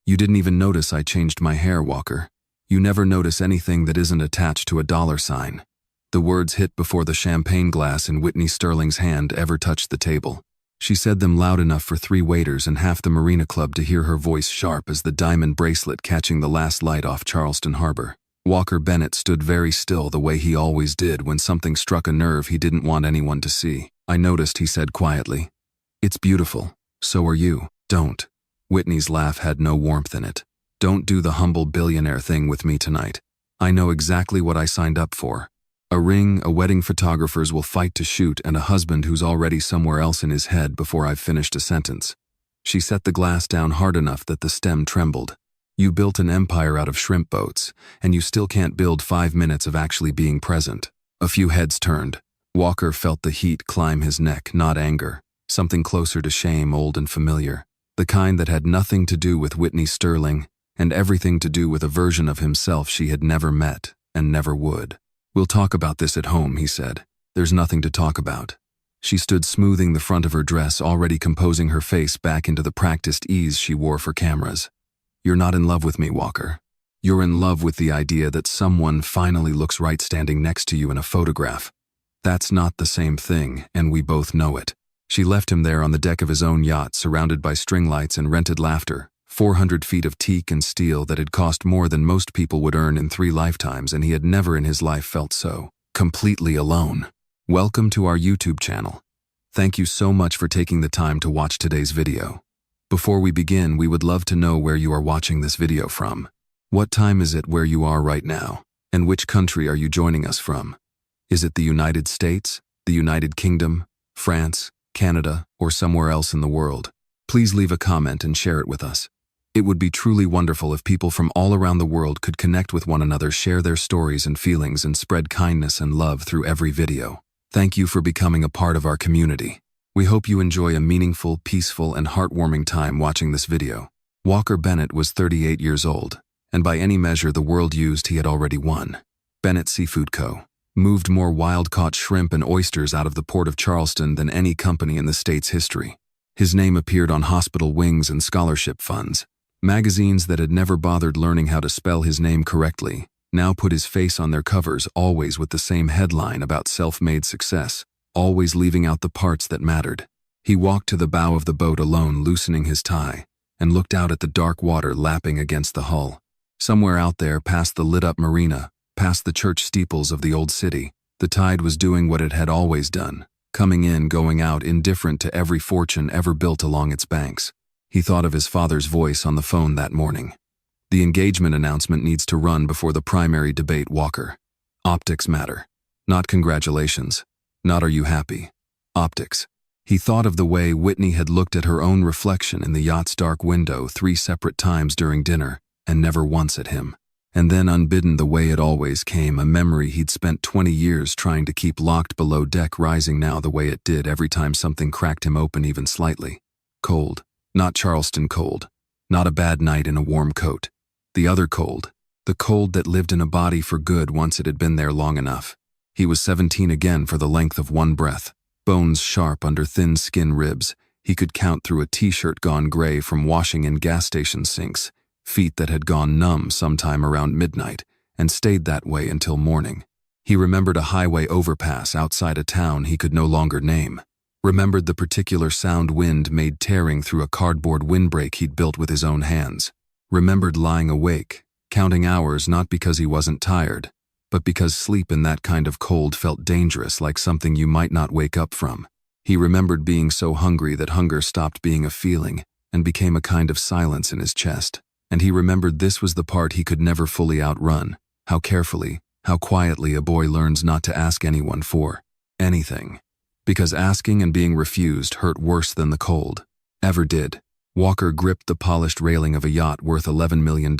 You didn't even notice I changed my hair, Walker. You never notice anything that isn't attached to a dollar sign. The words hit before the champagne glass in Whitney Sterling's hand ever touched the table. She said them loud enough for 3 waiters and half the Marina Club to hear her voice sharp as the diamond bracelet catching the last light off Charleston Harbor. Walker Bennett stood very still the way he always did when something struck a nerve he didn't want anyone to see. I noticed, he said quietly. It's beautiful. So are you. Don't. Whitney's laugh had no warmth in it. Don't do the humble billionaire thing with me tonight. I know exactly what I signed up for. A ring, a wedding photographers will fight to shoot, and a husband who's already somewhere else in his head before I've finished a sentence. She set the glass down hard enough that the stem trembled. You built an empire out of shrimp boats, and you still can't build 5 minutes of actually being present. A few heads turned. Walker felt the heat climb his neck, not anger. Something closer to shame, old and familiar. The kind that had nothing to do with Whitney Sterling, and everything to do with a version of himself she had never met, and never would. We'll talk about this at home, he said. There's nothing to talk about. She stood smoothing the front of her dress, already composing her face back into the practiced ease she wore for cameras. You're not in love with me, Walker. You're in love with the idea that someone finally looks right standing next to you in a photograph. That's not the same thing, and we both know it. She left him there on the deck of his own yacht, surrounded by string lights and rented laughter, 400 feet of teak and steel that had cost more than most people would earn in 3 lifetimes, and he had never in his life felt so completely alone. Welcome to our YouTube channel. Thank you so much for taking the time to watch today's video. Before we begin, we would love to know where you are watching this video from. What time is it where you are right now? And which country are you joining us from? Is it the United States, the United Kingdom, France, Canada, or somewhere else in the world? Please leave a comment and share it with us. It would be truly wonderful if people from all around the world could connect with one another, share their stories and feelings, and spread kindness and love through every video. Thank you for becoming a part of our community. We hope you enjoy a meaningful, peaceful, and heartwarming time watching this video. Walker Bennett was 38 years old, and by any measure the world used he had already won. Bennett Seafood Co. moved more wild-caught shrimp and oysters out of the port of Charleston than any company in the state's history. His name appeared on hospital wings and scholarship funds. Magazines that had never bothered learning how to spell his name correctly now put his face on their covers, always with the same headline about self-made success, always leaving out the parts that mattered. He walked to the bow of the boat alone, loosening his tie, and looked out at the dark water lapping against the hull. Somewhere out there, past the lit-up marina, past the church steeples of the old city, the tide was doing what it had always done, coming in, going out, indifferent to every fortune ever built along its banks. He thought of his father's voice on the phone that morning. The engagement announcement needs to run before the primary debate, Walker. Optics matter. Not congratulations. Not are you happy. Optics. He thought of the way Whitney had looked at her own reflection in the yacht's dark window 3 separate times during dinner, and never once at him. And then, unbidden the way it always came, a memory he'd spent 20 years trying to keep locked below deck, rising now the way it did every time something cracked him open even slightly. Cold. Not Charleston cold. Not a bad night in a warm coat. The other cold. The cold that lived in a body for good once it had been there long enough. He was 17 again for the length of one breath. Bones sharp under thin skin ribs. He could count through a t-shirt gone gray from washing in gas station sinks. Feet that had gone numb sometime around midnight and stayed that way until morning. He remembered a highway overpass outside a town he could no longer name. Remembered the particular sound wind made tearing through a cardboard windbreak he'd built with his own hands. Remembered lying awake, counting hours, not because he wasn't tired, but because sleep in that kind of cold felt dangerous, like something you might not wake up from. He remembered being so hungry that hunger stopped being a feeling and became a kind of silence in his chest. And he remembered this was the part he could never fully outrun, how carefully, how quietly a boy learns not to ask anyone for anything. Because asking and being refused hurt worse than the cold ever did. Walker gripped the polished railing of a yacht worth $11 million,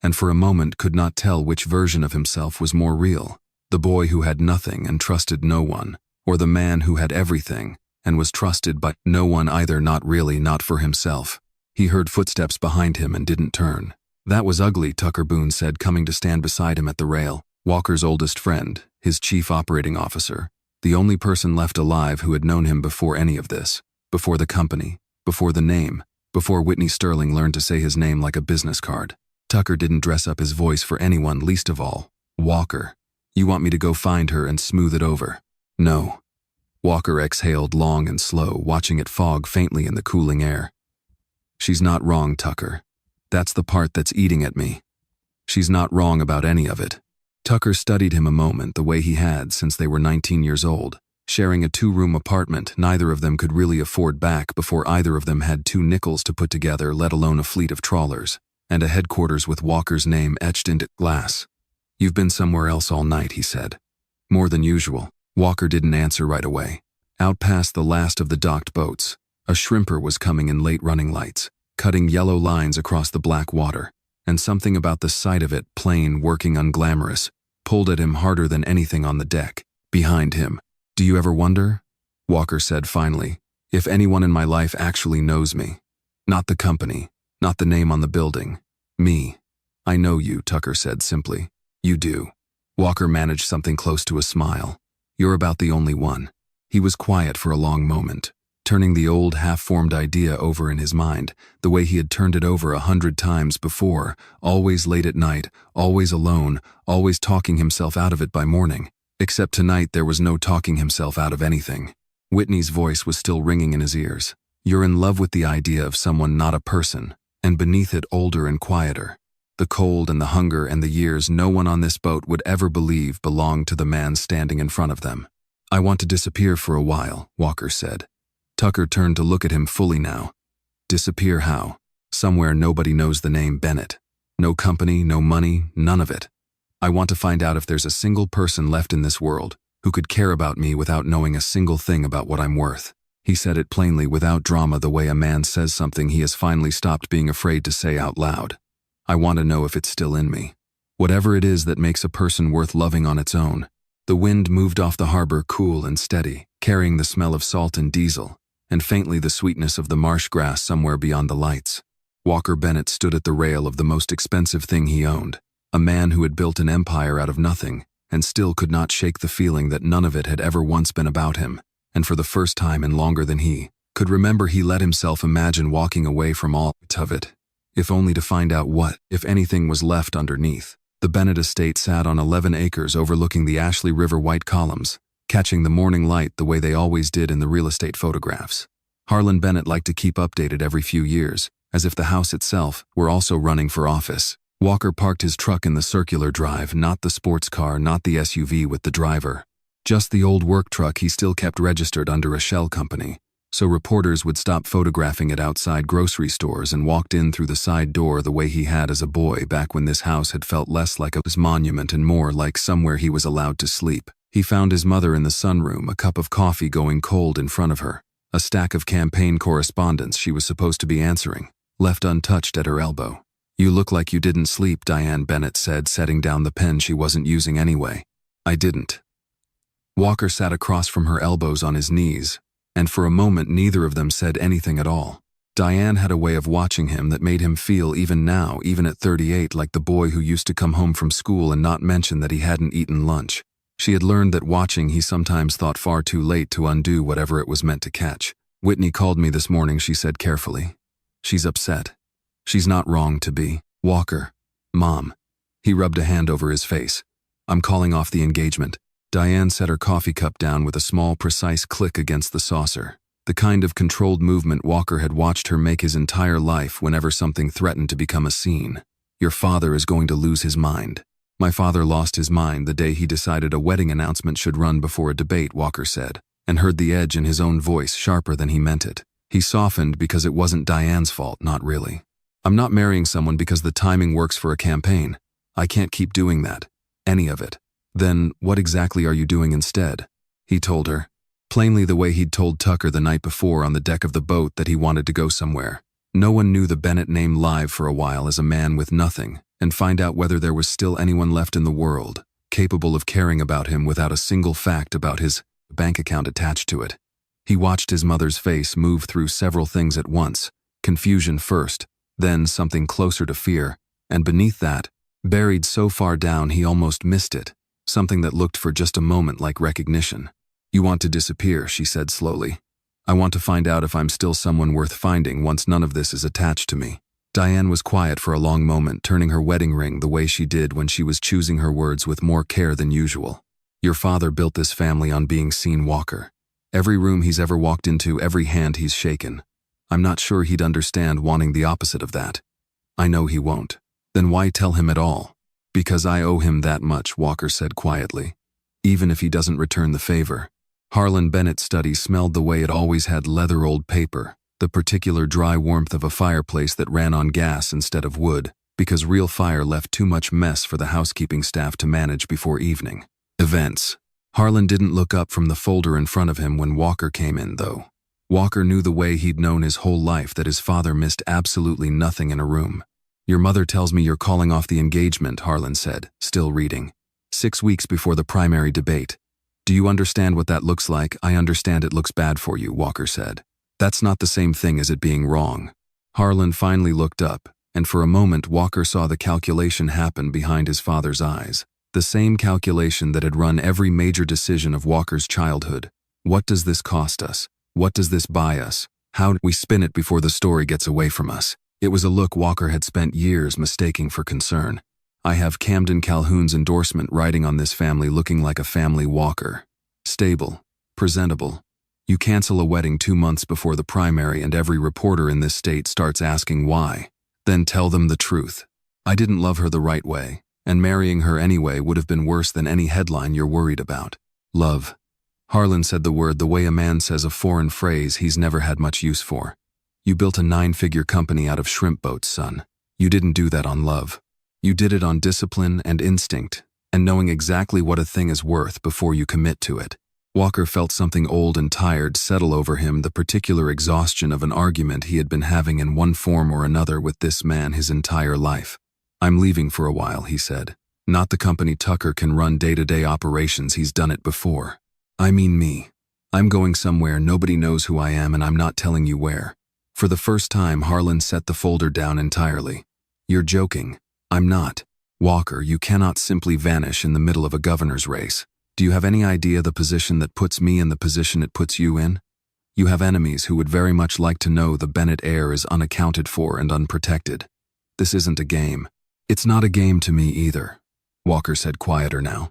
and for a moment could not tell which version of himself was more real. The boy who had nothing and trusted no one, or the man who had everything and was trusted by no one either, not really, not for himself. He heard footsteps behind him and didn't turn. That was ugly, Tucker Boone said, coming to stand beside him at the rail. Walker's oldest friend, his chief operating officer, the only person left alive who had known him before any of this, before the company, before the name, before Whitney Sterling learned to say his name like a business card. Tucker didn't dress up his voice for anyone, least of all Walker. You want me to go find her and smooth it over? No. Walker exhaled long and slow, watching it fog faintly in the cooling air. She's not wrong, Tucker. That's the part that's eating at me. She's not wrong about any of it. Tucker studied him a moment, the way he had since they were 19 years old, sharing a 2-room apartment neither of them could really afford back before either of them had 2 nickels to put together, let alone a fleet of trawlers, and a headquarters with Walker's name etched into glass. You've been somewhere else all night, he said. More than usual. Walker didn't answer right away. Out past the last of the docked boats, a shrimper was coming in late running lights, cutting yellow lines across the black water, and something about the sight of it, plain, working unglamorous, pulled at him harder than anything on the deck. Behind him. Do you ever wonder, Walker said finally, if anyone in my life actually knows me? Not the company, not the name on the building. Me. I know you, Tucker said simply. You do. Walker managed something close to a smile. You're about the only one. He was quiet for a long moment, turning the old half-formed idea over in his mind, the way he had turned it over 100 times before, always late at night, always alone, always talking himself out of it by morning. Except tonight there was no talking himself out of anything. Whitney's voice was still ringing in his ears. You're in love with the idea of someone, not a person, and beneath it older and quieter. The cold and the hunger and the years no one on this boat would ever believe belonged to the man standing in front of them. I want to disappear for a while, Walker said. Tucker turned to look at him fully now. Disappear how? Somewhere nobody knows the name Bennett. No company, no money, none of it. I want to find out if there's a single person left in this world who could care about me without knowing a single thing about what I'm worth. He said it plainly, without drama, the way a man says something he has finally stopped being afraid to say out loud. I want to know if it's still in me. Whatever it is that makes a person worth loving on its own. The wind moved off the harbor, cool and steady, carrying the smell of salt and diesel, and faintly the sweetness of the marsh grass somewhere beyond the lights. Walker Bennett stood at the rail of the most expensive thing he owned, a man who had built an empire out of nothing, and still could not shake the feeling that none of it had ever once been about him, and for the first time in longer than he could remember he let himself imagine walking away from all of it, if only to find out what, if anything, was left underneath. The Bennett estate sat on 11 acres overlooking the Ashley River white columns, catching the morning light the way they always did in the real estate photographs. Harlan Bennett liked to keep updated every few years, as if the house itself were also running for office. Walker parked his truck in the circular drive, not the sports car, not the SUV with the driver. Just the old work truck he still kept registered under a shell company, so reporters would stop photographing it outside grocery stores and walked in through the side door the way he had as a boy, back when this house had felt less like a monument and more like somewhere he was allowed to sleep. He found his mother in the sunroom, a cup of coffee going cold in front of her, a stack of campaign correspondence she was supposed to be answering, left untouched at her elbow. You look like you didn't sleep, Diane Bennett said, setting down the pen she wasn't using anyway. I didn't. Walker sat across from her, elbows on his knees, and for a moment neither of them said anything at all. Diane had a way of watching him that made him feel, even now, even at 38, like the boy who used to come home from school and not mention that he hadn't eaten lunch. She had learned that watching he sometimes thought far too late to undo whatever it was meant to catch. Whitney called me this morning, she said carefully. She's upset. She's not wrong to be. Walker. Mom. He rubbed a hand over his face. I'm calling off the engagement. Diane set her coffee cup down with a small, precise click against the saucer, the kind of controlled movement Walker had watched her make his entire life whenever something threatened to become a scene. Your father is going to lose his mind. My father lost his mind the day he decided a wedding announcement should run before a debate, Walker said, and heard the edge in his own voice sharper than he meant it. He softened because it wasn't Diane's fault, not really. I'm not marrying someone because the timing works for a campaign. I can't keep doing that. Any of it. Then, what exactly are you doing instead? He told her, plainly the way he'd told Tucker the night before on the deck of the boat that he wanted to go somewhere. No one knew the Bennett name live for a while as a man with nothing, and find out whether there was still anyone left in the world capable of caring about him without a single fact about his bank account attached to it. He watched his mother's face move through several things at once, confusion first, then something closer to fear, and beneath that, buried so far down he almost missed it, something that looked for just a moment like recognition. You want to disappear, she said slowly. I want to find out if I'm still someone worth finding once none of this is attached to me." Diane was quiet for a long moment, turning her wedding ring the way she did when she was choosing her words with more care than usual. "Your father built this family on being seen, Walker. Every room he's ever walked into, every hand he's shaken. I'm not sure he'd understand wanting the opposite of that. I know he won't. Then why tell him at all?" "Because I owe him that much," Walker said quietly. "Even if he doesn't return the favor." Harlan Bennett's study smelled the way it always had: leather, old paper, the particular dry warmth of a fireplace that ran on gas instead of wood, because real fire left too much mess for the housekeeping staff to manage before evening. Events. Harlan didn't look up from the folder in front of him when Walker came in, though. Walker knew the way he'd known his whole life that his father missed absolutely nothing in a room. "Your mother tells me you're calling off the engagement," Harlan said, still reading. 6 weeks before the primary debate. "Do you understand what that looks like?" "I understand it looks bad for you," Walker said. "That's not the same thing as it being wrong." Harlan finally looked up, and for a moment Walker saw the calculation happen behind his father's eyes. The same calculation that had run every major decision of Walker's childhood. What does this cost us? What does this buy us? How do we spin it before the story gets away from us? It was a look Walker had spent years mistaking for concern. "I have Camden Calhoun's endorsement riding on this family, looking like a family, Walker. Stable, presentable. You cancel a wedding 2 months before the primary and every reporter in this state starts asking why. Then tell them the truth. I didn't love her the right way, and marrying her anyway would have been worse than any headline you're worried about. Love." Harlan said the word the way a man says a foreign phrase he's never had much use for. "You built a 9-figure company out of shrimp boats, son. You didn't do that on love. You did it on discipline and instinct, and knowing exactly what a thing is worth before you commit to it." Walker felt something old and tired settle over him, the particular exhaustion of an argument he had been having in one form or another with this man his entire life. "I'm leaving for a while," he said. "Not the company. Tucker can run day-to-day operations. He's done it before. I mean me. I'm going somewhere. Nobody knows who I am, and I'm not telling you where." For the first time, Harlan set the folder down entirely. "You're joking." "I'm not. Walker, you cannot simply vanish in the middle of a governor's race. Do you have any idea the position that puts me in the position it puts you in? You have enemies who would very much like to know the Bennett heir is unaccounted for and unprotected. This isn't a game." "It's not a game to me either," Walker said, quieter now.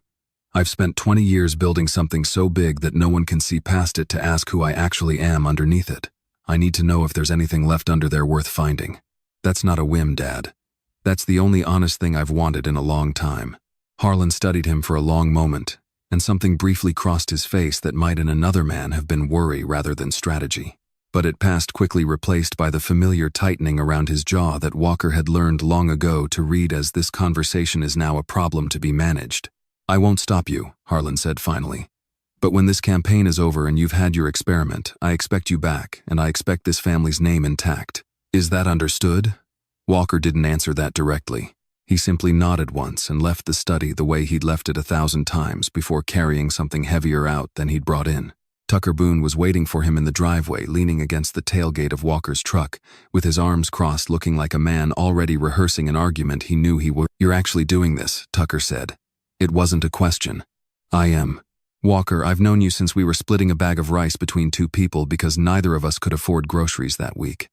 "I've spent 20 years building something so big that no one can see past it to ask who I actually am underneath it. I need to know if there's anything left under there worth finding. That's not a whim, Dad. That's the only honest thing I've wanted in a long time." Harlan studied him for a long moment, and something briefly crossed his face that might in another man have been worry rather than strategy. But it passed quickly, replaced by the familiar tightening around his jaw that Walker had learned long ago to read as "this conversation is now a problem to be managed." "I won't stop you," Harlan said finally. "But when this campaign is over and you've had your experiment, I expect you back, and I expect this family's name intact. Is that understood?" Walker didn't answer that directly. He simply nodded once and left the study the way he'd left it 1,000 times before carrying something heavier out than he'd brought in. Tucker Boone was waiting for him in the driveway, leaning against the tailgate of Walker's truck, with his arms crossed, looking like a man already rehearsing an argument he knew he would. "You're actually doing this," Tucker said. It wasn't a question. "I am. Walker, I've known you since we were splitting a bag of rice between 2 people because neither of us could afford groceries that week.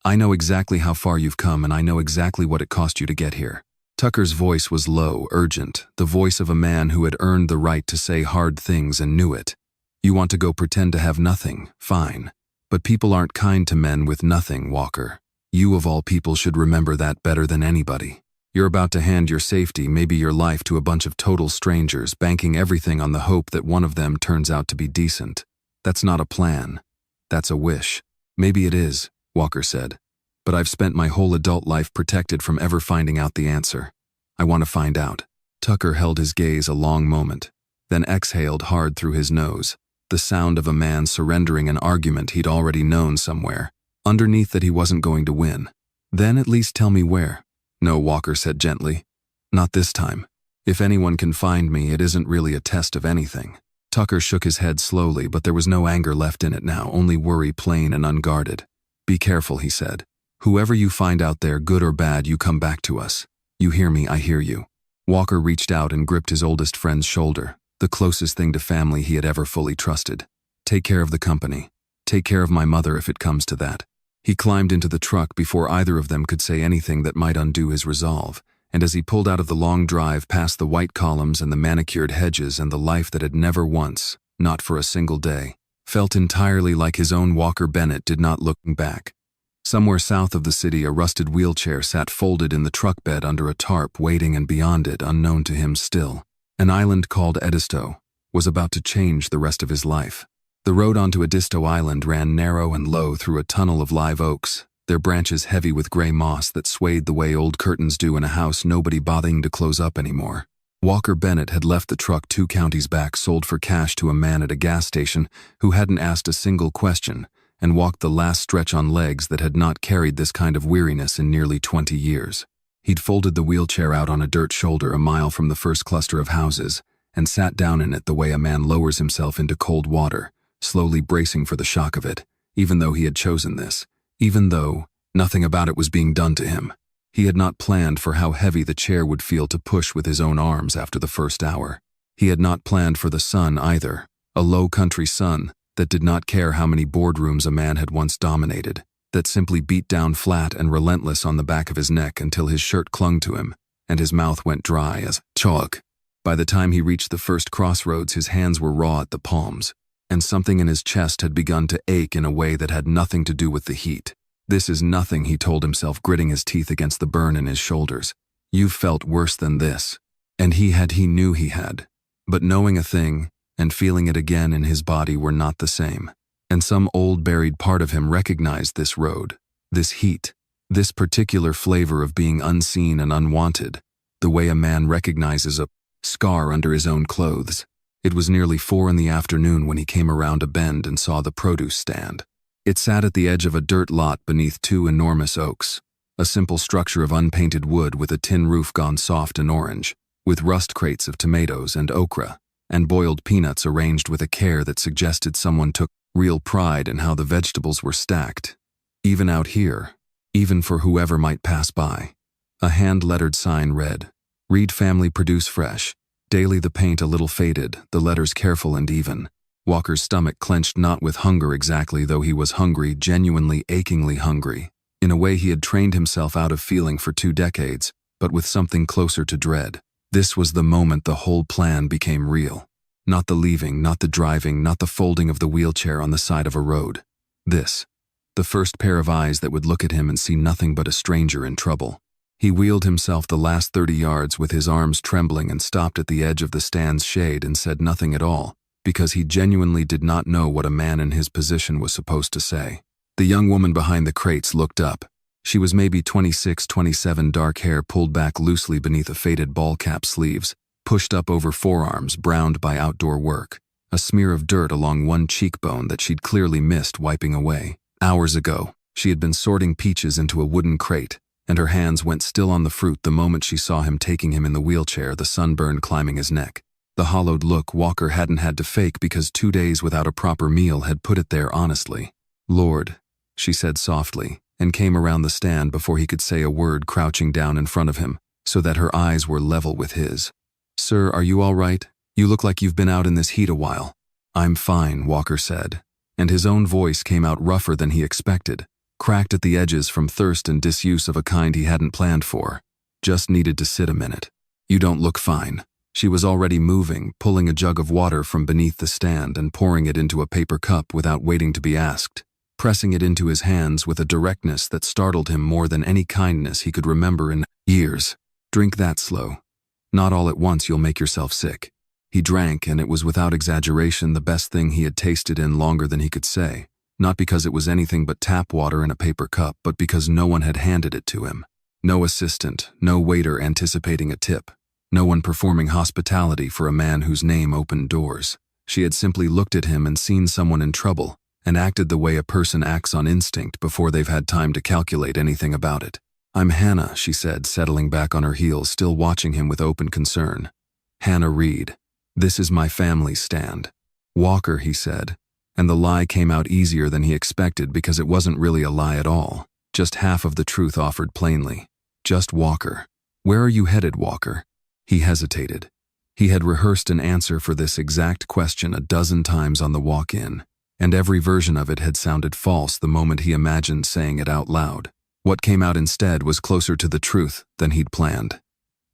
I know exactly how far you've come, and I know exactly what it cost you to get here." Tucker's voice was low, urgent, the voice of a man who had earned the right to say hard things and knew it. "You want to go pretend to have nothing, fine. But people aren't kind to men with nothing, Walker. You of all people should remember that better than anybody. You're about to hand your safety, maybe your life, to a bunch of total strangers, banking everything on the hope that one of them turns out to be decent. That's not a plan. That's a wish." "Maybe it is," Walker said. "But I've spent my whole adult life protected from ever finding out the answer. I want to find out." Tucker held his gaze a long moment, then exhaled hard through his nose, the sound of a man surrendering an argument he'd already known somewhere, underneath that he wasn't going to win. "Then at least tell me where." "No," Walker said gently. "Not this time. If anyone can find me, it isn't really a test of anything." Tucker shook his head slowly, but there was no anger left in it now, only worry, plain and unguarded. "Be careful," he said. "Whoever you find out there, good or bad, you come back to us. You hear me, I hear you." Walker reached out and gripped his oldest friend's shoulder, the closest thing to family he had ever fully trusted. "Take care of the company. Take care of my mother if it comes to that. He climbed into the truck before either of them could say anything that might undo his resolve, and as he pulled out of the long drive past the white columns and the manicured hedges and the life that had never once, not for a single day, felt entirely like his own Walker Bennett did not look back. Somewhere south of the city, a rusted wheelchair sat folded in the truck bed under a tarp, waiting, and beyond it, unknown to him still, an island called Edisto was about to change the rest of his life. The road onto Edisto Island ran narrow and low through a tunnel of live oaks, their branches heavy with gray moss that swayed the way old curtains do in a house nobody bothering to close up anymore. Walker Bennett had left the truck 2 counties back, sold for cash to a man at a gas station who hadn't asked a single question, and walked the last stretch on legs that had not carried this kind of weariness in nearly 20 years. He'd folded the wheelchair out on a dirt shoulder a mile from the first cluster of houses, and sat down in it the way a man lowers himself into cold water, slowly bracing for the shock of it, even though he had chosen this, even though nothing about it was being done to him. He had not planned for how heavy the chair would feel to push with his own arms after the first hour. He had not planned for the sun either, a low-country sun that did not care how many boardrooms a man had once dominated, that simply beat down flat and relentless on the back of his neck until his shirt clung to him, and his mouth went dry as chalk. By the time he reached the first crossroads, his hands were raw at the palms, and something in his chest had begun to ache in a way that had nothing to do with the heat. This is nothing, he told himself, gritting his teeth against the burn in his shoulders. You've felt worse than this. And he knew he had. But knowing a thing and feeling it again in his body were not the same. And some old buried part of him recognized this road, this heat, this particular flavor of being unseen and unwanted, the way a man recognizes a scar under his own clothes. It was nearly 4 in the afternoon when he came around a bend and saw the produce stand. It sat at the edge of a dirt lot beneath 2 enormous oaks, a simple structure of unpainted wood with a tin roof gone soft and orange, with rust crates of tomatoes and okra, and boiled peanuts arranged with a care that suggested someone took real pride in how the vegetables were stacked. Even out here, even for whoever might pass by. A hand-lettered sign read, "Read Family Produce Fresh. Daily." The paint a little faded, the letters careful and even. Walker's stomach clenched, not with hunger exactly, though he was hungry, genuinely, achingly hungry, in a way he had trained himself out of feeling for 2 decades, but with something closer to dread. This was the moment the whole plan became real. Not the leaving, not the driving, not the folding of the wheelchair on the side of a road. This. The first pair of eyes that would look at him and see nothing but a stranger in trouble. He wheeled himself the last 30 yards with his arms trembling and stopped at the edge of the stand's shade and said nothing at all, because he genuinely did not know what a man in his position was supposed to say. The young woman behind the crates looked up. She was maybe 26, 27, dark hair pulled back loosely beneath a faded ball cap sleeves, pushed up over forearms browned by outdoor work, a smear of dirt along one cheekbone that she'd clearly missed wiping away. Hours ago, she had been sorting peaches into a wooden crate, and her hands went still on the fruit the moment she saw him taking him in the wheelchair, the sunburn climbing his neck. The hollowed look Walker hadn't had to fake because 2 days without a proper meal had put it there honestly. "Lord," she said softly, and came around the stand before he could say a word, crouching down in front of him, so that her eyes were level with his. "Sir, are you all right? You look like you've been out in this heat a while." "I'm fine," Walker said, and his own voice came out rougher than he expected, cracked at the edges from thirst and disuse of a kind he hadn't planned for. "Just needed to sit a minute." "You don't look fine." She was already moving, pulling a jug of water from beneath the stand and pouring it into a paper cup without waiting to be asked, pressing it into his hands with a directness that startled him more than any kindness he could remember in years. "Drink that slow. Not all at once, you'll make yourself sick." He drank, and it was without exaggeration the best thing he had tasted in longer than he could say, not because it was anything but tap water in a paper cup, but because no one had handed it to him. No assistant, no waiter anticipating a tip. No one performing hospitality for a man whose name opened doors. She had simply looked at him and seen someone in trouble, and acted the way a person acts on instinct before they've had time to calculate anything about it. "I'm Hannah," she said, settling back on her heels, still watching him with open concern. "Hannah Reed. This is my family's stand." "Walker," he said, and the lie came out easier than he expected because it wasn't really a lie at all, just half of the truth offered plainly. "Just Walker." "Where are you headed, Walker?" He hesitated. He had rehearsed an answer for this exact question a dozen times on the walk-in. and every version of it had sounded false the moment he imagined saying it out loud. What came out instead was closer to the truth than he'd planned.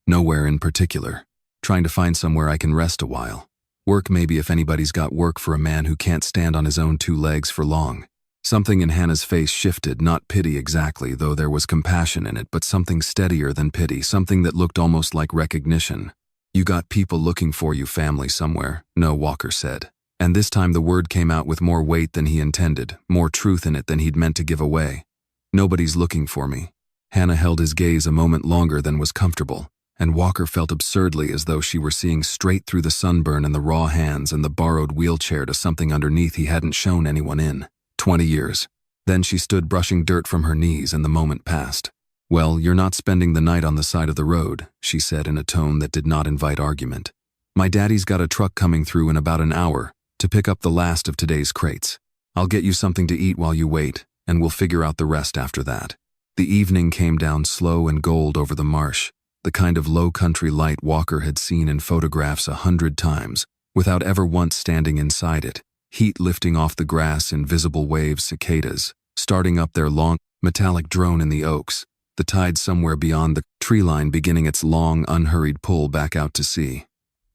Nowhere in particular. Trying to find somewhere I can rest a while. Work maybe if anybody's got work for a man who can't stand on his own two legs for long. Something in Hannah's face shifted, not pity exactly, though there was compassion in it, but something steadier than pity, something that looked almost like recognition. You got people looking for you, family somewhere, no, Walker said. And this time the word came out with more weight than he intended, more truth in it than he'd meant to give away. Nobody's looking for me. Hannah held his gaze a moment longer than was comfortable, and Walker felt absurdly as though she were seeing straight through the sunburn and the raw hands and the borrowed wheelchair to something underneath he hadn't shown anyone in 20 years. Then she stood brushing dirt from her knees and the moment passed. Well, you're not spending the night on the side of the road, she said in a tone that did not invite argument. My daddy's got a truck coming through in about an hour to pick up the last of today's crates. I'll get you something to eat while you wait, and we'll figure out the rest after that. The evening came down slow and gold over the marsh, the kind of low-country light Walker had seen in photographs 100 times, without ever once standing inside it. Heat lifting off the grass in visible waves, cicadas, starting up their long, metallic drone in the oaks, the tide somewhere beyond the tree line beginning its long, unhurried pull back out to sea.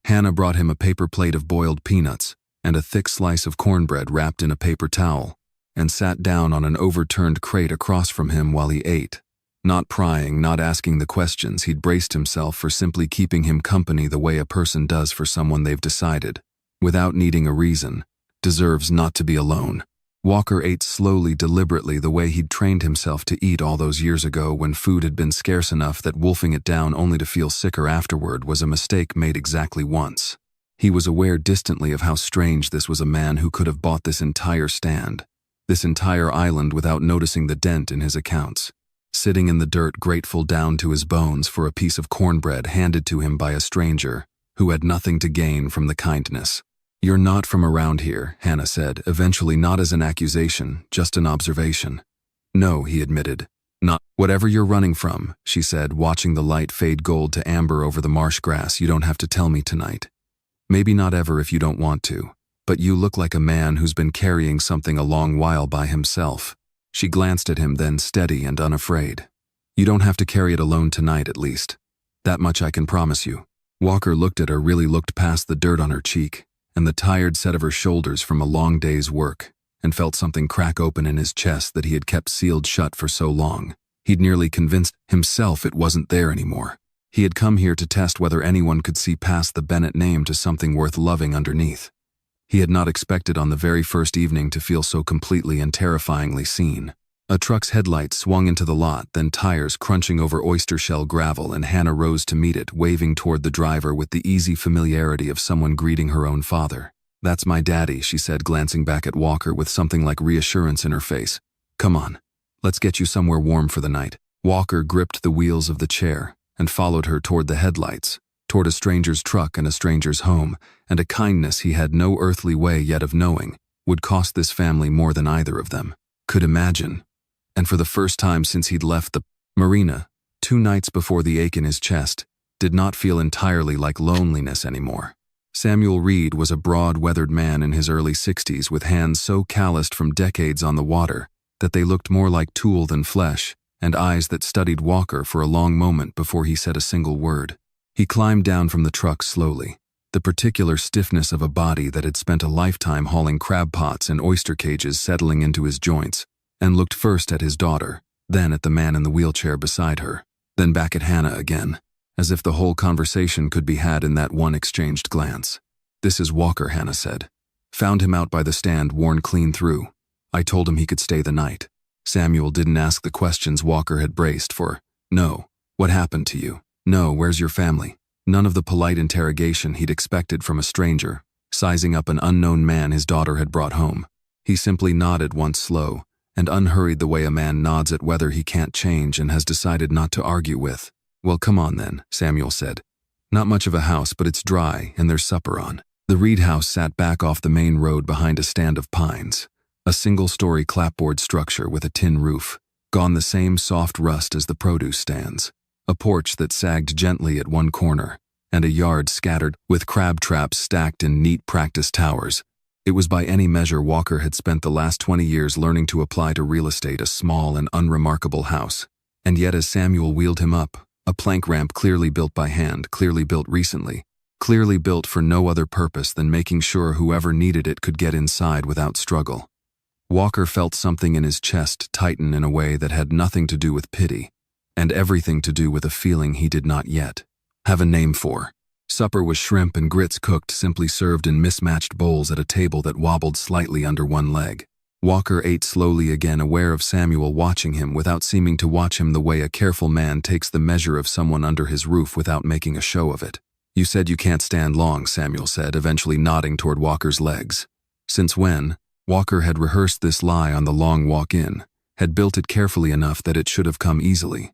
Hannah brought him a paper plate of boiled peanuts and a thick slice of cornbread wrapped in a paper towel, and sat down on an overturned crate across from him while he ate. Not prying, not asking the questions, he'd braced himself for simply keeping him company the way a person does for someone they've decided, without needing a reason, deserves not to be alone. Walker ate slowly, deliberately, the way he'd trained himself to eat all those years ago when food had been scarce enough that wolfing it down only to feel sicker afterward was a mistake made exactly once. He was aware distantly of how strange this was, a man who could have bought this entire stand, this entire island, without noticing the dent in his accounts. Sitting in the dirt, grateful down to his bones for a piece of cornbread handed to him by a stranger who had nothing to gain from the kindness. You're not from around here, Hannah said, eventually, not as an accusation, just an observation. No, he admitted. Not whatever you're running from, she said, watching the light fade gold to amber over the marsh grass. You don't have to tell me tonight. Maybe not ever if you don't want to. But you look like a man who's been carrying something a long while by himself. She glanced at him then, steady and unafraid. You don't have to carry it alone tonight, at least. That much I can promise you. Walker looked at her, really looked past the dirt on her cheek and the tired set of her shoulders from a long day's work, and felt something crack open in his chest that he had kept sealed shut for so long. He'd nearly convinced himself it wasn't there anymore. He had come here to test whether anyone could see past the Bennett name to something worth loving underneath. He had not expected on the very first evening to feel so completely and terrifyingly seen. A truck's headlights swung into the lot, then tires crunching over oyster shell gravel, and Hannah rose to meet it, waving toward the driver with the easy familiarity of someone greeting her own father. That's my daddy, she said, glancing back at Walker with something like reassurance in her face. Come on, let's get you somewhere warm for the night. Walker gripped the wheels of the chair and followed her toward the headlights, toward a stranger's truck and a stranger's home, and a kindness he had no earthly way yet of knowing would cost this family more than either of them could imagine. And for the first time since he'd left the marina 2 nights before, the ache in his chest did not feel entirely like loneliness anymore. Samuel Reed was a broad, weathered man in his early 60s with hands so calloused from decades on the water that they looked more like tool than flesh, and eyes that studied Walker for a long moment before he said a single word. He climbed down from the truck slowly, the particular stiffness of a body that had spent a lifetime hauling crab pots and oyster cages settling into his joints, and looked first at his daughter, then at the man in the wheelchair beside her, then back at Hannah again, as if the whole conversation could be had in that one exchanged glance. This is Walker, Hannah said. Found him out by the stand, worn clean through. I told him he could stay the night. Samuel didn't ask the questions Walker had braced for. No. What happened to you? No. Where's your family? None of the polite interrogation he'd expected from a stranger, sizing up an unknown man his daughter had brought home. He simply nodded once, slow and unhurried, the way a man nods at weather he can't change and has decided not to argue with. Well, come on then, Samuel said. Not much of a house, but it's dry and there's supper on. The Reed house sat back off the main road behind a stand of pines, a single-story clapboard structure with a tin roof, gone the same soft rust as the produce stands, a porch that sagged gently at one corner, and a yard scattered with crab traps stacked in neat practice towers. It was by any measure Walker had spent the last 20 years learning to apply to real estate a small and unremarkable house. And yet as Samuel wheeled him up, a plank ramp clearly built by hand, clearly built recently, clearly built for no other purpose than making sure whoever needed it could get inside without struggle. Walker felt something in his chest tighten in a way that had nothing to do with pity, and everything to do with a feeling he did not yet have a name for. Supper was shrimp and grits cooked, simply served in mismatched bowls at a table that wobbled slightly under one leg. Walker ate slowly again, aware of Samuel watching him without seeming to watch him the way a careful man takes the measure of someone under his roof without making a show of it. "You said you can't stand long," Samuel said, eventually nodding toward Walker's legs. Since when? Walker had rehearsed this lie on the long walk in, had built it carefully enough that it should have come easily.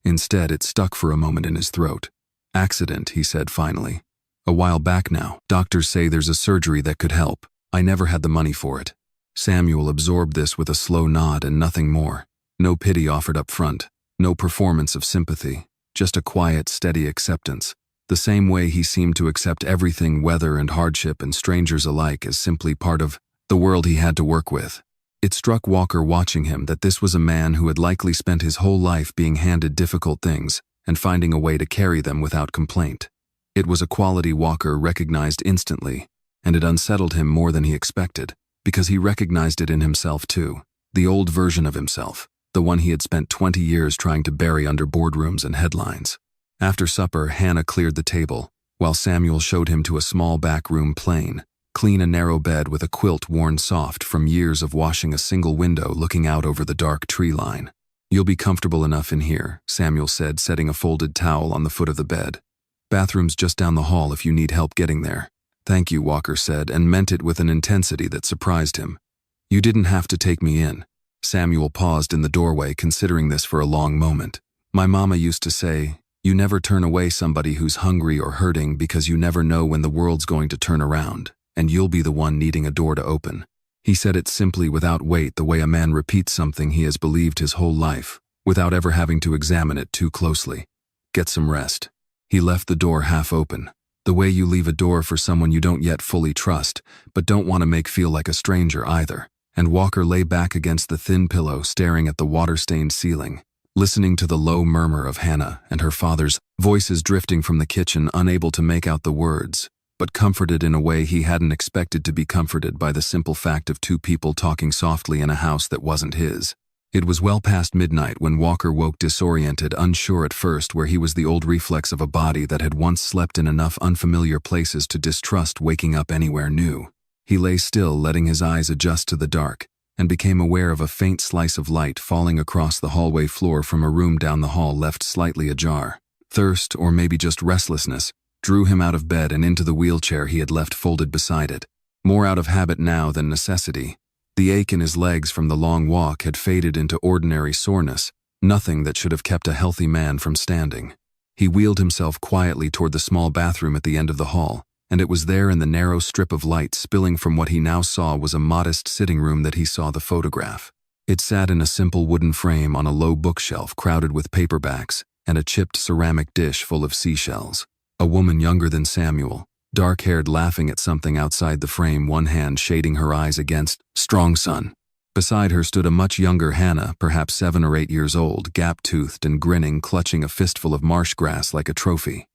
Instead, it stuck for a moment in his throat. "Accident," he said finally. "A while back now. Doctors say there's a surgery that could help. I never had the money for it." Samuel absorbed this with a slow nod and nothing more. No pity offered up front, no performance of sympathy, just a quiet, steady acceptance. The same way he seemed to accept everything, weather and hardship and strangers alike, as simply part of the world he had to work with. It struck Walker watching him that this was a man who had likely spent his whole life being handed difficult things and finding a way to carry them without complaint. It was a quality Walker recognized instantly, and it unsettled him more than he expected, because he recognized it in himself too, the old version of himself, the one he had spent 20 years trying to bury under boardrooms and headlines. After supper, Hannah cleared the table, while Samuel showed him to a small back room plain, clean, a narrow bed with a quilt worn soft from years of washing, a single window looking out over the dark tree line. "You'll be comfortable enough in here," Samuel said, setting a folded towel on the foot of the bed. "Bathroom's just down the hall if you need help getting there." "Thank you," Walker said, and meant it with an intensity that surprised him. "You didn't have to take me in." Samuel paused in the doorway, considering this for a long moment. "My mama used to say, you never turn away somebody who's hungry or hurting because you never know when the world's going to turn around, and you'll be the one needing a door to open." He said it simply, without weight, the way a man repeats something he has believed his whole life, without ever having to examine it too closely. "Get some rest." He left the door half open, the way you leave a door for someone you don't yet fully trust, but don't want to make feel like a stranger either. And Walker lay back against the thin pillow, staring at the water-stained ceiling, listening to the low murmur of Hannah and her father's voices drifting from the kitchen, unable to make out the words, but comforted in a way he hadn't expected to be comforted by the simple fact of two people talking softly in a house that wasn't his. It was well past midnight when Walker woke, disoriented, unsure at first where he was, the old reflex of a body that had once slept in enough unfamiliar places to distrust waking up anywhere new. He lay still, letting his eyes adjust to the dark, and became aware of a faint slice of light falling across the hallway floor from a room down the hall left slightly ajar. Thirst, or maybe just restlessness, drew him out of bed and into the wheelchair he had left folded beside it. More out of habit now than necessity, the ache in his legs from the long walk had faded into ordinary soreness, nothing that should have kept a healthy man from standing. He wheeled himself quietly toward the small bathroom at the end of the hall, and it was there, in the narrow strip of light spilling from what he now saw was a modest sitting room, that he saw the photograph. It sat in a simple wooden frame on a low bookshelf crowded with paperbacks and a chipped ceramic dish full of seashells. A woman younger than Samuel, dark-haired, laughing at something outside the frame, one hand shading her eyes against strong sun. Beside her stood a much younger Hannah, perhaps 7 or 8 years old, gap-toothed and grinning, clutching a fistful of marsh grass like a trophy.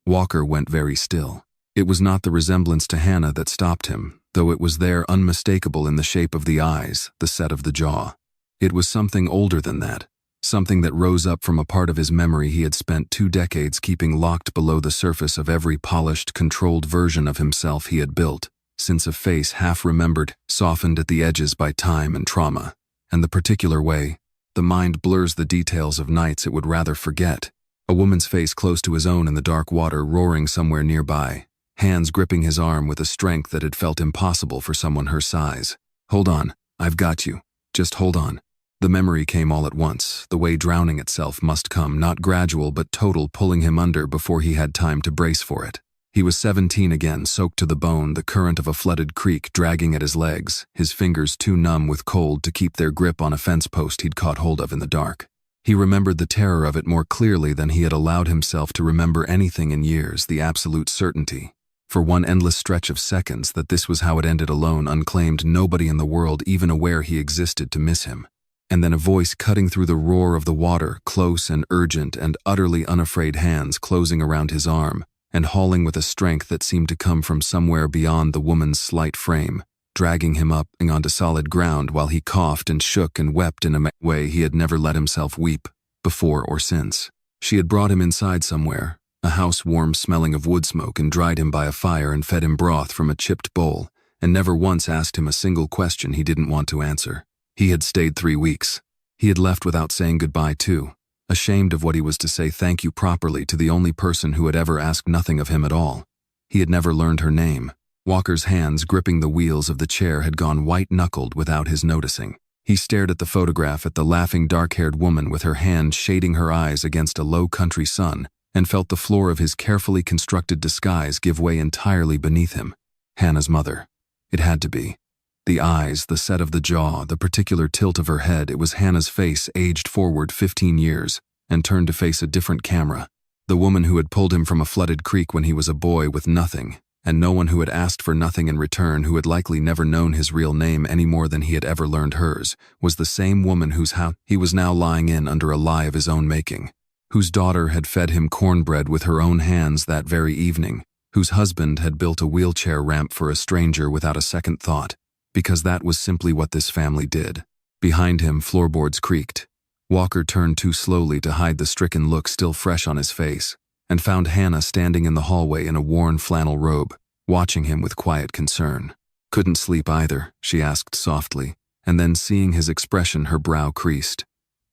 Walker went very still. It was not the resemblance to Hannah that stopped him, though it was there, unmistakable in the shape of the eyes, the set of the jaw. It was something older than that, something that rose up from a part of his memory he had spent 2 decades keeping locked below the surface of every polished, controlled version of himself he had built, since a face half-remembered, softened at the edges by time and trauma, and the particular way the mind blurs the details of nights it would rather forget. A woman's face close to his own in the dark water, roaring somewhere nearby, hands gripping his arm with a strength that had felt impossible for someone her size. "Hold on, I've got you. Just hold on." The memory came all at once, the way drowning itself must come, not gradual but total, pulling him under before he had time to brace for it. He was 17 again, soaked to the bone, the current of a flooded creek dragging at his legs, his fingers too numb with cold to keep their grip on a fence post he'd caught hold of in the dark. He remembered the terror of it more clearly than he had allowed himself to remember anything in years, the absolute certainty. for one endless stretch of seconds that this was how it ended, alone, unclaimed, nobody in the world even aware he existed to miss him. And then a voice cutting through the roar of the water, close and urgent and utterly unafraid, hands closing around his arm and hauling with a strength that seemed to come from somewhere beyond the woman's slight frame, dragging him up onto solid ground while he coughed and shook and wept in a way he had never let himself weep before or since. She had brought him inside somewhere, a house warm smelling of wood smoke, and dried him by a fire and fed him broth from a chipped bowl, and never once asked him a single question he didn't want to answer. He had stayed 3 weeks. He had left without saying goodbye too, ashamed of what he was to say thank you properly to the only person who had ever asked nothing of him at all. He had never learned her name. Walker's hands gripping the wheels of the chair had gone white-knuckled without his noticing. He stared at the photograph, at the laughing dark-haired woman with her hand shading her eyes against a low country sun, and felt the floor of his carefully constructed disguise give way entirely beneath him. Hannah's mother. It had to be. The eyes, the set of the jaw, the particular tilt of her head, it was Hannah's face aged forward 15 years and turned to face a different camera. The woman who had pulled him from a flooded creek when he was a boy with nothing, and no one who had asked for nothing in return, who had likely never known his real name any more than he had ever learned hers, was the same woman whose house he was now lying in under a lie of his own making, whose daughter had fed him cornbread with her own hands that very evening, whose husband had built a wheelchair ramp for a stranger without a second thought, because that was simply what this family did. Behind him, floorboards creaked. Walker turned too slowly to hide the stricken look still fresh on his face, and found Hannah standing in the hallway in a worn flannel robe, watching him with quiet concern. "Couldn't sleep either?" she asked softly, and then seeing his expression, her brow creased.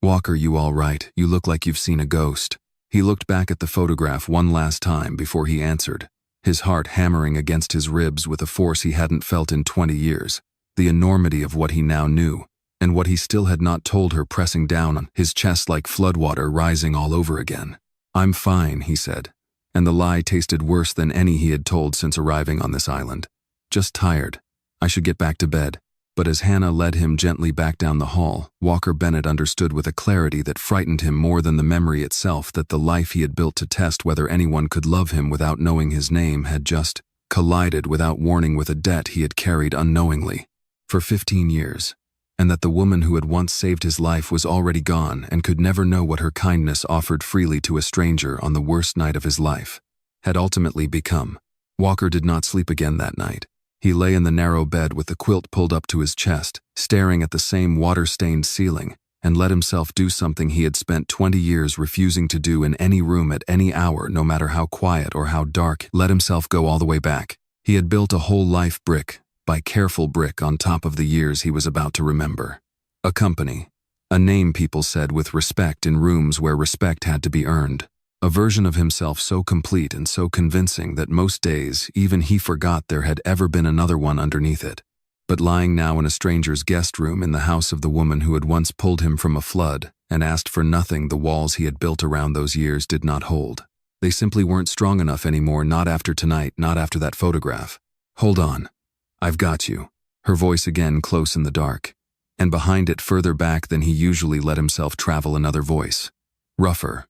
"Walker, you all right? You look like you've seen a ghost." He looked back at the photograph one last time before he answered, his heart hammering against his ribs with a force he hadn't felt in 20 years. The enormity of what he now knew, and what he still had not told her, pressing down on his chest like floodwater, rising all over again. "I'm fine," he said, and the lie tasted worse than any he had told since arriving on this island. "Just tired. I should get back to bed." But as Hannah led him gently back down the hall, Walker Bennett understood with a clarity that frightened him more than the memory itself that the life he had built to test whether anyone could love him without knowing his name had just collided without warning with a debt he had carried unknowingly for 15 years, and that the woman who had once saved his life was already gone and could never know what her kindness offered freely to a stranger on the worst night of his life had ultimately become. Walker did not sleep again that night. He lay in the narrow bed with the quilt pulled up to his chest, staring at the same water-stained ceiling, and let himself do something he had spent 20 years refusing to do in any room at any hour, no matter how quiet or how dark. Let himself go all the way back. He had built a whole life brick by careful brick on top of the years he was about to remember. A company. A name, people said, with respect in rooms where respect had to be earned. A version of himself so complete and so convincing that most days even he forgot there had ever been another one underneath it. But lying now in a stranger's guest room in the house of the woman who had once pulled him from a flood and asked for nothing the walls he had built around those years did not hold. They simply weren't strong enough anymore, not after tonight, not after that photograph. "Hold on. I've got you." Her voice again close in the dark, and behind it, further back than he usually let himself travel, another voice. Rougher,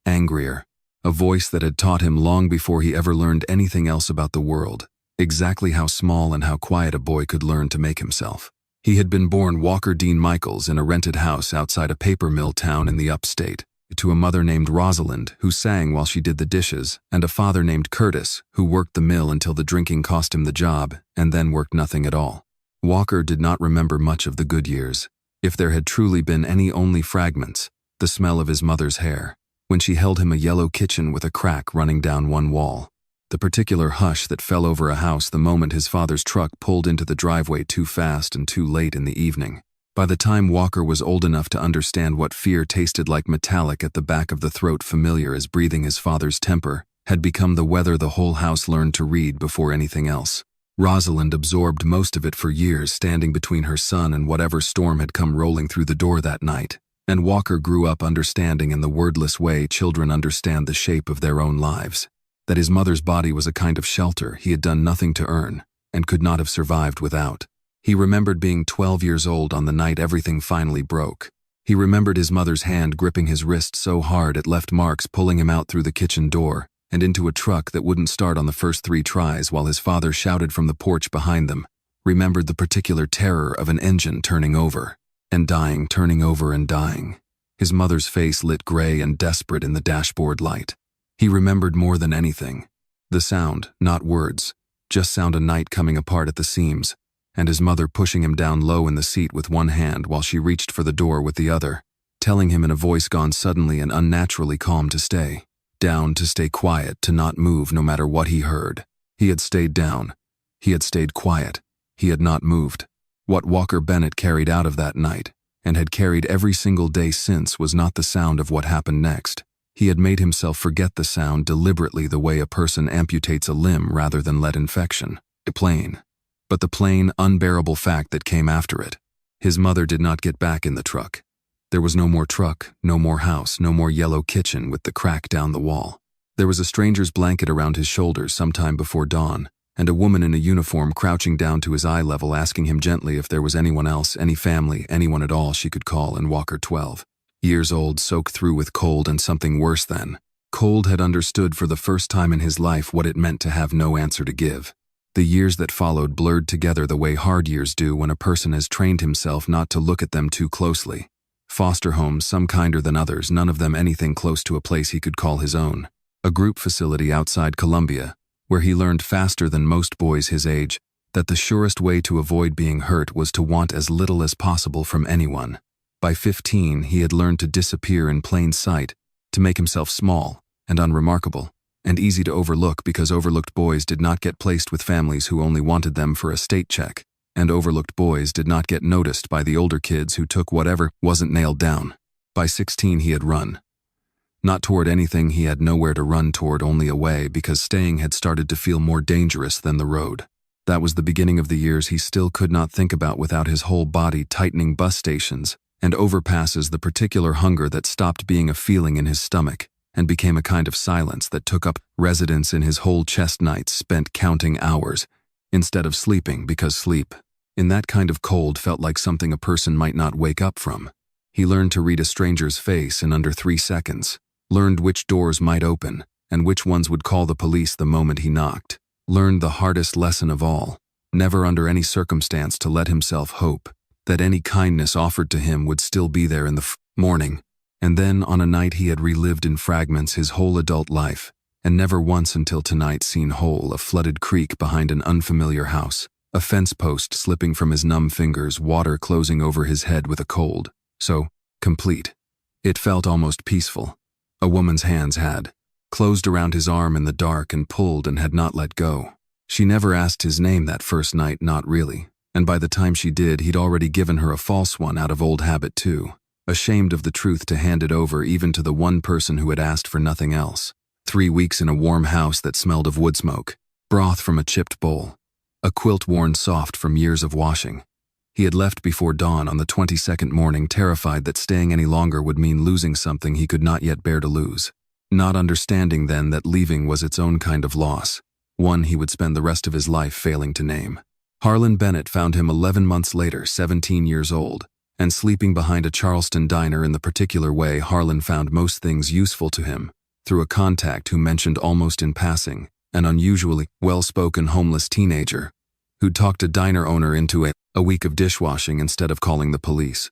angrier, a voice that had taught him long before he ever learned anything else about the world, exactly how small and how quiet a boy could learn to make himself. He had been born Walker Dean Michaels in a rented house outside a paper mill town in the upstate, to a mother named Rosalind, who sang while she did the dishes, and a father named Curtis, who worked the mill until the drinking cost him the job, and then worked nothing at all. Walker did not remember much of the good years. If there had truly been any, only fragments, the smell of his mother's hair, when she held him, a yellow kitchen with a crack running down one wall, the particular hush that fell over a house the moment his father's truck pulled into the driveway too fast and too late in the evening. By the time Walker was old enough to understand what fear tasted like, metallic at the back of the throat, familiar as breathing his father's temper, had become the weather the whole house learned to read before anything else. Rosalind absorbed most of it for years, standing between her son and whatever storm had come rolling through the door that night, and Walker grew up understanding in the wordless way children understand the shape of their own lives, that his mother's body was a kind of shelter he had done nothing to earn and could not have survived without. He remembered being 12 years old on the night everything finally broke. He remembered his mother's hand gripping his wrist so hard it left marks, pulling him out through the kitchen door, and into a truck that wouldn't start on the first 3 tries while his father shouted from the porch behind them, remembered the particular terror of an engine turning over and dying, turning over and dying. His mother's face lit gray and desperate in the dashboard light. He remembered more than anything. The sound, not words, just sound, a night coming apart at the seams, and his mother pushing him down low in the seat with one hand while she reached for the door with the other, telling him in a voice gone suddenly and unnaturally calm to stay down, to stay quiet, to not move no matter what he heard. He had stayed down. He had stayed quiet. He had not moved. What Walker Bennett carried out of that night, and had carried every single day since, was not the sound of what happened next. He had made himself forget the sound deliberately, the way a person amputates a limb rather than let infection. Plain. But the plain, unbearable fact that came after it. His mother did not get back in the truck. There was no more truck, no more house, no more yellow kitchen with the crack down the wall. There was a stranger's blanket around his shoulders sometime before dawn, and a woman in a uniform crouching down to his eye level, asking him gently if there was anyone else, any family, anyone at all she could call. And Walker, 12 years old, soaked through with cold and something worse than cold, had understood for the first time in his life what it meant to have no answer to give. The years that followed blurred together the way hard years do when a person has trained himself not to look at them too closely. Foster homes, some kinder than others, none of them anything close to a place he could call his own. A group facility outside Columbia, where he learned faster than most boys his age that the surest way to avoid being hurt was to want as little as possible from anyone. By 15, he had learned to disappear in plain sight, to make himself small and unremarkable, and easy to overlook, because overlooked boys did not get placed with families who only wanted them for a state check, and overlooked boys did not get noticed by the older kids who took whatever wasn't nailed down. By 16, he had run. Not toward anything. He had nowhere to run toward, only away, because staying had started to feel more dangerous than the road. That was the beginning of the years he still could not think about without his whole body tightening. Bus stations and overpasses, the particular hunger that stopped being a feeling in his stomach and became a kind of silence that took up residence in his whole chest. Nights spent counting hours instead of sleeping, because sleep in that kind of cold felt like something a person might not wake up from. He learned to read a stranger's face in under 3 seconds, learned which doors might open and which ones would call the police the moment he knocked, learned the hardest lesson of all, never under any circumstance to let himself hope that any kindness offered to him would still be there in the morning. And then, on a night he had relived in fragments his whole adult life, and never once until tonight seen whole, a flooded creek behind an unfamiliar house, a fence post slipping from his numb fingers, water closing over his head with a cold so complete it felt almost peaceful. A woman's hands had closed around his arm in the dark and pulled and had not let go. She never asked his name that first night, not really, and by the time she did, he'd already given her a false one out of old habit too, ashamed of the truth to hand it over even to the one person who had asked for nothing else. 3 weeks in a warm house that smelled of wood smoke, broth from a chipped bowl, a quilt worn soft from years of washing. He had left before dawn on the 22nd morning, terrified that staying any longer would mean losing something he could not yet bear to lose, not understanding then that leaving was its own kind of loss, one he would spend the rest of his life failing to name. Harlan Bennett found him 11 months later, 17 years old, and sleeping behind a Charleston diner in the particular way Harlan found most things useful to him, through a contact who mentioned almost in passing an unusually well-spoken homeless teenager who'd talked a diner owner into a week of dishwashing instead of calling the police.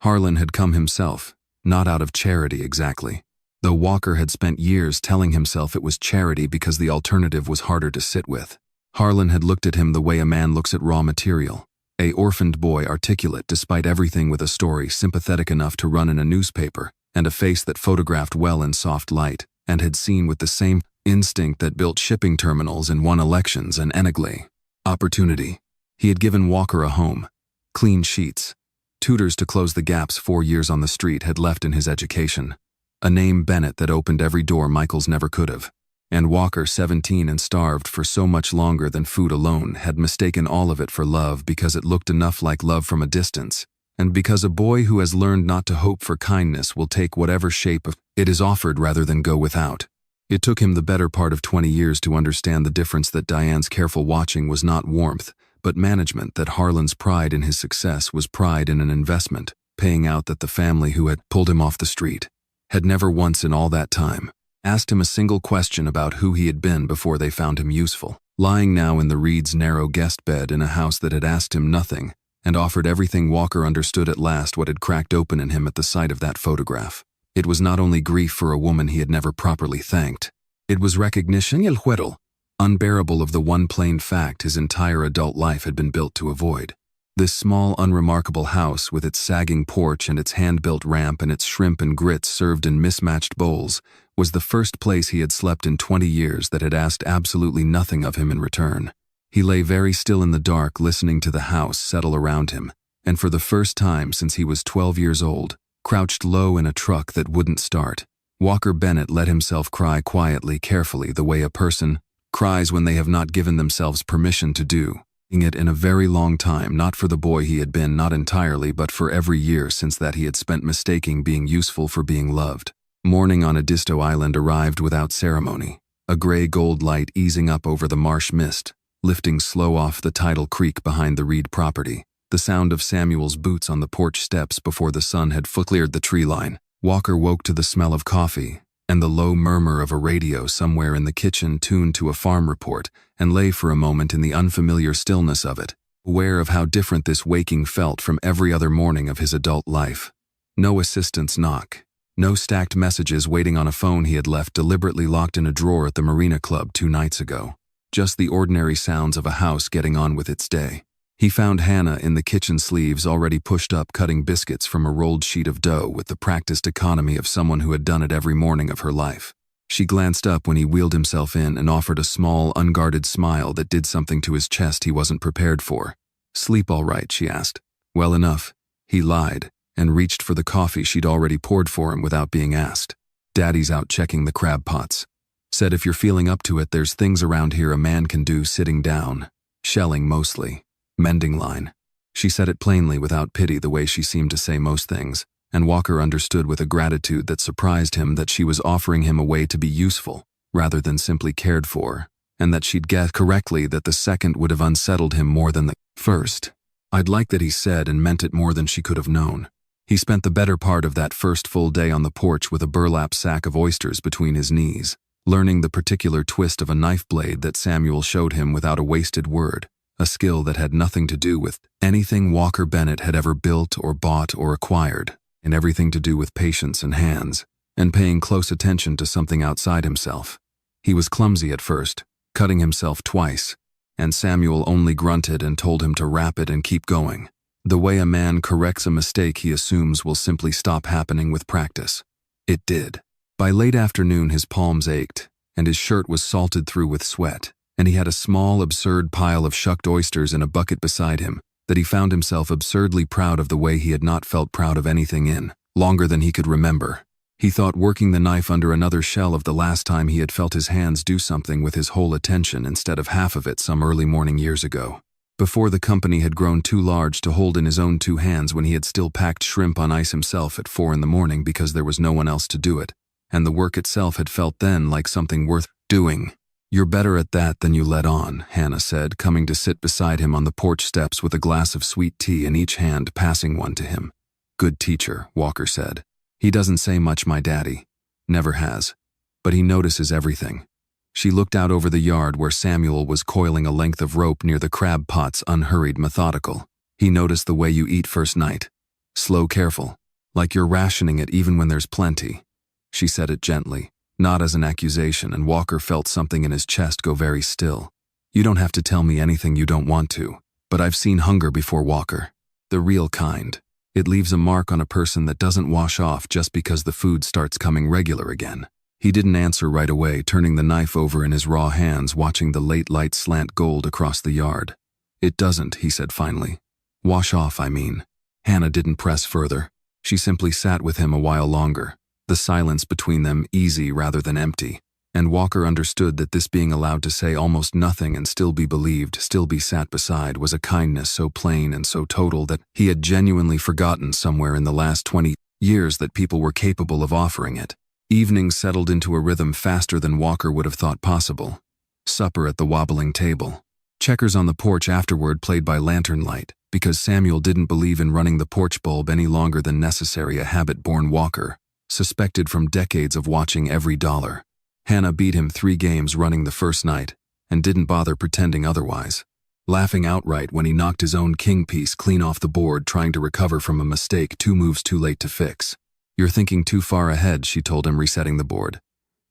Harlan had come himself, not out of charity exactly, though Walker had spent years telling himself it was charity because the alternative was harder to sit with. Harlan had looked at him the way a man looks at raw material, a orphaned boy, articulate despite everything, with a story sympathetic enough to run in a newspaper, and a face that photographed well in soft light, and had seen with the same instinct that built shipping terminals and won elections and Enneagle. Opportunity. He had given Walker a home, clean sheets, tutors to close the gaps 4 years on the street had left in his education, a name, Bennett, that opened every door Michaels never could have. And Walker, 17 and starved for so much longer than food alone, had mistaken all of it for love because it looked enough like love from a distance, and because a boy who has learned not to hope for kindness will take whatever shape it is offered rather than go without. It took him the better part of 20 years to understand the difference, that Diane's careful watching was not warmth, but management, that Harlan's pride in his success was pride in an investment, paying out, that the family who had pulled him off the street had never once in all that time asked him a single question about who he had been before they found him useful. Lying now in the Reed's narrow guest bed in a house that had asked him nothing and offered everything, Walker understood at last what had cracked open in him at the sight of that photograph. It was not only grief for a woman he had never properly thanked. It was recognition, el juero, unbearable of the one plain fact his entire adult life had been built to avoid. This small, unremarkable house, with its sagging porch and its hand-built ramp and its shrimp and grits served in mismatched bowls, was the first place he had slept in 20 years that had asked absolutely nothing of him in return. He lay very still in the dark, listening to the house settle around him, and for the first time since he was 12 years old, crouched low in a truck that wouldn't start, Walker Bennett let himself cry quietly, carefully, the way a person cries when they have not given themselves permission to do. It in a very long time, not for the boy he had been, not entirely, but for every year since that he had spent mistaking being useful for being loved. Morning on Edisto Island arrived without ceremony, a gray gold light easing up over the marsh mist, lifting slow off the tidal creek behind the Reed property, the sound of Samuel's boots on the porch steps before the sun had cleared the tree line. Walker woke to the smell of coffee and the low murmur of a radio somewhere in the kitchen tuned to a farm report, and lay for a moment in the unfamiliar stillness of it, aware of how different this waking felt from every other morning of his adult life. No assistant's knock, no stacked messages waiting on a phone he had left deliberately locked in a drawer at the Marina Club 2 nights ago. Just the ordinary sounds of a house getting on with its day. He found Hannah in the kitchen, sleeves already pushed up, cutting biscuits from a rolled sheet of dough with the practiced economy of someone who had done it every morning of her life. She glanced up when he wheeled himself in and offered a small, unguarded smile that did something to his chest he wasn't prepared for. "Sleep all right?" she asked. "Well enough," he lied, and reached for the coffee she'd already poured for him without being asked. "Daddy's out checking the crab pots. Said if you're feeling up to it, there's things around here a man can do sitting down. Shelling mostly. Mending line." She said it plainly, without pity, the way she seemed to say most things, and Walker understood with a gratitude that surprised him that she was offering him a way to be useful, rather than simply cared for, and that she'd guessed correctly that the second would have unsettled him more than the first. I'd like that he said and meant it more than she could have known. He spent the better part of that first full day on the porch with a burlap sack of oysters between his knees, learning the particular twist of a knife blade that Samuel showed him without a wasted word. A skill that had nothing to do with anything Walker Bennett had ever built or bought or acquired, and everything to do with patience and hands, and paying close attention to something outside himself. He was clumsy at first, cutting himself twice, and Samuel only grunted and told him to wrap it and keep going. The way a man corrects a mistake he assumes will simply stop happening with practice. It did. By late afternoon his palms ached, and his shirt was salted through with sweat, and he had a small, absurd pile of shucked oysters in a bucket beside him that he found himself absurdly proud of, the way he had not felt proud of anything in longer than he could remember. He thought working the knife under another shell of the last time he had felt his hands do something with his whole attention instead of half of it some early morning years ago, before the company had grown too large to hold in his own 2 hands, when he had still packed shrimp on ice himself at 4 in the morning because there was no one else to do it, and the work itself had felt then like something worth doing. "You're better at that than you let on," Hannah said, coming to sit beside him on the porch steps with a glass of sweet tea in each hand, passing one to him. "Good teacher," Walker said. "He doesn't say much, my daddy. Never has. But he notices everything." She looked out over the yard where Samuel was coiling a length of rope near the crab pots, unhurried, methodical. "He noticed the way you eat first night. Slow, careful. Like you're rationing it even when there's plenty." She said it gently, not as an accusation, and Walker felt something in his chest go very still. "You don't have to tell me anything you don't want to, but I've seen hunger before, Walker. The real kind. It leaves a mark on a person that doesn't wash off just because the food starts coming regular again." He didn't answer right away, turning the knife over in his raw hands, watching the late light slant gold across the yard. "It doesn't," he said finally. "Wash off, I mean." Hannah didn't press further. She simply sat with him a while longer, the silence between them easy rather than empty, and Walker understood that this being allowed to say almost nothing and still be believed, still be sat beside, was a kindness so plain and so total that he had genuinely forgotten somewhere in the last 20 years that people were capable of offering it. Evenings settled into a rhythm faster than Walker would have thought possible. Supper at the wobbling table. Checkers on the porch afterward, played by lantern light, because Samuel didn't believe in running the porch bulb any longer than necessary, a habit born Walker suspected from decades of watching every dollar Hannah beat him 3 games running the first night, and didn't bother pretending otherwise, laughing outright when he knocked his own king piece clean off the board trying to recover from a mistake 2 moves too late to fix. "You're thinking too far ahead," she told him, resetting the board.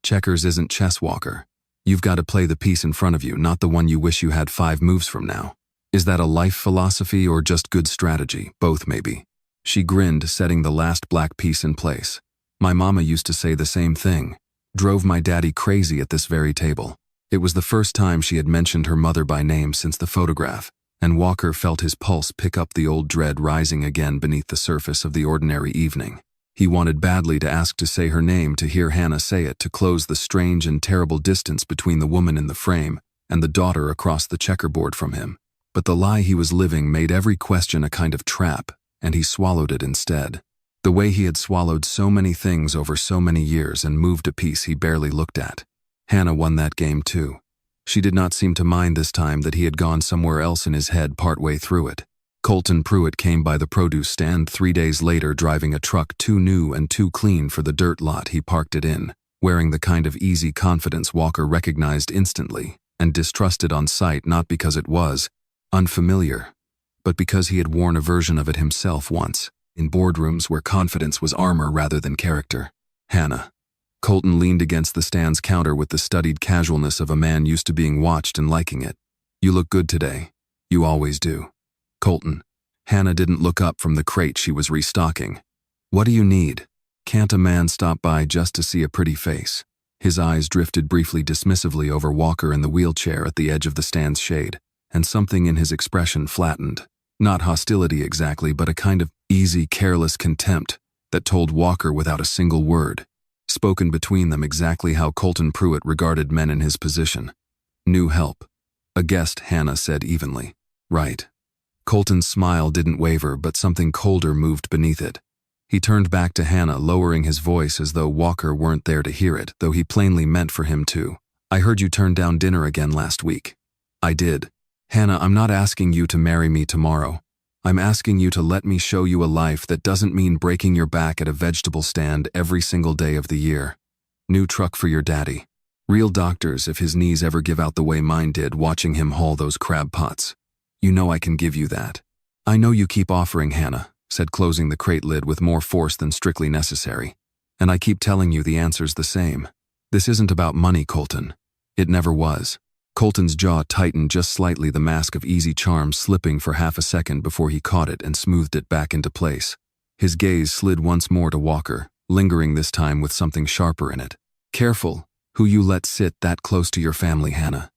"Checkers isn't chess, Walker. You've got to play the piece in front of you, not the one you wish you had 5 moves from now. Is that a life philosophy or just good strategy? Both, maybe." She grinned, setting the last black piece in place. "My mama used to say the same thing. Drove my daddy crazy at this very table." It was the first time she had mentioned her mother by name since the photograph, and Walker felt his pulse pick up, the old dread rising again beneath the surface of the ordinary evening. He wanted badly to ask to say her name, to hear Hannah say it, to close the strange and terrible distance between the woman in the frame and the daughter across the checkerboard from him. But the lie he was living made every question a kind of trap, and he swallowed it instead. The way he had swallowed so many things over so many years and moved a piece he barely looked at. Hannah won that game too. She did not seem to mind this time that he had gone somewhere else in his head partway through it. Colton Pruitt came by the produce stand 3 days later, driving a truck too new and too clean for the dirt lot he parked it in, wearing the kind of easy confidence Walker recognized instantly and distrusted on sight, not because it was unfamiliar, but because he had worn a version of it himself once, in boardrooms where confidence was armor rather than character. "Hannah." Colton leaned against the stand's counter with the studied casualness of a man used to being watched and liking it. "You look good today. You always do." "Colton." Hannah didn't look up from the crate she was restocking. "What do you need? Can't a man stop by just to see a pretty face?" His eyes drifted briefly dismissively over Walker in the wheelchair at the edge of the stand's shade, and something in his expression flattened. Not hostility exactly, but a kind of easy, careless contempt that told Walker without a single word, spoken between them, exactly how Colton Pruitt regarded men in his position. "New help." "A guest," Hannah said evenly. "Right." Colton's smile didn't waver, but something colder moved beneath it. He turned back to Hannah, lowering his voice as though Walker weren't there to hear it, though he plainly meant for him to. "I heard you turned down dinner again last week." "I did." "Hannah, I'm not asking you to marry me tomorrow. I'm asking you to let me show you a life that doesn't mean breaking your back at a vegetable stand every single day of the year. New truck for your daddy. Real doctors if his knees ever give out the way mine did watching him haul those crab pots. You know I can give you that." "I know you keep offering," Hannah said, closing the crate lid with more force than strictly necessary. "And I keep telling you the answer's the same. This isn't about money, Colton. It never was." Colton's jaw tightened just slightly, the mask of easy charm slipping for half a second before he caught it and smoothed it back into place. His gaze slid once more to Walker, lingering this time with something sharper in it. "Careful who you let sit that close to your family, Hannah.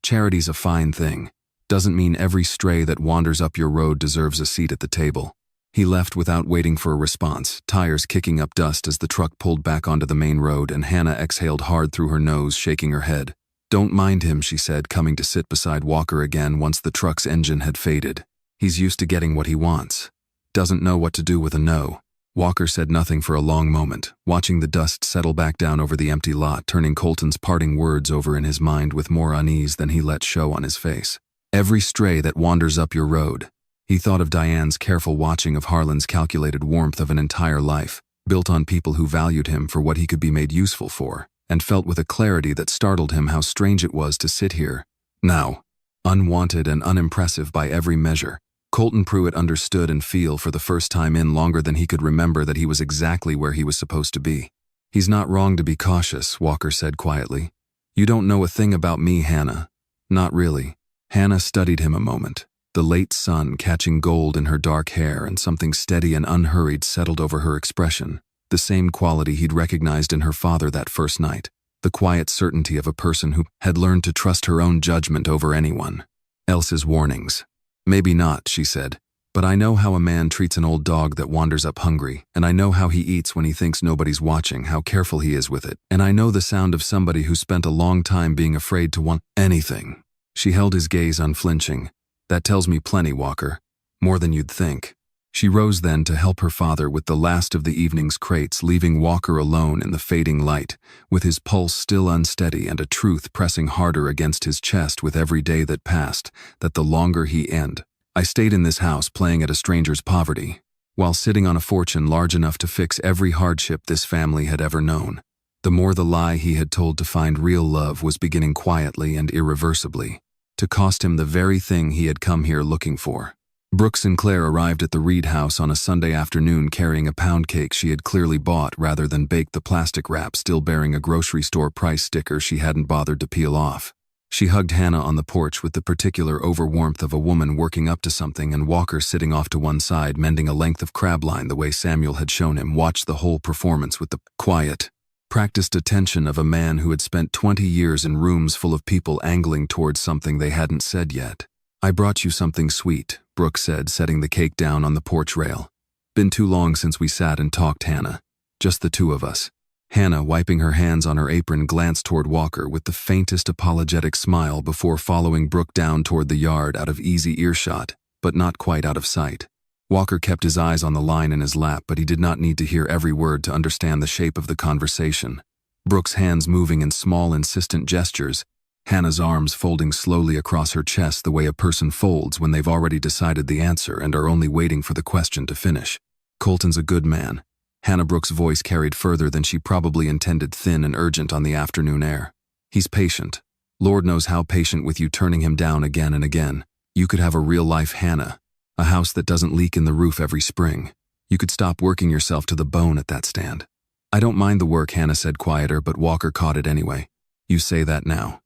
Charity's a fine thing. Doesn't mean every stray that wanders up your road deserves a seat at the table." He left without waiting for a response, tires kicking up dust as the truck pulled back onto the main road, and Hannah exhaled hard through her nose, shaking her head. "Don't mind him," she said, coming to sit beside Walker again once the truck's engine had faded. "He's used to getting what he wants. Doesn't know what to do with a no." Walker said nothing for a long moment, watching the dust settle back down over the empty lot, turning Colton's parting words over in his mind with more unease than he let show on his face. "Every stray that wanders up your road." He thought of Diane's careful watching, of Harlan's calculated warmth of an entire life, built on people who valued him for what he could be made useful for, and felt with a clarity that startled him how strange it was to sit here now, unwanted and unimpressive by every measure. Colton Pruitt understood and feel for the first time in longer than he could remember that he was exactly where he was supposed to be. "He's not wrong to be cautious," Walker said quietly. "You don't know a thing about me, Hannah. Not really." Hannah studied him a moment, the late sun catching gold in her dark hair, and something steady and unhurried settled over her expression, the same quality he'd recognized in her father that first night, the quiet certainty of a person who had learned to trust her own judgment over anyone else's warnings. "Maybe not," she said, "but I know how a man treats an old dog that wanders up hungry, and I know how he eats when he thinks nobody's watching, how careful he is with it, and I know the sound of somebody who spent a long time being afraid to want anything." She held his gaze unflinching. "That tells me plenty, Walker. More than you'd think." She rose then to help her father with the last of the evening's crates, leaving Walker alone in the fading light, with his pulse still unsteady and a truth pressing harder against his chest with every day that passed, that the longer he ended. "I stayed in this house playing at a stranger's poverty, while sitting on a fortune large enough to fix every hardship this family had ever known. The more the lie he had told to find real love was beginning quietly and irreversibly to cost him the very thing he had come here looking for. Brooke Sinclair arrived at the Reed house on a Sunday afternoon carrying a pound cake she had clearly bought rather than baked the plastic wrap still bearing a grocery store price sticker she hadn't bothered to peel off. She hugged Hannah on the porch with the particular overwarmth of a woman working up to something, and Walker, sitting off to one side mending a length of crab line the way Samuel had shown him, watched the whole performance with the quiet, practiced attention of a man who had spent 20 years in rooms full of people angling towards something they hadn't said yet. "I brought you something sweet," Brooke said, setting the cake down on the porch rail. "Been too long since we sat and talked, Hannah. Just the two of us." Hannah, wiping her hands on her apron, glanced toward Walker with the faintest apologetic smile before following Brooke down toward the yard out of easy earshot, but not quite out of sight. Walker kept his eyes on the line in his lap, but he did not need to hear every word to understand the shape of the conversation. Brooke's hands moving in small, insistent gestures, Hannah's arms folding slowly across her chest the way a person folds when they've already decided the answer and are only waiting for the question to finish. "Colton's a good man." Hannah Brooke's voice carried further than she probably intended, thin and urgent on the afternoon air. "He's patient. Lord knows how patient with you turning him down again and again. You could have a real life Hannah. A house that doesn't leak in the roof every spring. You could stop working yourself to the bone at that stand." "I don't mind the work," Hannah said quieter, but Walker caught it anyway. "You say that now.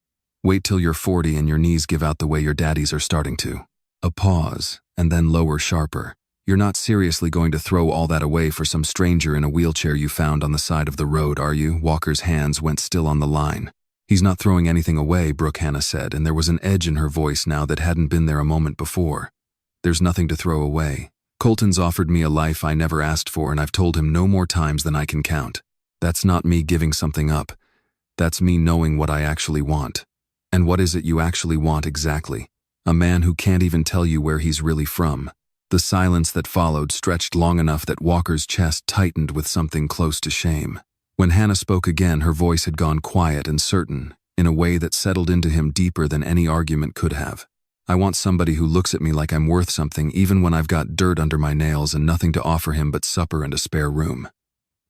Wait till you're 40 and your knees give out the way your daddies are starting to." A pause, and then lower, sharper. "You're not seriously going to throw all that away for some stranger in a wheelchair you found on the side of the road, are you?" Walker's hands went still on the line. "He's not throwing anything away," Brooke, Hannah said, and there was an edge in her voice now that hadn't been there a moment before. "There's nothing to throw away. Colton's offered me a life I never asked for, and I've told him no more times than I can count. That's not me giving something up. That's me knowing what I actually want." "And what is it you actually want exactly?" "A man who can't even tell you where he's really from." The silence that followed stretched long enough that Walker's chest tightened with something close to shame. When Hannah spoke again, her voice had gone quiet and certain, in a way that settled into him deeper than any argument could have. "I want somebody who looks at me like I'm worth something even when I've got dirt under my nails and nothing to offer him but supper and a spare room.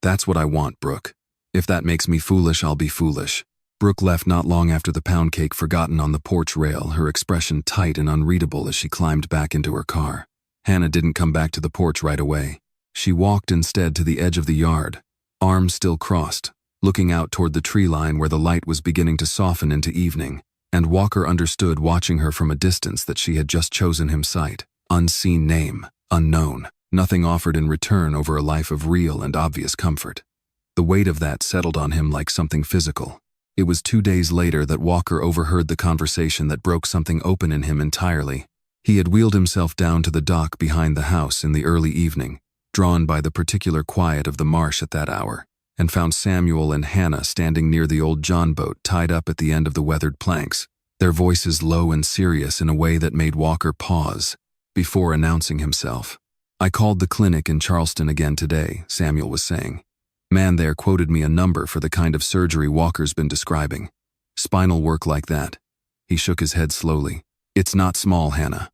That's what I want, Brooke. If that makes me foolish, I'll be foolish." Brooke left not long after the pound cake forgotten on the porch rail, her expression tight and unreadable as she climbed back into her car. Hannah didn't come back to the porch right away. She walked instead to the edge of the yard, arms still crossed, looking out toward the tree line where the light was beginning to soften into evening, and Walker understood, watching her from a distance, that she had just chosen him sight. Unseen name, unknown, nothing offered in return over a life of real and obvious comfort. The weight of that settled on him like something physical. It was 2 days later that Walker overheard the conversation that broke something open in him entirely. He had wheeled himself down to the dock behind the house in the early evening, drawn by the particular quiet of the marsh at that hour, and found Samuel and Hannah standing near the old John boat tied up at the end of the weathered planks, their voices low and serious in a way that made Walker pause before announcing himself. "I called the clinic in Charleston again today," Samuel was saying. "Man there quoted me a number for the kind of surgery Walker's been describing. Spinal work like that." He shook his head slowly. "It's not small, Hannah.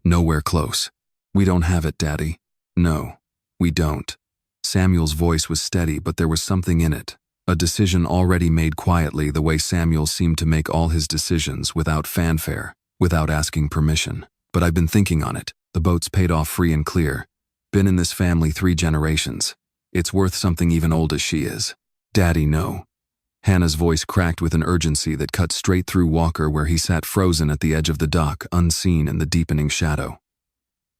Nowhere close. We don't have it, Daddy. No, we don't." Samuel's voice was steady, but there was something in it. A decision already made quietly, the way Samuel seemed to make all his decisions, without fanfare, without asking permission. "But I've been thinking on it. The boat's paid off free and clear. Been in this family 3 generations. It's worth something even old as she is." "Daddy, no." Hannah's voice cracked with an urgency that cut straight through Walker, where he sat frozen at the edge of the dock, unseen in the deepening shadow.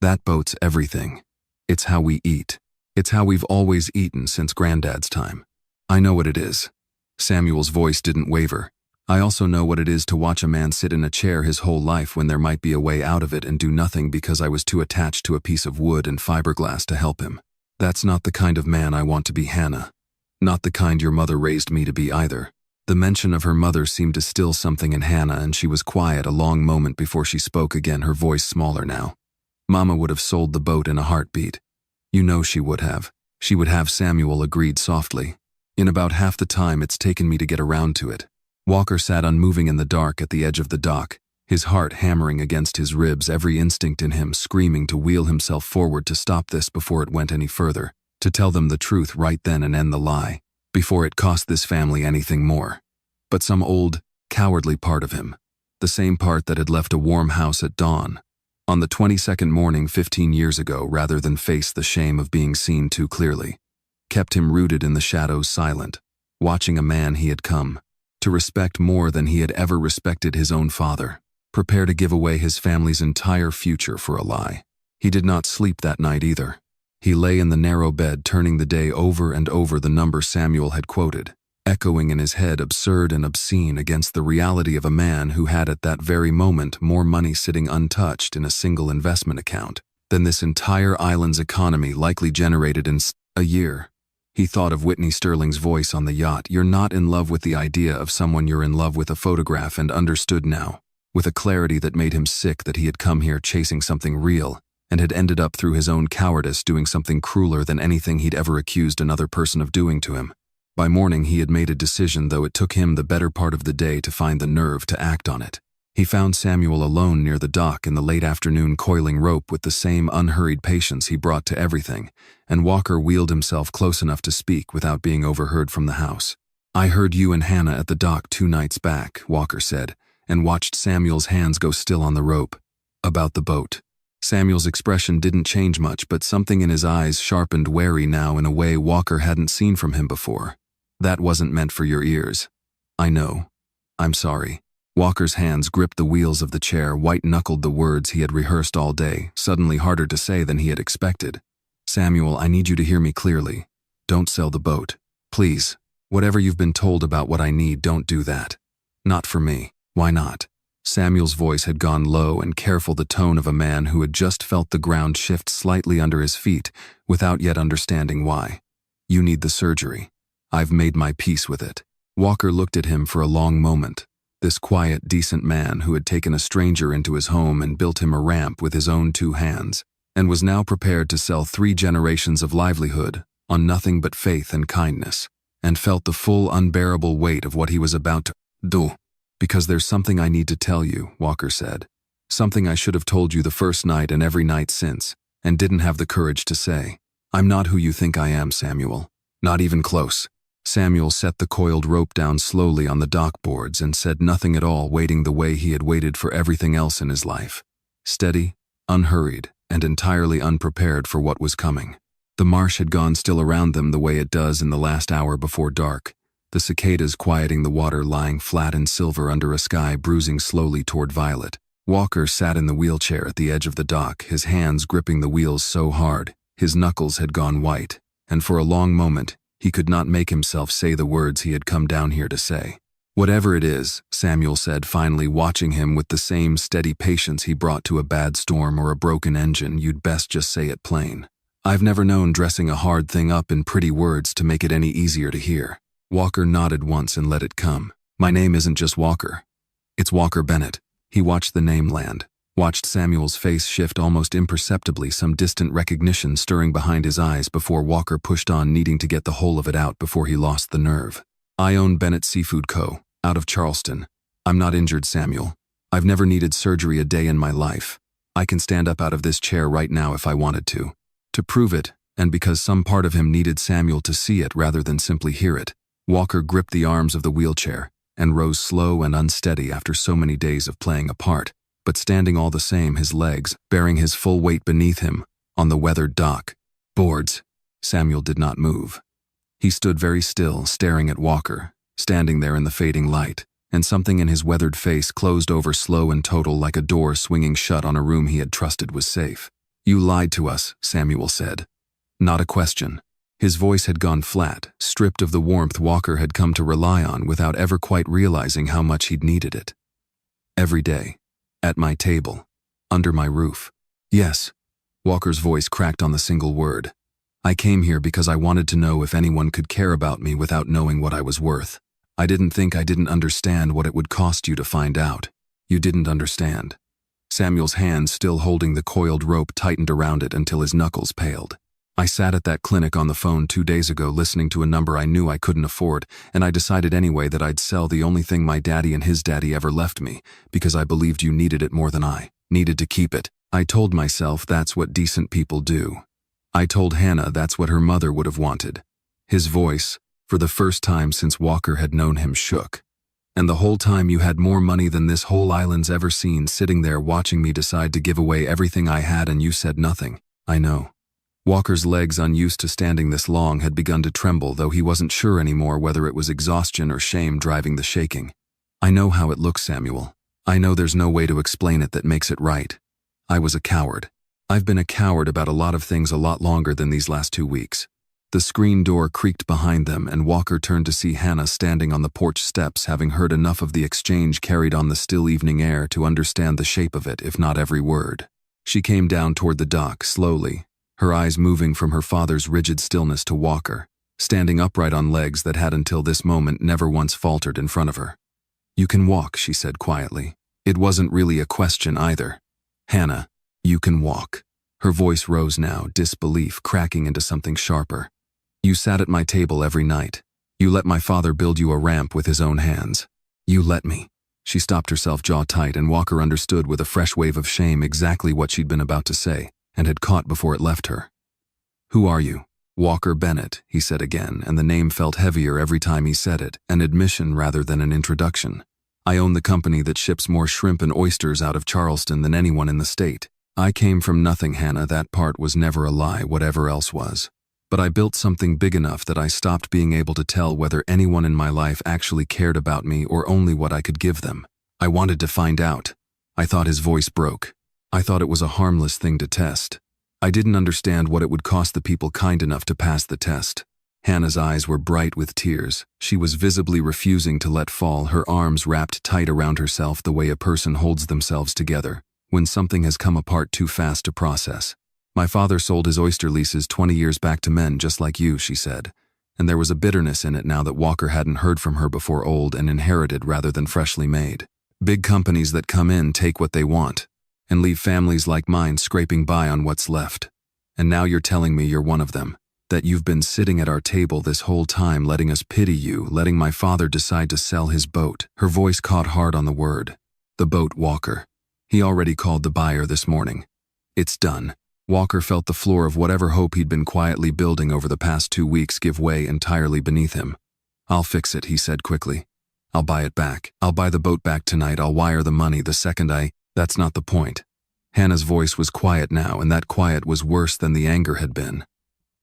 "That boat's everything. It's how we eat. It's how we've always eaten since Granddad's time. I know what it is." Samuel's voice didn't waver. "I also know what it is to watch a man sit in a chair his whole life when there might be a way out of it, and do nothing because I was too attached to a piece of wood and fiberglass to help him. That's not the kind of man I want to be, Hannah. Not the kind your mother raised me to be either." The mention of her mother seemed to still something in Hannah, and she was quiet a long moment before she spoke again, her voice smaller now. "Mama would have sold the boat in a heartbeat. You know she would have." "She would have," Samuel agreed softly. "In about half the time it's taken me to get around to it." Walker sat unmoving in the dark at the edge of the dock, his heart hammering against his ribs, every instinct in him screaming to wheel himself forward to stop this before it went any further, to tell them the truth right then and end the lie. before it cost this family anything more. But some old, cowardly part of him, the same part that had left a warm house at dawn, on the 22nd morning 15 years ago rather than face the shame of being seen too clearly, kept him rooted in the shadows silent, watching a man he had come to respect more than he had ever respected his own father, prepare to give away his family's entire future for a lie. He did not sleep that night either. He lay in the narrow bed turning the day over and over the number Samuel had quoted, echoing in his head absurd and obscene against the reality of a man who had at that very moment more money sitting untouched in a single investment account than this entire island's economy likely generated in a year. He thought of Whitney Sterling's voice on the yacht. You're not in love with the idea of someone, you're in love with a photograph, and understood now, with a clarity that made him sick, that he had come here chasing something real and had ended up through his own cowardice doing something crueler than anything he'd ever accused another person of doing to him. By morning he had made a decision, though it took him the better part of the day to find the nerve to act on it. He found Samuel alone near the dock in the late afternoon, coiling rope with the same unhurried patience he brought to everything, and Walker wheeled himself close enough to speak without being overheard from the house. "I heard you and Hannah at the dock 2 nights back," Walker said, and watched Samuel's hands go still on the rope. "About the boat." Samuel's expression didn't change much, but something in his eyes sharpened, wary now in a way Walker hadn't seen from him before. "That wasn't meant for your ears." "I know. I'm sorry." Walker's hands gripped the wheels of the chair, white-knuckled the words he had rehearsed all day, suddenly harder to say than he had expected. "Samuel, I need you to hear me clearly. Don't sell the boat. Please. Whatever you've been told about what I need, don't do that. Not for me." "Why not?" Samuel's voice had gone low and careful, the tone of a man who had just felt the ground shift slightly under his feet without yet understanding why. "You need the surgery. I've made my peace with it." Walker looked at him for a long moment. This quiet, decent man who had taken a stranger into his home and built him a ramp with his own 2 hands, and was now prepared to sell 3 generations of livelihood on nothing but faith and kindness, and felt the full, unbearable weight of what he was about to do. "Because there's something I need to tell you," Walker said. "Something I should have told you the first night and every night since, and didn't have the courage to say. I'm not who you think I am, Samuel. Not even close." Samuel set the coiled rope down slowly on the dock boards and said nothing at all, waiting the way he had waited for everything else in his life. Steady, unhurried, and entirely unprepared for what was coming. The marsh had gone still around them the way it does in the last hour before dark, the cicadas quieting the water lying flat and silver under a sky bruising slowly toward violet. Walker sat in the wheelchair at the edge of the dock, his hands gripping the wheels so hard, his knuckles had gone white, and for a long moment, he could not make himself say the words he had come down here to say. "Whatever it is," Samuel said finally, watching him with the same steady patience he brought to a bad storm or a broken engine, "you'd best just say it plain. I've never known dressing a hard thing up in pretty words to make it any easier to hear." Walker nodded once and let it come. "My name isn't just Walker. It's Walker Bennett." He watched the name land, watched Samuel's face shift almost imperceptibly, some distant recognition stirring behind his eyes before Walker pushed on, needing to get the whole of it out before he lost the nerve. "I own Bennett Seafood Co., out of Charleston. I'm not injured, Samuel. I've never needed surgery a day in my life. I can stand up out of this chair right now if I wanted to." To prove it, and because some part of him needed Samuel to see it rather than simply hear it, Walker gripped the arms of the wheelchair and rose slow and unsteady after so many days of playing a part, but standing all the same, his legs bearing his full weight beneath him on the weathered dock boards. Samuel did not move. He stood very still, staring at Walker, standing there in the fading light, and something in his weathered face closed over slow and total, like a door swinging shut on a room he had trusted was safe. "You lied to us," Samuel said. Not a question. His voice had gone flat, stripped of the warmth Walker had come to rely on without ever quite realizing how much he'd needed it. "Every day. At my table. Under my roof." "Yes." Walker's voice cracked on the single word. "I came here because I wanted to know if anyone could care about me without knowing what I was worth. I didn't think I didn't understand what it would cost you to find out. You didn't understand." Samuel's hands, still holding the coiled rope, tightened around it until his knuckles paled. "I sat at that clinic on the phone 2 days ago listening to a number I knew I couldn't afford, and I decided anyway that I'd sell the only thing my daddy and his daddy ever left me, because I believed you needed it more than I needed to keep it. I told myself that's what decent people do. I told Hannah that's what her mother would have wanted." His voice, for the first time since Walker had known him, shook. And the whole time you had more money than this whole island's ever seen, sitting there watching me decide to give away everything I had, and you said nothing. I know. Walker's legs, unused to standing this long, had begun to tremble, though he wasn't sure anymore whether it was exhaustion or shame driving the shaking. I know how it looks, Samuel. I know there's no way to explain it that makes it right. I was a coward. I've been a coward about a lot of things a lot longer than these last 2 weeks. The screen door creaked behind them, and Walker turned to see Hannah standing on the porch steps, having heard enough of the exchange carried on the still evening air to understand the shape of it, if not every word. She came down toward the dock, slowly, her eyes moving from her father's rigid stillness to Walker, standing upright on legs that had until this moment never once faltered in front of her. You can walk, she said quietly. It wasn't really a question either. Hannah, you can walk. Her voice rose now, disbelief cracking into something sharper. You sat at my table every night. You let my father build you a ramp with his own hands. You let me. She stopped herself, jaw tight, and Walker understood with a fresh wave of shame exactly what she'd been about to say, and had caught before it left her. Who are you? Walker Bennett, he said again, and the name felt heavier every time he said it, an admission rather than an introduction. I own the company that ships more shrimp and oysters out of Charleston than anyone in the state. I came from nothing, Hannah, that part was never a lie, whatever else was. But I built something big enough that I stopped being able to tell whether anyone in my life actually cared about me or only what I could give them. I wanted to find out. I thought his voice broke. I thought it was a harmless thing to test. I didn't understand what it would cost the people kind enough to pass the test. Hannah's eyes were bright with tears. She was visibly refusing to let fall, her arms wrapped tight around herself the way a person holds themselves together when something has come apart too fast to process. My father sold his oyster leases 20 years back to men just like you, she said, and there was a bitterness in it now that Walker hadn't heard from her before, old and inherited rather than freshly made. Big companies that come in, take what they want, and leave families like mine scraping by on what's left. And now you're telling me you're one of them, that you've been sitting at our table this whole time letting us pity you, letting my father decide to sell his boat. Her voice caught hard on the word. The boat, Walker. He already called the buyer this morning. It's done. Walker felt the floor of whatever hope he'd been quietly building over the past 2 weeks give way entirely beneath him. I'll fix it, he said quickly. I'll buy it back. I'll buy the boat back tonight. I'll wire the money the second That's not the point. Hannah's voice was quiet now, and that quiet was worse than the anger had been.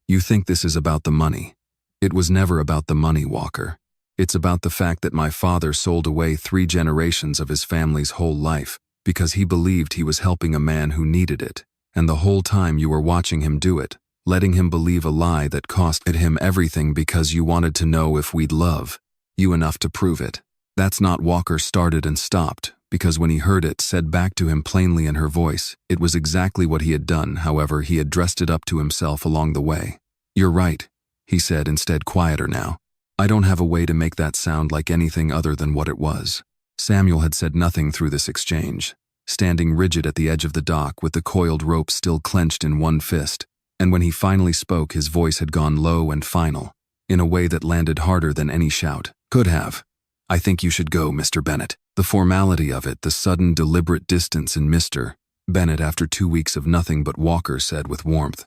You think this is about the money. It was never about the money, Walker. It's about the fact that my father sold away 3 generations of his family's whole life because he believed he was helping a man who needed it. And the whole time you were watching him do it, letting him believe a lie that costed him everything because you wanted to know if we'd love you enough to prove it. That's not. Walker started and stopped, because when he heard it said back to him plainly in her voice, it was exactly what he had done. However, he had dressed it up to himself along the way. You're right, he said, instead quieter now. I don't have a way to make that sound like anything other than what it was. Samuel had said nothing through this exchange, standing rigid at the edge of the dock with the coiled rope still clenched in one fist, and when he finally spoke, his voice had gone low and final, in a way that landed harder than any shout could have. I think you should go, Mr. Bennett. The formality of it, the sudden deliberate distance in Mr. Bennett after 2 weeks of nothing but Walker, said with warmth.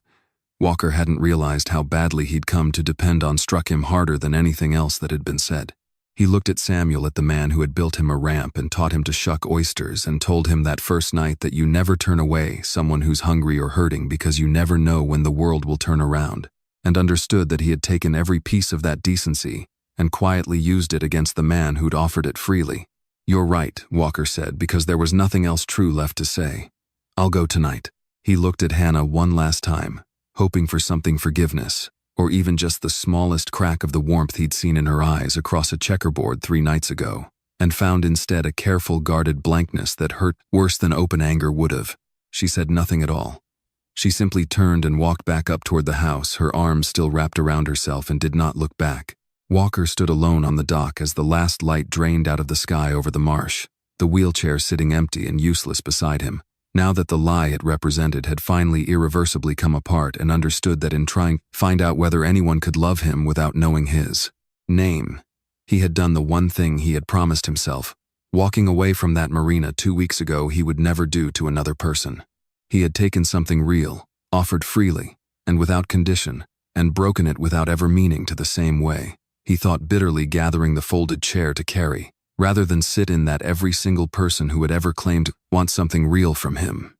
Walker hadn't realized how badly he'd come to depend on struck him harder than anything else that had been said. He looked at Samuel, at the man who had built him a ramp and taught him to shuck oysters, and told him that first night that you never turn away someone who's hungry or hurting because you never know when the world will turn around, and understood that he had taken every piece of that decency and quietly used it against the man who'd offered it freely. You're right, Walker said, because there was nothing else true left to say. I'll go tonight. He looked at Hannah one last time, hoping for something, forgiveness, or even just the smallest crack of the warmth he'd seen in her eyes across a checkerboard 3 nights ago, and found instead a careful, guarded blankness that hurt worse than open anger would have. She said nothing at all. She simply turned and walked back up toward the house, her arms still wrapped around herself, and did not look back. Walker stood alone on the dock as the last light drained out of the sky over the marsh, the wheelchair sitting empty and useless beside him. Now that the lie it represented had finally irreversibly come apart, and understood that in trying to find out whether anyone could love him without knowing his name, he had done the one thing he had promised himself. Walking away from that marina 2 weeks ago, he would never do to another person. He had taken something real, offered freely, and without condition, and broken it without ever meaning to the same way. he thought bitterly, gathering the folded chair to carry, rather than sit in that every single person who had ever claimed to want something real from him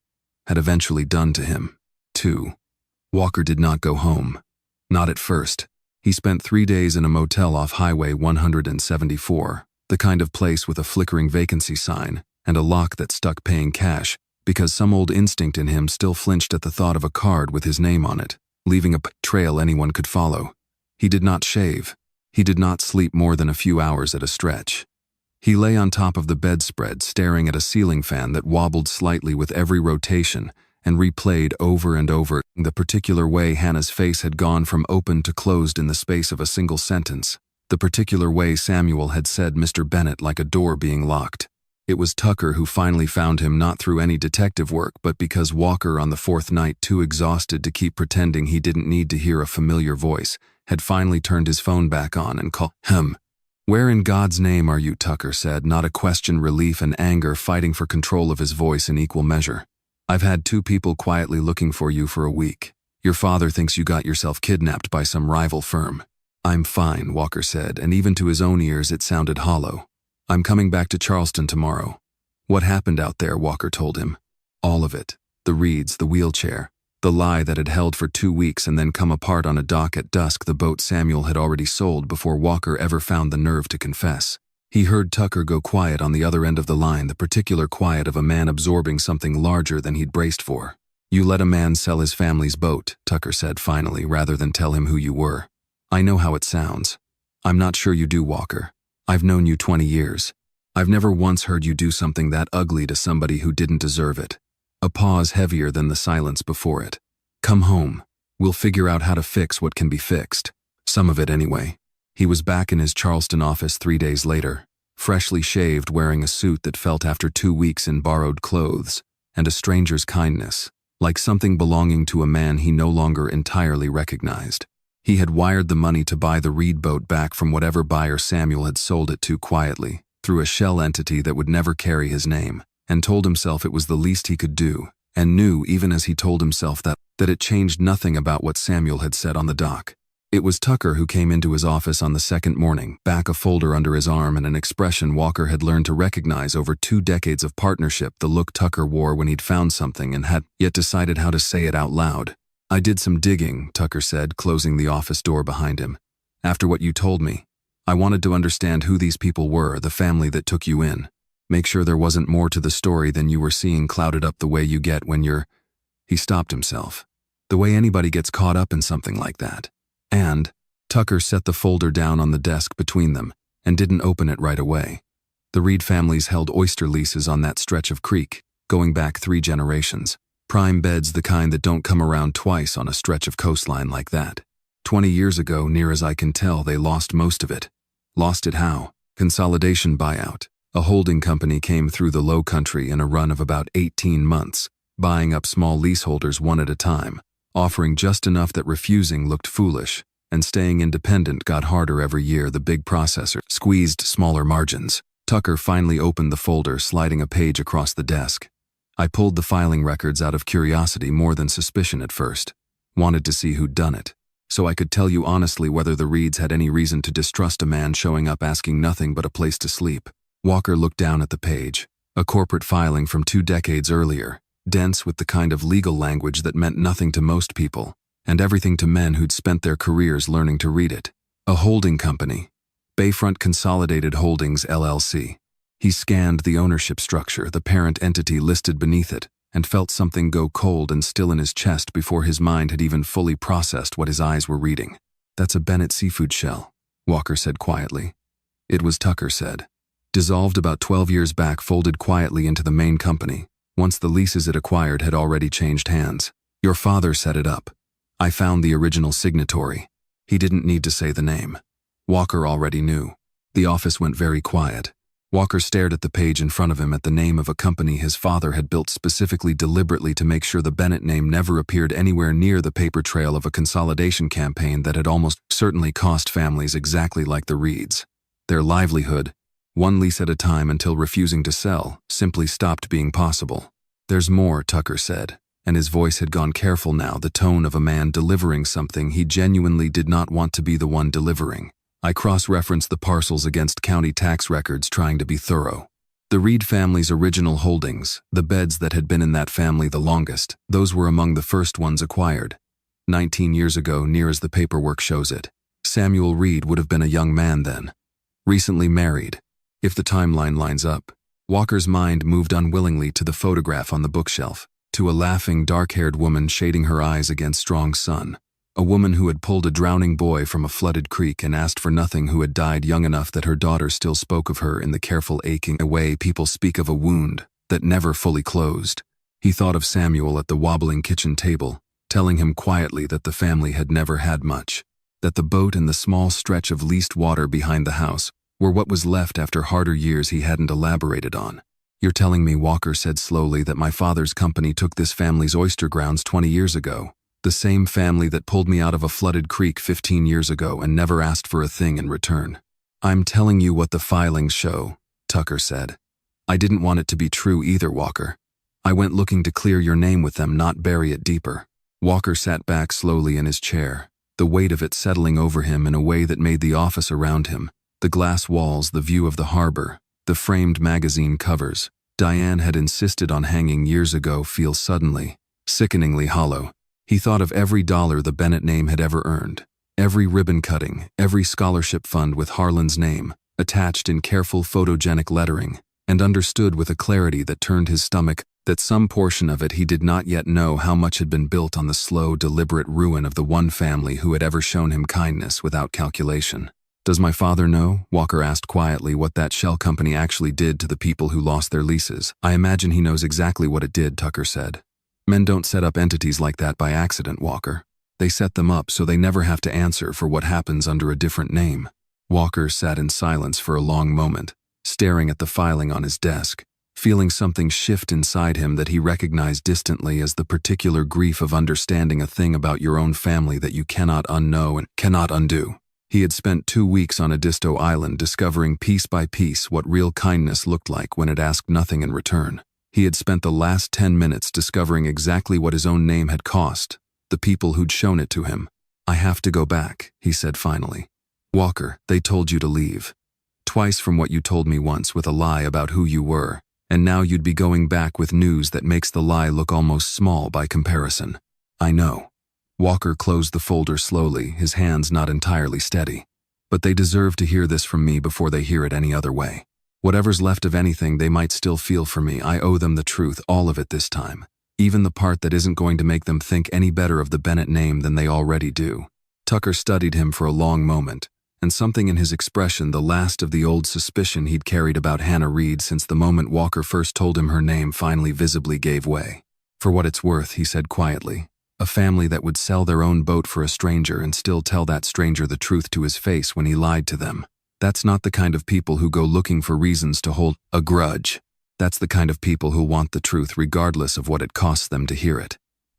had eventually done to him. 2. Walker did not go home. Not at first. He spent 3 days in a motel off Highway 174, the kind of place with a flickering vacancy sign and a lock that stuck paying cash, because some old instinct in him still flinched at the thought of a card with his name on it, leaving a trail anyone could follow. He did not shave. He did not sleep more than a few hours at a stretch. He lay on top of the bedspread, staring at a ceiling fan that wobbled slightly with every rotation and replayed over and over the particular way Hannah's face had gone from open to closed in the space of a single sentence, the particular way Samuel had said Mr. Bennett like a door being locked. It was Tucker who finally found him, not through any detective work, but because Walker, on the 4th night, too exhausted to keep pretending he didn't need to hear a familiar voice, had finally turned his phone back on and called him. "Where in God's name are you?" Tucker said, not a question, relief and anger fighting for control of his voice in equal measure. "I've had 2 people quietly looking for you for a week. Your father thinks you got yourself kidnapped by some rival firm." "I'm fine," Walker said, and even to his own ears it sounded hollow. "I'm coming back to Charleston tomorrow." "What happened out there?" Walker told him. All of it. The reeds, the wheelchair, the lie that had held for 2 weeks and then come apart on a dock at dusk, the boat Samuel had already sold before Walker ever found the nerve to confess. He heard Tucker go quiet on the other end of the line, the particular quiet of a man absorbing something larger than he'd braced for. "You let a man sell his family's boat," Tucker said finally, rather than tell him who you were. "I know how it sounds." "I'm not sure you do, Walker. I've known you 20 years. I've never once heard you do something that ugly to somebody who didn't deserve it." A pause heavier than the silence before it. "Come home. We'll figure out how to fix what can be fixed. Some of it anyway." He was back in his Charleston office 3 days later, freshly shaved, wearing a suit that felt after 2 weeks in borrowed clothes, and a stranger's kindness, like something belonging to a man he no longer entirely recognized. He had wired the money to buy the Reed boat back from whatever buyer Samuel had sold it to quietly, through a shell entity that would never carry his name, and told himself it was the least he could do, and knew, even as he told himself that it changed nothing about what Samuel had said on the dock. It was Tucker who came into his office on the second morning, back a folder under his arm and an expression Walker had learned to recognize over 2 decades of partnership, the look Tucker wore when he'd found something and had yet decided how to say it out loud. "I did some digging," Tucker said, closing the office door behind him. "After what you told me, I wanted to understand who these people were, the family that took you in. Make sure there wasn't more to the story than you were seeing clouded up the way you get when you're—" He stopped himself. "The way anybody gets caught up in something like that. And," Tucker set the folder down on the desk between them and didn't open it right away. "The Reed families held oyster leases on that stretch of creek, going back 3 generations. Prime beds, the kind that don't come around twice on a stretch of coastline like that. 20 years ago, near as I can tell, they lost most of it. Lost it how? Consolidation buyout. A holding company came through the Low Country in a run of about 18 months, buying up small leaseholders one at a time, offering just enough that refusing looked foolish, and staying independent got harder every year. The big processor squeezed smaller margins." Tucker finally opened the folder, sliding a page across the desk. "I pulled the filing records out of curiosity more than suspicion at first. Wanted to see who'd done it, so I could tell you honestly whether the Reeds had any reason to distrust a man showing up asking nothing but a place to sleep." Walker looked down at the page. A corporate filing from 2 decades earlier, dense with the kind of legal language that meant nothing to most people, and everything to men who'd spent their careers learning to read it. A holding company. Bayfront Consolidated Holdings, LLC. He scanned the ownership structure, the parent entity listed beneath it, and felt something go cold and still in his chest before his mind had even fully processed what his eyes were reading. "That's a Bennett seafood shell," Walker said quietly. It was Tucker said. "Dissolved about 12 years back, folded quietly into the main company, once the leases it acquired had already changed hands. Your father set it up. I found the original signatory." He didn't need to say the name. Walker already knew. The office went very quiet. Walker stared at the page in front of him, at the name of a company his father had built specifically, deliberately, to make sure the Bennett name never appeared anywhere near the paper trail of a consolidation campaign that had almost certainly cost families exactly like the Reeds their livelihood, one lease at a time, until refusing to sell simply stopped being possible. "There's more," Tucker said, and his voice had gone careful now, the tone of a man delivering something he genuinely did not want to be the one delivering. I cross-referenced the parcels against county tax records trying to be thorough. The Reed family's original holdings, the beds that had been in that family the longest, those were among the first ones acquired. 19 years ago, near as the paperwork shows it. Samuel Reed would have been a young man then. Recently married. If the timeline lines up. Walker's mind moved unwillingly to the photograph on the bookshelf, to a laughing, dark-haired woman shading her eyes against strong sun. A woman who had pulled a drowning boy from a flooded creek and asked for nothing, who had died young enough that her daughter still spoke of her in the careful, aching way people speak of a wound that never fully closed. He thought of Samuel at the wobbling kitchen table, telling him quietly that the family had never had much, that the boat and the small stretch of leased water behind the house were what was left after harder years he hadn't elaborated on. "You're telling me," Walker said slowly, "that my father's company took this family's oyster grounds 20 years ago? The same family that pulled me out of a flooded creek 15 years ago and never asked for a thing in return." "I'm telling you what the filings show," Tucker said. "I didn't want it to be true either, Walker. I went looking to clear your name with them, not bury it deeper." Walker sat back slowly in his chair, the weight of it settling over him in a way that made the office around him, the glass walls, the view of the harbor, the framed magazine covers Diane had insisted on hanging years ago, feel suddenly, sickeningly hollow. He thought of every dollar the Bennett name had ever earned, every ribbon cutting, every scholarship fund with Harlan's name, attached in careful photogenic lettering, and understood with a clarity that turned his stomach that some portion of it he did not yet know how much had been built on the slow, deliberate ruin of the one family who had ever shown him kindness without calculation. "Does my father know?" Walker asked quietly, "what that shell company actually did to the people who lost their leases?" "I imagine he knows exactly what it did," Tucker said. "Men don't set up entities like that by accident, Walker. They set them up so they never have to answer for what happens under a different name." Walker sat in silence for a long moment, staring at the filing on his desk, feeling something shift inside him that he recognized distantly as the particular grief of understanding a thing about your own family that you cannot unknow and cannot undo. He had spent 2 weeks on a Disto island discovering piece by piece what real kindness looked like when it asked nothing in return. He had spent the last 10 minutes discovering exactly what his own name had cost, the people who'd shown it to him. "I have to go back," he said finally. "Walker, they told you to leave. Twice from what you told me once with a lie about who you were, and now you'd be going back with news that makes the lie look almost small by comparison." "I know." Walker closed the folder slowly, his hands not entirely steady. "But they deserve to hear this from me before they hear it any other way. Whatever's left of anything they might still feel for me, I owe them the truth, all of it this time. Even the part that isn't going to make them think any better of the Bennett name than they already do." Tucker studied him for a long moment, and something in his expression, the last of the old suspicion he'd carried about Hannah Reed since the moment Walker first told him her name, finally visibly gave way. "For what it's worth," he said quietly, "a family that would sell their own boat for a stranger and still tell that stranger the truth to his face when he lied to them. That's not the kind of people who go looking for reasons to hold a grudge. That's the kind of people who want the truth regardless of what it costs them to hear it."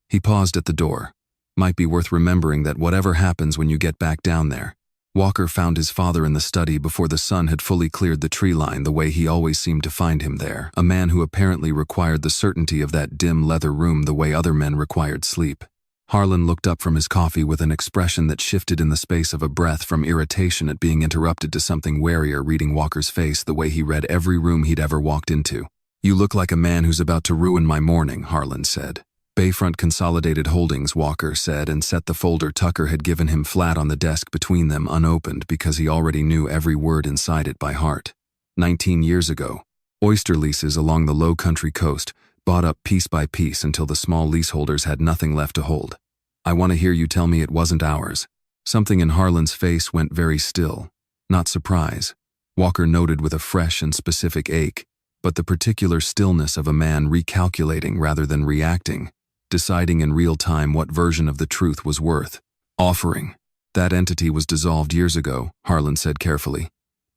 He paused at the door. "Might be worth remembering that whatever happens when you get back down there." Walker found his father in the study before the sun had fully cleared the tree line, the way he always seemed to find him there, a man who apparently required the certainty of that dim leather room the way other men required sleep. Harlan looked up from his coffee with an expression that shifted in the space of a breath, from irritation at being interrupted to something warier, reading Walker's face the way he read every room he'd ever walked into. "You look like a man who's about to ruin my morning," Harlan said. "Bayfront Consolidated Holdings," Walker said, and set the folder Tucker had given him flat on the desk between them, unopened because he already knew every word inside it by heart. 19 years ago, oyster leases along the low country coast, bought up piece by piece until the small leaseholders had nothing left to hold. "I want to hear you tell me it wasn't ours." Something in Harlan's face went very still. Not surprise, Walker noted with a fresh and specific ache, but the particular stillness of a man recalculating rather than reacting, deciding in real time what version of the truth was worth offering. "That entity was dissolved years ago," Harlan said carefully.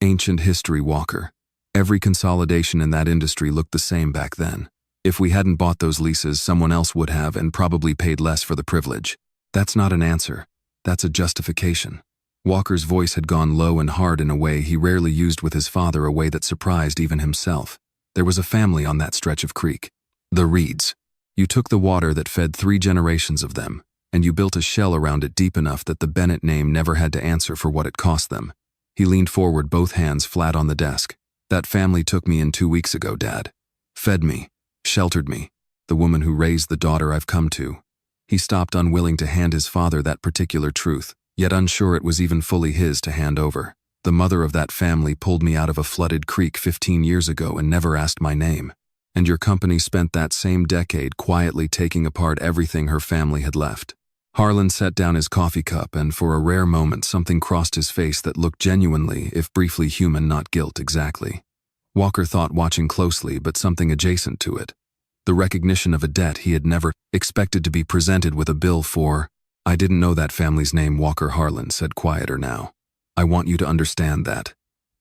"Ancient history, Walker. Every consolidation in that industry looked the same back then. If we hadn't bought those leases, someone else would have, and probably paid less for the privilege." "That's not an answer. That's a justification." Walker's voice had gone low and hard in a way he rarely used with his father, a way that surprised even himself. "There was a family on that stretch of creek. The Reeds. You took the water that fed 3 generations of them, and you built a shell around it deep enough that the Bennett name never had to answer for what it cost them. He leaned forward, both hands flat on the desk. That family took me in 2 weeks ago, Dad. Fed me, sheltered me, the woman who raised the daughter I've come to. He stopped, unwilling to hand his father that particular truth, yet unsure it was even fully his to hand over. The mother of that family pulled me out of a flooded creek 15 years ago and never asked my name. And your company spent that same decade quietly taking apart everything her family had left. Harlan set down his coffee cup, and for a rare moment something crossed his face that looked genuinely, if briefly, human, not guilt exactly. Walker thought, watching closely, but something adjacent to it. The recognition of a debt he had never expected to be presented with a bill for. I didn't know that family's name, Walker. Harlan said, quieter now. I want you to understand that.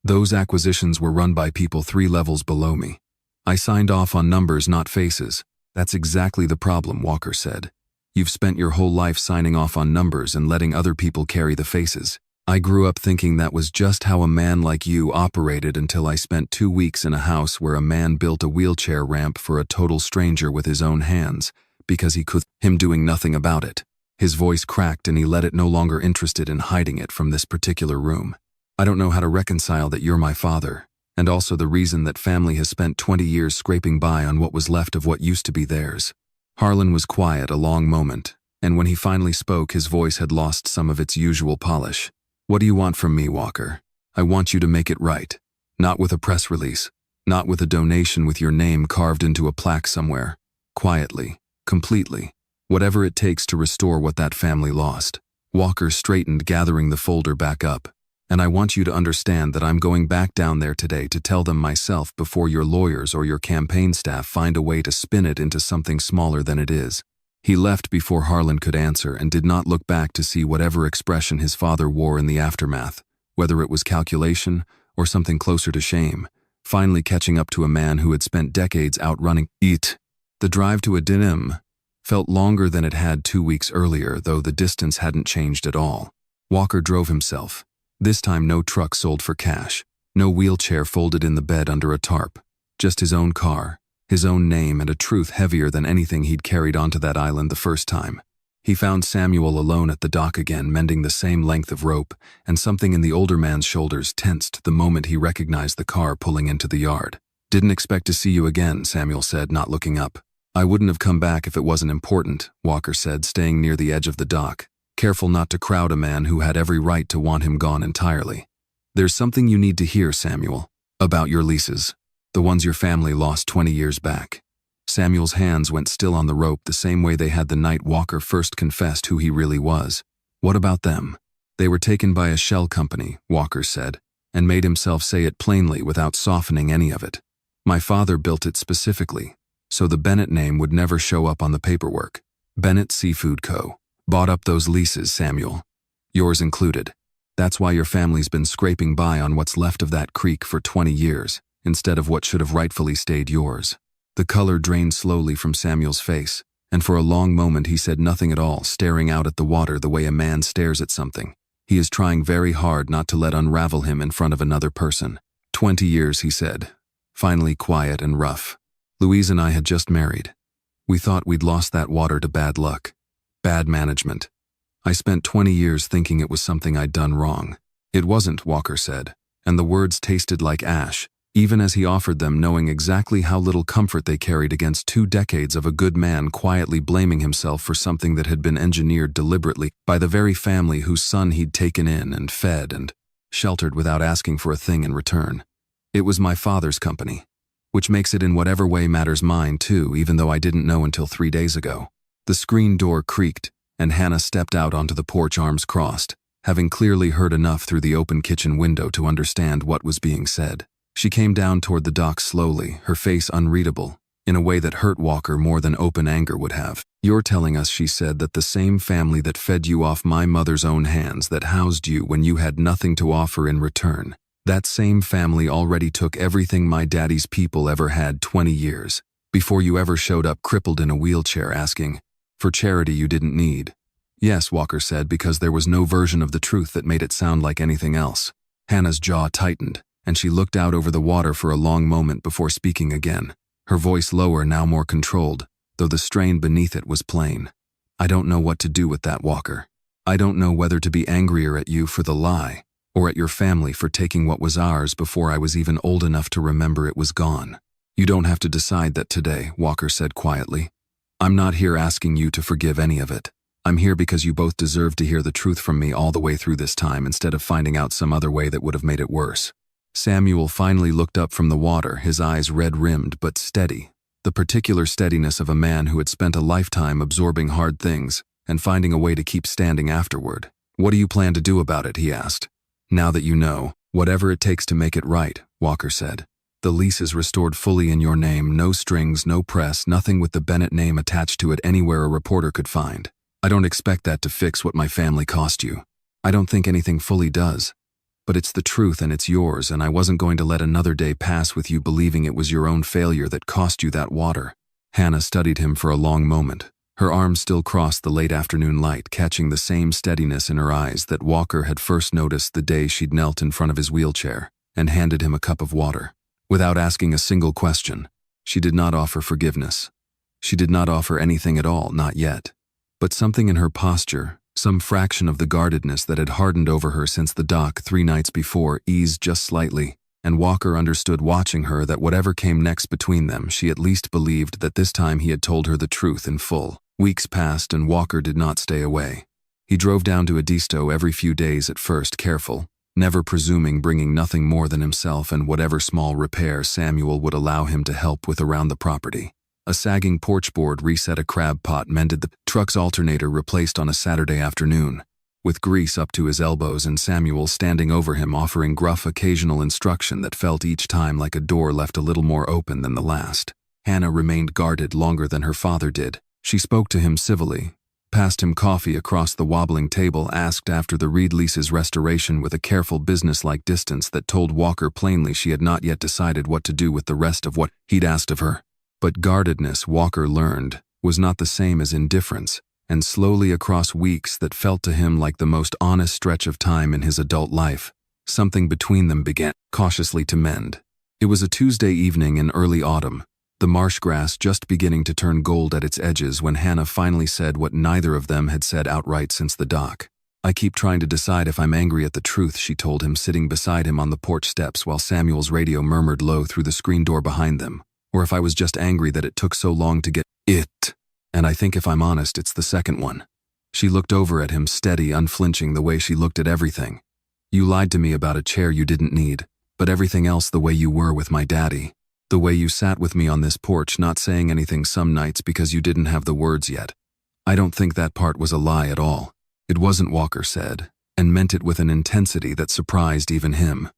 Those acquisitions were run by people 3 levels below me. I signed off on numbers, not faces. That's exactly the problem, Walker said. You've spent your whole life signing off on numbers and letting other people carry the faces. I grew up thinking that was just how a man like you operated until I spent 2 weeks in a house where a man built a wheelchair ramp for a total stranger with his own hands, because he could, him doing nothing about it. His voice cracked and he let it, no longer interested in hiding it from this particular room. I don't know how to reconcile that you're my father, and also the reason that family has spent 20 years scraping by on what was left of what used to be theirs. Harlan was quiet a long moment, and when he finally spoke, his voice had lost some of its usual polish. What do you want from me, Walker? I want you to make it right. Not with a press release, not with a donation with your name carved into a plaque somewhere. Quietly, completely. Whatever it takes to restore what that family lost. Walker straightened, gathering the folder back up. And I want you to understand that I'm going back down there today to tell them myself before your lawyers or your campaign staff find a way to spin it into something smaller than it is. He left before Harlan could answer and did not look back to see whatever expression his father wore in the aftermath, whether it was calculation or something closer to shame, finally catching up to a man who had spent decades outrunning it. The drive to a denim felt longer than it had 2 weeks earlier, though the distance hadn't changed at all. Walker drove himself. This time no truck sold for cash, no wheelchair folded in the bed under a tarp, just his own car, his own name, and a truth heavier than anything he'd carried onto that island the first time. He found Samuel alone at the dock again, mending the same length of rope, and something in the older man's shoulders tensed the moment he recognized the car pulling into the yard. Didn't expect to see you again, Samuel said, not looking up. I wouldn't have come back if it wasn't important, Walker said, staying near the edge of the dock, careful not to crowd a man who had every right to want him gone entirely. There's something you need to hear, Samuel, about your leases, the ones your family lost 20 years back. Samuel's hands went still on the rope, the same way they had the night Walker first confessed who he really was. What about them? They were taken by a shell company, Walker said, and made himself say it plainly without softening any of it. My father built it specifically, so the Bennett name would never show up on the paperwork. Bennett Seafood Co. bought up those leases, Samuel. Yours included. That's why your family's been scraping by on what's left of that creek for 20 years, instead of what should have rightfully stayed yours. The color drained slowly from Samuel's face, and for a long moment he said nothing at all, staring out at the water the way a man stares at something. He is trying very hard not to let unravel him in front of another person. 20 years, he said, finally quiet and rough. Louise and I had just married. We thought we'd lost that water to bad luck. Bad management. I spent 20 years thinking it was something I'd done wrong. It wasn't, Walker said, and the words tasted like ash, even as he offered them, knowing exactly how little comfort they carried against 2 decades of a good man quietly blaming himself for something that had been engineered deliberately by the very family whose son he'd taken in and fed and sheltered without asking for a thing in return. It was my father's company, which makes it in whatever way matters mine too, even though I didn't know until 3 days ago. The screen door creaked, and Hannah stepped out onto the porch, arms crossed, having clearly heard enough through the open kitchen window to understand what was being said. She came down toward the dock slowly, her face unreadable, in a way that hurt Walker more than open anger would have. You're telling us, she said, that the same family that fed you off my mother's own hands, that housed you when you had nothing to offer in return, that same family already took everything my daddy's people ever had 20 years, before you ever showed up crippled in a wheelchair asking for charity you didn't need. Yes, Walker said, because there was no version of the truth that made it sound like anything else. Hannah's jaw tightened, and she looked out over the water for a long moment before speaking again, her voice lower, now more controlled, though the strain beneath it was plain. I don't know what to do with that, Walker. I don't know whether to be angrier at you for the lie, or at your family for taking what was ours before I was even old enough to remember it was gone. You don't have to decide that today, Walker said quietly. I'm not here asking you to forgive any of it. I'm here because you both deserve to hear the truth from me all the way through this time instead of finding out some other way that would have made it worse. Samuel finally looked up from the water, his eyes red-rimmed but steady, the particular steadiness of a man who had spent a lifetime absorbing hard things and finding a way to keep standing afterward. What do you plan to do about it, he asked. Now that you know, whatever it takes to make it right, Walker said. The lease is restored fully in your name, no strings, no press, nothing with the Bennett name attached to it anywhere a reporter could find. I don't expect that to fix what my family cost you. I don't think anything fully does. But it's the truth and it's yours, and I wasn't going to let another day pass with you believing it was your own failure that cost you that water. Hannah studied him for a long moment. Her arms still crossed the late afternoon light, catching the same steadiness in her eyes that Walker had first noticed the day she'd knelt in front of his wheelchair and handed him a cup of water. Without asking a single question, she did not offer forgiveness. She did not offer anything at all, not yet. But something in her posture, some fraction of the guardedness that had hardened over her since the dock 3 nights before, eased just slightly, and Walker understood watching her that whatever came next between them, she at least believed that this time he had told her the truth in full. Weeks passed and Walker did not stay away. He drove down to Edisto every few days at first, careful, never presuming, bringing nothing more than himself and whatever small repair Samuel would allow him to help with around the property. A sagging porch board reset, a crab pot mended, the truck's alternator replaced on a Saturday afternoon, with grease up to his elbows and Samuel standing over him offering gruff occasional instruction that felt each time like a door left a little more open than the last. Hannah remained guarded longer than her father did. She spoke to him civilly, passed him coffee across the wobbling table, asked after the Reed lease's restoration with a careful businesslike distance that told Walker plainly she had not yet decided what to do with the rest of what he'd asked of her. But guardedness, Walker learned, was not the same as indifference, and slowly across weeks that felt to him like the most honest stretch of time in his adult life, something between them began cautiously to mend. It was a Tuesday evening in early autumn, the marsh grass just beginning to turn gold at its edges, when Hannah finally said what neither of them had said outright since the dock. I keep trying to decide if I'm angry at the truth, she told him, sitting beside him on the porch steps while Samuel's radio murmured low through the screen door behind them. Or if I was just angry that it took so long to get it. And I think if I'm honest, it's the second one. She looked over at him, steady, unflinching, the way she looked at everything. You lied to me about a chair you didn't need, but everything else the way you were with my daddy. The way you sat with me on this porch, not saying anything some nights because you didn't have the words yet. I don't think that part was a lie at all. It wasn't, Walker said, and meant it with an intensity that surprised even him.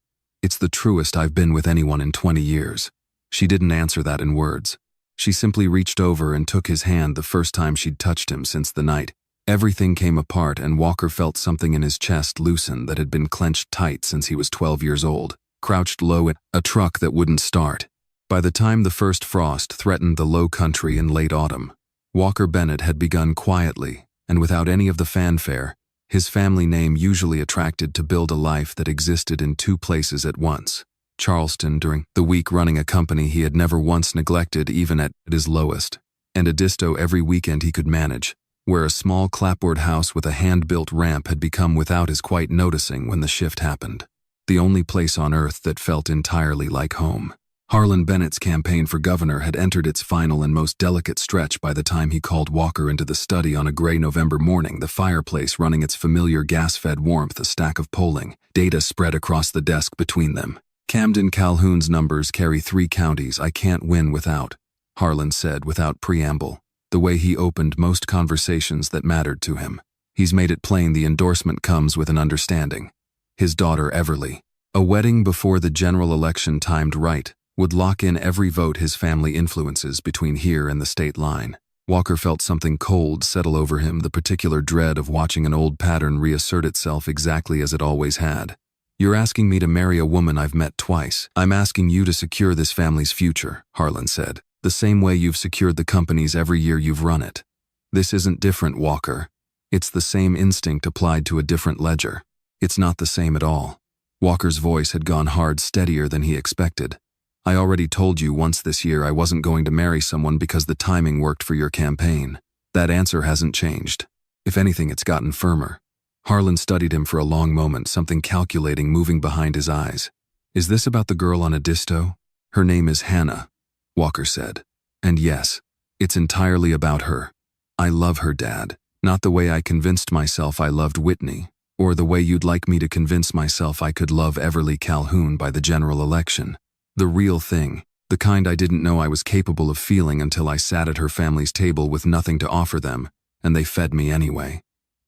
It's the truest I've been with anyone in 20 years. She didn't answer that in words. She simply reached over and took his hand, the first time she'd touched him since the night. Everything came apart and Walker felt something in his chest loosen that had been clenched tight since he was 12 years old, crouched low at a truck that wouldn't start. By the time the first frost threatened the low country in late autumn, Walker Bennett had begun quietly, and without any of the fanfare, his family name usually attracted, to build a life that existed in 2 places at once. Charleston during the week, running a company he had never once neglected even at his lowest, and Edisto every weekend he could manage, where a small clapboard house with a hand-built ramp had become, without his quite noticing when the shift happened, the only place on earth that felt entirely like home. Harlan Bennett's campaign for governor had entered its final and most delicate stretch by the time he called Walker into the study on a gray November morning, the fireplace running its familiar gas-fed warmth, a stack of polling data spread across the desk between them. Camden Calhoun's numbers carry 3 counties I can't win without, Harlan said without preamble, the way he opened most conversations that mattered to him. He's made it plain the endorsement comes with an understanding. His daughter Everly. A wedding before the general election timed right would lock in every vote his family influences between here and the state line. Walker felt something cold settle over him, the particular dread of watching an old pattern reassert itself exactly as it always had. You're asking me to marry a woman I've met twice. I'm asking you to secure this family's future, Harlan said, the same way you've secured the company's every year you've run it. This isn't different, Walker. It's the same instinct applied to a different ledger. It's not the same at all. Walker's voice had gone hard, steadier than he expected. I already told you once this year I wasn't going to marry someone because the timing worked for your campaign. That answer hasn't changed. If anything, it's gotten firmer. Harlan studied him for a long moment, something calculating moving behind his eyes. Is this about the girl on a disto? Her name is Hannah, Walker said. And yes, it's entirely about her. I love her, Dad. Not the way I convinced myself I loved Whitney, or the way you'd like me to convince myself I could love Everly Calhoun by the general election. The real thing, the kind I didn't know I was capable of feeling until I sat at her family's table with nothing to offer them, and they fed me anyway.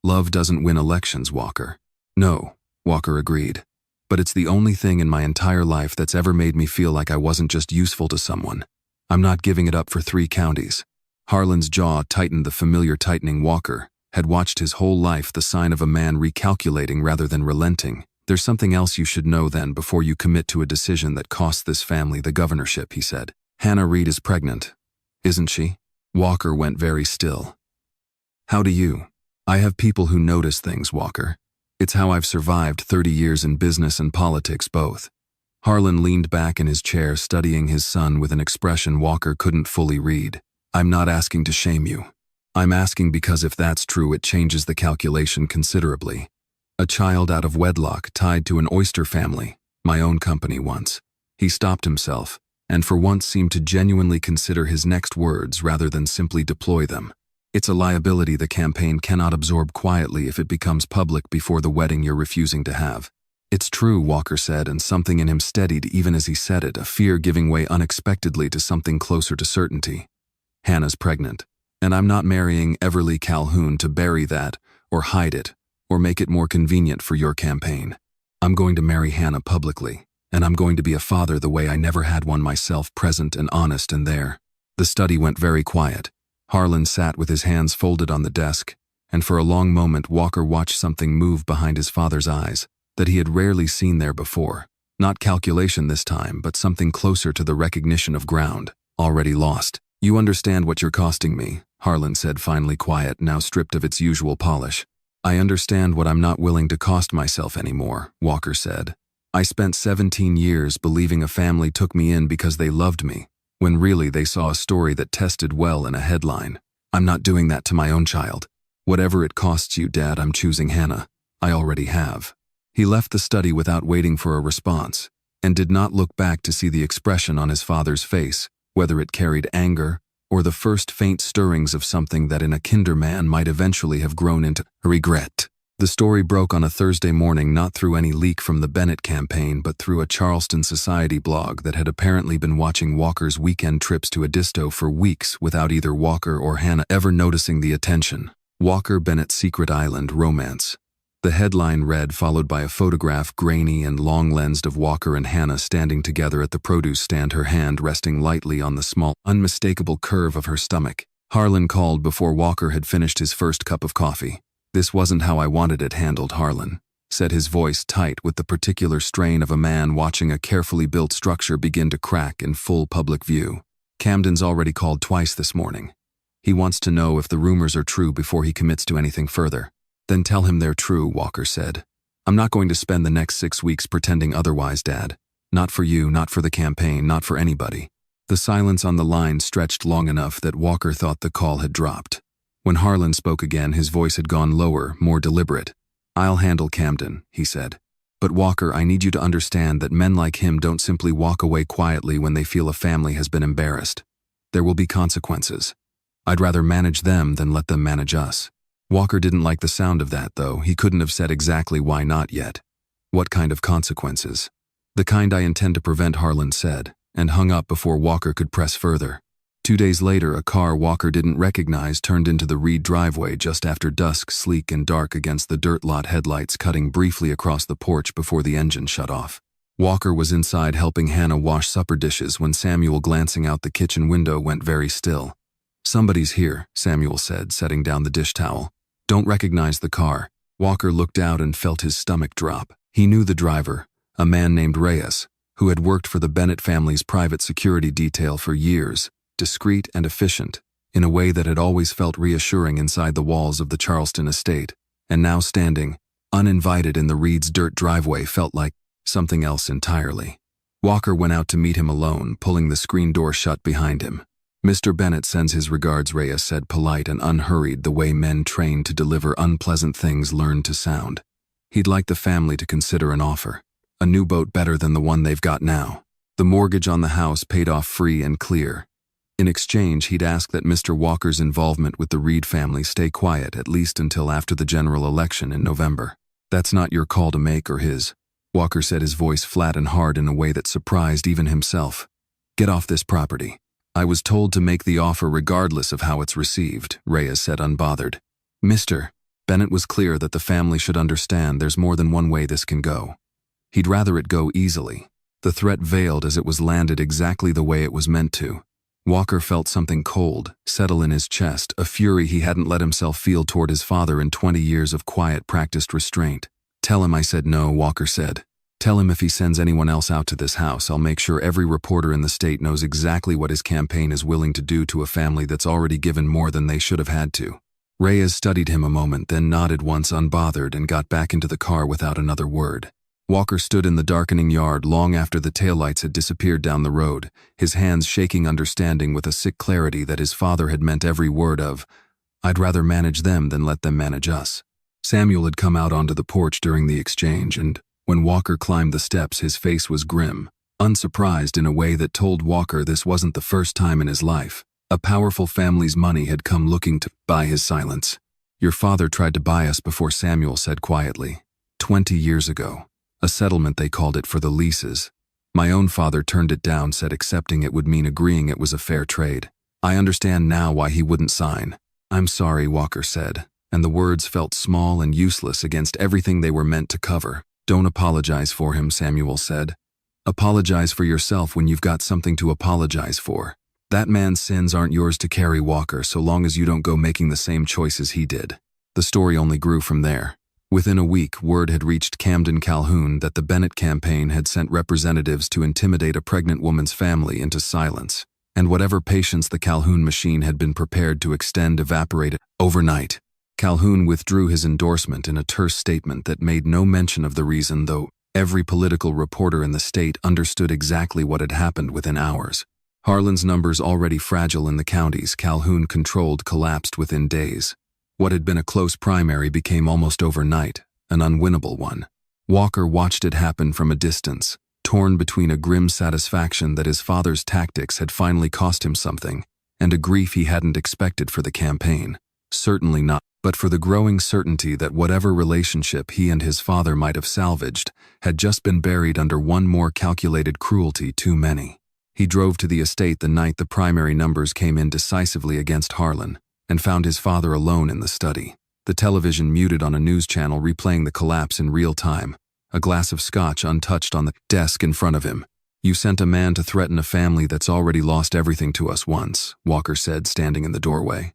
Love doesn't win elections, Walker. No, Walker agreed. But it's the only thing in my entire life that's ever made me feel like I wasn't just useful to someone. I'm not giving it up for 3 counties. Harlan's jaw tightened, the familiar tightening Walker had watched his whole life, the sign of a man recalculating rather than relenting. There's something else you should know then before you commit to a decision that costs this family the governorship, he said. Hannah Reed is pregnant, isn't she? Walker went very still. How do you? I have people who notice things, Walker. It's how I've survived 30 years in business and politics both. Harlan leaned back in his chair, studying his son with an expression Walker couldn't fully read. I'm not asking to shame you. I'm asking because if that's true, it changes the calculation considerably. A child out of wedlock tied to an oyster family, my own company once. He stopped himself, and for once seemed to genuinely consider his next words rather than simply deploy them. It's a liability the campaign cannot absorb quietly if it becomes public before the wedding you're refusing to have. It's true, Walker said, and something in him steadied even as he said it, a fear giving way unexpectedly to something closer to certainty. Hannah's pregnant, and I'm not marrying Everly Calhoun to bury that, or hide it, or make it more convenient for your campaign. I'm going to marry Hannah publicly, and I'm going to be a father the way I never had one myself, present and honest and there. The study went very quiet. Harlan sat with his hands folded on the desk, and for a long moment Walker watched something move behind his father's eyes that he had rarely seen there before. Not calculation this time, but something closer to the recognition of ground, already lost. You understand what you're costing me, Harlan said, finally quiet, now stripped of its usual polish. I understand what I'm not willing to cost myself anymore, Walker said. I spent 17 years believing a family took me in because they loved me, when really they saw a story that tested well in a headline. I'm not doing that to my own child. Whatever it costs you, Dad, I'm choosing Hannah. I already have. He left the study without waiting for a response, and did not look back to see the expression on his father's face, whether it carried anger or the first faint stirrings of something that in a kinder man might eventually have grown into regret. The story broke on a Thursday morning, not through any leak from the Bennett campaign, but through a Charleston society blog that had apparently been watching Walker's weekend trips to a disto for weeks without either Walker or Hannah ever noticing the attention. Walker Bennett's Secret Island Romance. The headline read, followed by a photograph, grainy and long-lensed, of Walker and Hannah standing together at the produce stand, her hand resting lightly on the small, unmistakable curve of her stomach. Harlan called before Walker had finished his first cup of coffee. This wasn't how I wanted it handled, Harlan said, his voice tight with the particular strain of a man watching a carefully built structure begin to crack in full public view. Camden's already called twice this morning. He wants to know if the rumors are true before he commits to anything further. Then tell him they're true, Walker said. I'm not going to spend the next 6 weeks pretending otherwise, Dad. Not for you, not for the campaign, not for anybody. The silence on the line stretched long enough that Walker thought the call had dropped. When Harlan spoke again, his voice had gone lower, more deliberate. I'll handle Camden, he said. But Walker, I need you to understand that men like him don't simply walk away quietly when they feel a family has been embarrassed. There will be consequences. I'd rather manage them than let them manage us. Walker didn't like the sound of that, though. He couldn't have said exactly why not yet. What kind of consequences? The kind I intend to prevent, Harlan said, and hung up before Walker could press further. 2 days later, a car Walker didn't recognize turned into the Reed driveway just after dusk, sleek and dark against the dirt lot, headlights cutting briefly across the porch before the engine shut off. Walker was inside helping Hannah wash supper dishes when Samuel, glancing out the kitchen window, went very still. Somebody's here, Samuel said, setting down the dish towel. Don't recognize the car. Walker looked out and felt his stomach drop. He knew the driver, a man named Reyes, who had worked for the Bennett family's private security detail for years, discreet and efficient, in a way that had always felt reassuring inside the walls of the Charleston estate, and now standing, uninvited in the Reed's dirt driveway, felt like something else entirely. Walker went out to meet him alone, pulling the screen door shut behind him. Mr. Bennett sends his regards, Reyes said, polite and unhurried, the way men trained to deliver unpleasant things learn to sound. He'd like the family to consider an offer. A new boat better than the one they've got now. The mortgage on the house paid off free and clear. In exchange, he'd ask that Mr. Walker's involvement with the Reed family stay quiet at least until after the general election in November. That's not your call to make or his, Walker said, his voice flat and hard in a way that surprised even himself. Get off this property. I was told to make the offer regardless of how it's received, Reyes said, unbothered. Mr. Bennett was clear that the family should understand there's more than one way this can go. He'd rather it go easily. The threat veiled as it was landed exactly the way it was meant to. Walker felt something cold settle in his chest, a fury he hadn't let himself feel toward his father in 20 years of quiet, practiced restraint. Tell him I said no, Walker said. Tell him if he sends anyone else out to this house, I'll make sure every reporter in the state knows exactly what his campaign is willing to do to a family that's already given more than they should have had to. Reyes studied him a moment, then nodded once, unbothered, and got back into the car without another word. Walker stood in the darkening yard long after the taillights had disappeared down the road, his hands shaking, understanding with a sick clarity that his father had meant every word of, I'd rather manage them than let them manage us. Samuel had come out onto the porch during the exchange, and when Walker climbed the steps, his face was grim, unsurprised in a way that told Walker this wasn't the first time in his life. A powerful family's money had come looking to buy his silence. Your father tried to buy us before, Samuel said quietly. 20 years ago. A settlement, they called it, for the leases. My own father turned it down, said accepting it would mean agreeing it was a fair trade. I understand now why he wouldn't sign. I'm sorry, Walker said, and the words felt small and useless against everything they were meant to cover. Don't apologize for him, Samuel said. Apologize for yourself when you've got something to apologize for. That man's sins aren't yours to carry, Walker, so long as you don't go making the same choices he did. The story only grew from there. Within a week, word had reached Camden Calhoun that the Bennett campaign had sent representatives to intimidate a pregnant woman's family into silence, and whatever patience the Calhoun machine had been prepared to extend evaporated overnight. Calhoun withdrew his endorsement in a terse statement that made no mention of the reason, though every political reporter in the state understood exactly what had happened within hours. Harlan's numbers, already fragile in the counties Calhoun controlled, collapsed within days. What had been a close primary became almost overnight an unwinnable one. Walker watched it happen from a distance, torn between a grim satisfaction that his father's tactics had finally cost him something, and a grief he hadn't expected for the campaign. Certainly not, but for the growing certainty that whatever relationship he and his father might have salvaged had just been buried under one more calculated cruelty too many. He drove to the estate the night the primary numbers came in decisively against Harlan, and found his father alone in the study, the television muted on a news channel replaying the collapse in real time, a glass of scotch untouched on the desk in front of him. You sent a man to threaten a family that's already lost everything to us once, Walker said, standing in the doorway.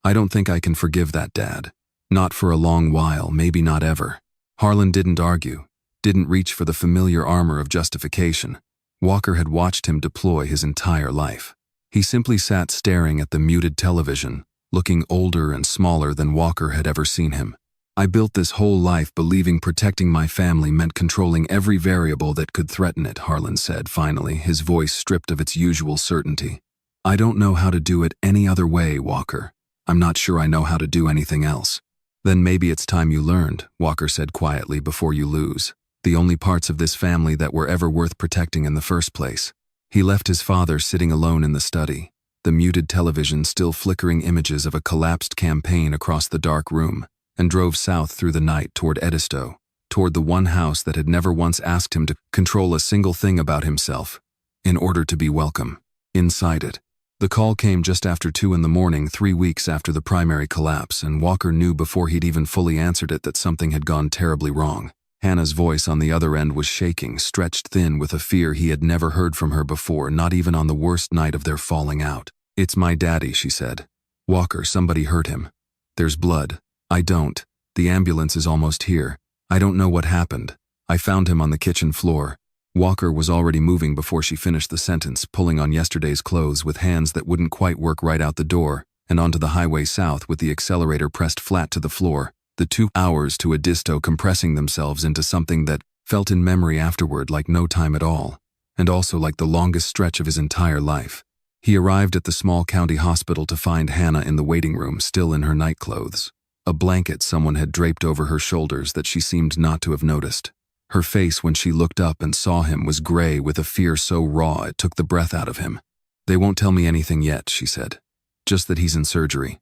I don't think I can forgive that, Dad. Not for a long while, maybe not ever. Harlan didn't argue, didn't reach for the familiar armor of justification. Walker had watched him deploy his entire life. He simply sat staring at the muted television, looking older and smaller than Walker had ever seen him. I built this whole life believing protecting my family meant controlling every variable that could threaten it, Harlan said finally, his voice stripped of its usual certainty. I don't know how to do it any other way, Walker. I'm not sure I know how to do anything else. Then maybe it's time you learned, Walker said quietly, before you lose the only parts of this family that were ever worth protecting in the first place. He left his father sitting alone in the study, the muted television still flickering images of a collapsed campaign across the dark room, and drove south through the night toward Edisto, toward the one house that had never once asked him to control a single thing about himself, in order to be welcome. Inside it. The call came just after 2 a.m, 3 weeks after the primary collapse, and Walker knew before he'd even fully answered it that something had gone terribly wrong. Hannah's voice on the other end was shaking, stretched thin with a fear he had never heard from her before, not even on the worst night of their falling out. It's my daddy, she said. Walker, somebody hurt him. There's blood. I don't. The ambulance is almost here. I don't know what happened. I found him on the kitchen floor. Walker was already moving before she finished the sentence, pulling on yesterday's clothes with hands that wouldn't quite work right out the door, and onto the highway south with the accelerator pressed flat to the floor, the 2 hours to Edisto compressing themselves into something that felt in memory afterward like no time at all, and also like the longest stretch of his entire life. He arrived at the small county hospital to find Hannah in the waiting room, still in her nightclothes. A blanket someone had draped over her shoulders that she seemed not to have noticed. Her face when she looked up and saw him was gray with a fear so raw it took the breath out of him. "They won't tell me anything yet," she said. "Just that he's in surgery.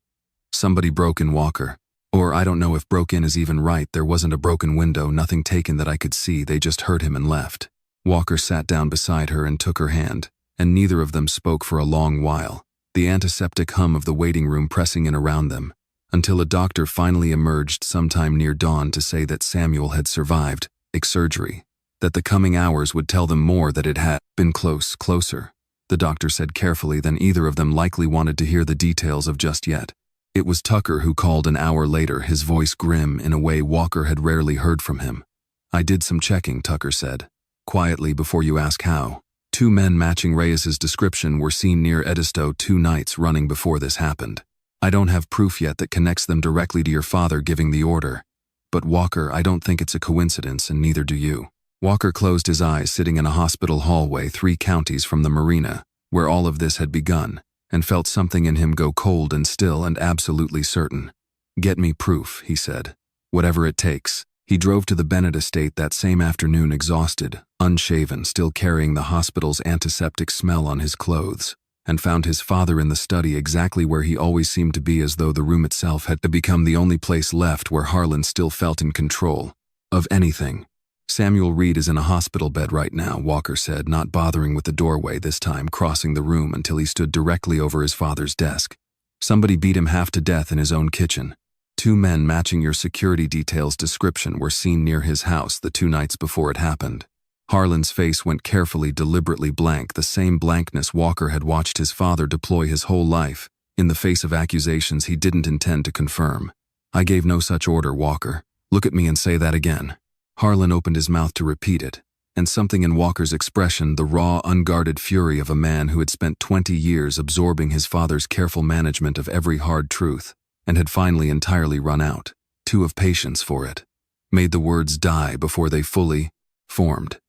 Somebody broke in Walker. Or I don't know if broke in is even right. There wasn't a broken window, nothing taken that I could see. They just hurt him and left." Walker sat down beside her and took her hand, and neither of them spoke for a long while, the antiseptic hum of the waiting room pressing in around them, until a doctor finally emerged sometime near dawn to say that Samuel had survived surgery, that the coming hours would tell them more, that it had been closer. The doctor said carefully than either of them likely wanted to hear the details of just yet. It was Tucker who called an hour later, his voice grim in a way Walker had rarely heard from him. "I did some checking," Tucker said, quietly, "before you ask how. 2 men matching Reyes's description were seen near Edisto 2 nights running before this happened. I don't have proof yet that connects them directly to your father giving the order. But Walker, I don't think it's a coincidence, and neither do you." Walker closed his eyes, sitting in a hospital hallway 3 counties from the marina, where all of this had begun, and felt something in him go cold and still and absolutely certain. "Get me proof," he said. "Whatever it takes." He drove to the Bennett estate that same afternoon, exhausted, unshaven, still carrying the hospital's antiseptic smell on his clothes, and found his father in the study exactly where he always seemed to be, as though the room itself had become the only place left where Harlan still felt in control of anything. "Samuel Reed is in a hospital bed right now," Walker said, not bothering with the doorway this time, crossing the room until he stood directly over his father's desk. "Somebody beat him half to death in his own kitchen. 2 men matching your security detail's description were seen near his house the 2 nights before it happened." Harlan's face went carefully, deliberately blank, the same blankness Walker had watched his father deploy his whole life, in the face of accusations he didn't intend to confirm. "I gave no such order, Walker. Look at me and say that again." Harlan opened his mouth to repeat it, and something in Walker's expression, the raw, unguarded fury of a man who had spent 20 years absorbing his father's careful management of every hard truth, and had finally entirely run out, too, of patience for it, made the words die before they fully formed.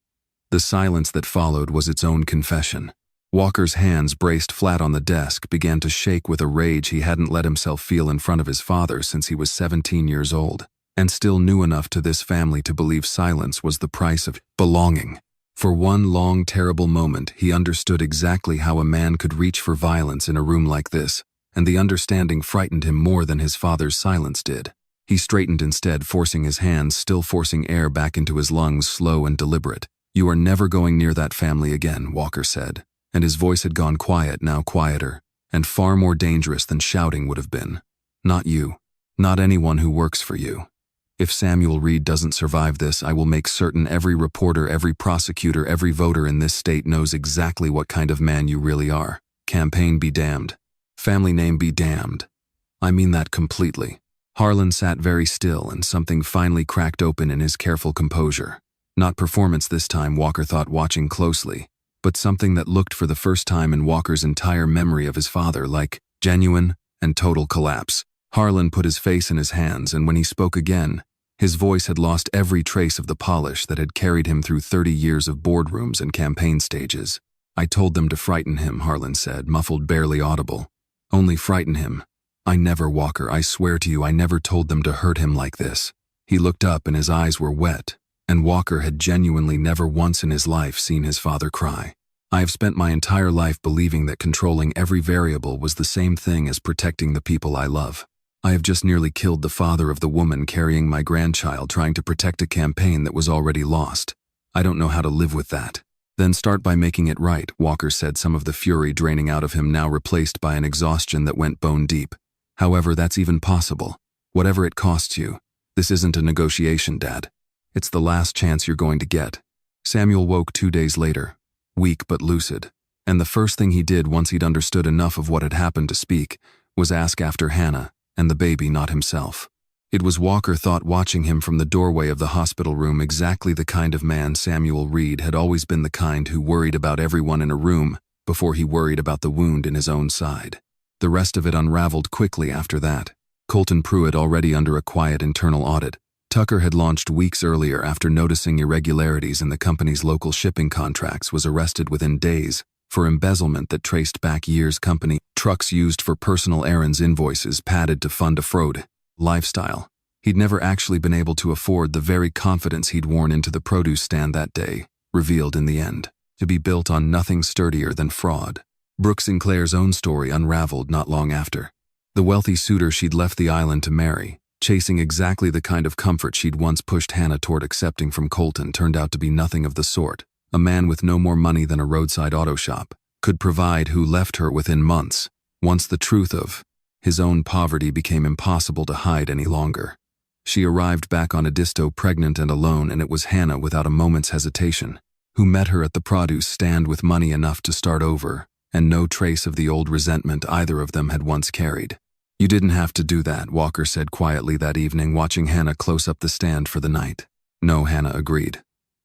The silence that followed was its own confession. Walker's hands, braced flat on the desk, began to shake with a rage he hadn't let himself feel in front of his father since he was 17 years old, and still new enough to this family to believe silence was the price of belonging. For one long, terrible moment, he understood exactly how a man could reach for violence in a room like this, and the understanding frightened him more than his father's silence did. He straightened instead, forcing his hands, still forcing air back into his lungs, slow and deliberate. "You are never going near that family again," Walker said, and his voice had gone quiet, now quieter, and far more dangerous than shouting would have been. "Not you. Not anyone who works for you. If Samuel Reed doesn't survive this, I will make certain every reporter, every prosecutor, every voter in this state knows exactly what kind of man you really are. Campaign be damned. Family name be damned. I mean that completely." Harlan sat very still, and something finally cracked open in his careful composure. Not performance this time, Walker thought, watching closely, but something that looked for the first time in Walker's entire memory of his father like genuine and total collapse. Harlan put his face in his hands, and when he spoke again, his voice had lost every trace of the polish that had carried him through 30 years of boardrooms and campaign stages. "I told them to frighten him," Harlan said, muffled, barely audible. "Only frighten him. I never, Walker, I swear to you, I never told them to hurt him like this." He looked up and his eyes were wet, and Walker had genuinely never once in his life seen his father cry. "I have spent my entire life believing that controlling every variable was the same thing as protecting the people I love. I have just nearly killed the father of the woman carrying my grandchild, trying to protect a campaign that was already lost. I don't know how to live with that." "Then start by making it right," Walker said, some of the fury draining out of him, now replaced by an exhaustion that went bone deep. "However that's even possible. Whatever it costs you. This isn't a negotiation, Dad. It's the last chance you're going to get." Samuel woke 2 days later, weak but lucid, and the first thing he did once he'd understood enough of what had happened to speak was ask after Hannah and the baby, not himself. It was, Walker thought, watching him from the doorway of the hospital room, exactly the kind of man Samuel Reed had always been, the kind who worried about everyone in a room before he worried about the wound in his own side. The rest of it unraveled quickly after that. Colton Pruitt already under a quiet internal audit. Tucker had launched weeks earlier after noticing irregularities in the company's local shipping contracts, was arrested within days for embezzlement that traced back years. Company trucks used for personal errands, invoices padded to fund a fraud lifestyle. He'd never actually been able to afford the very confidence he'd worn into the produce stand that day, revealed in the end to be built on nothing sturdier than fraud. Brooke Sinclair's own story unraveled not long after. The wealthy suitor she'd left the island to marry, chasing exactly the kind of comfort she'd once pushed Hannah toward accepting from Colton, turned out to be nothing of the sort. A man with no more money than a roadside auto shop could provide, who left her within months, once the truth of his own poverty became impossible to hide any longer. She arrived back on Edisto pregnant and alone, and it was Hannah, without a moment's hesitation, who met her at the produce stand with money enough to start over, and no trace of the old resentment either of them had once carried. "You didn't have to do that," Walker said quietly that evening, watching Hannah close up the stand for the night. "No," Hannah agreed.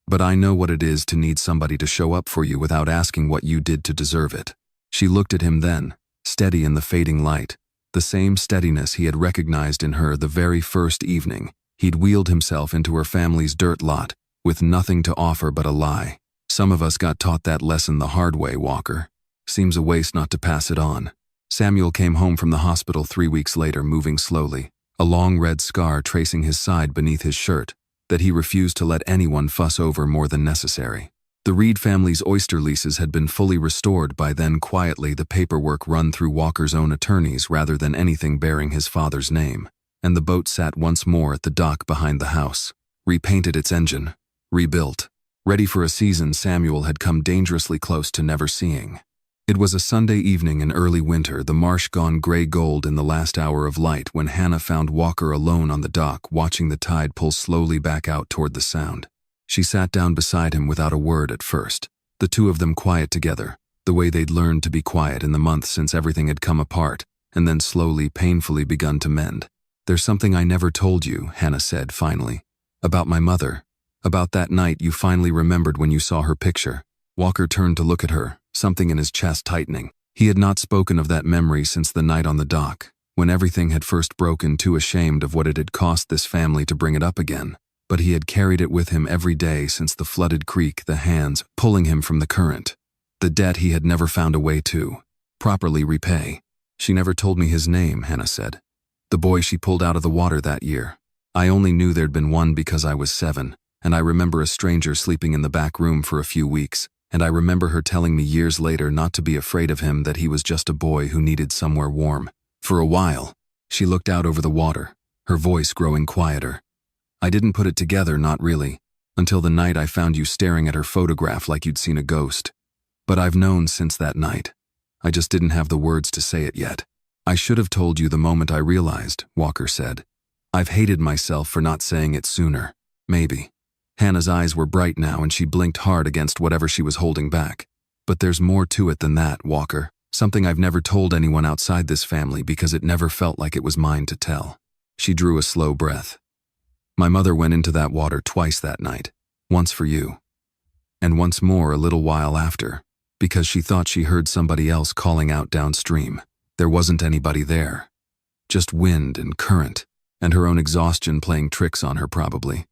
"But I know what it is to need somebody to show up for you without asking what you did to deserve it." She looked at him then, steady in the fading light, the same steadiness he had recognized in her the very first evening he'd wheeled himself into her family's dirt lot, with nothing to offer but a lie. "Some of us got taught that lesson the hard way, Walker. Seems a waste not to pass it on." Samuel came home from the hospital 3 weeks later, moving slowly, a long red scar tracing his side beneath his shirt that he refused to let anyone fuss over more than necessary. The Reed family's oyster leases had been fully restored by then, quietly, the paperwork run through Walker's own attorneys rather than anything bearing his father's name, and the boat sat once more at the dock behind the house, repainted its engine, rebuilt, ready for a season Samuel had come dangerously close to never seeing. It was a Sunday evening in early winter, the marsh gone gray-gold in the last hour of light, when Hannah found Walker alone on the dock, watching the tide pull slowly back out toward the sound. She sat down beside him without a word at first, the two of them quiet together, the way they'd learned to be quiet in the months since everything had come apart, and then slowly, painfully begun to mend. "There's something I never told you," Hannah said finally. "About my mother. About that night you finally remembered when you saw her picture." Walker turned to look at her, something in his chest tightening. He had not spoken of that memory since the night on the dock, when everything had first broken, too ashamed of what it had cost this family to bring it up again. But he had carried it with him every day since the flooded creek, the hands pulling him from the current. The debt he had never found a way to properly repay. "She never told me his name," Hannah said. "The boy she pulled out of the water that year. I only knew there'd been one because I was 7, and I remember a stranger sleeping in the back room for a few weeks, and I remember her telling me years later not to be afraid of him, that he was just a boy who needed somewhere warm." For a while, she looked out over the water, her voice growing quieter. "I didn't put it together, not really, until the night I found you staring at her photograph like you'd seen a ghost. But I've known since that night. I just didn't have the words to say it yet." "I should have told you the moment I realized," Walker said. "I've hated myself for not saying it sooner. Maybe." Hannah's eyes were bright now, and she blinked hard against whatever she was holding back. "But there's more to it than that, Walker. Something I've never told anyone outside this family because it never felt like it was mine to tell." She drew a slow breath. "My mother went into that water twice that night, once for you, and once more a little while after, because she thought she heard somebody else calling out downstream. There wasn't anybody there. Just wind and current, and her own exhaustion playing tricks on her probably.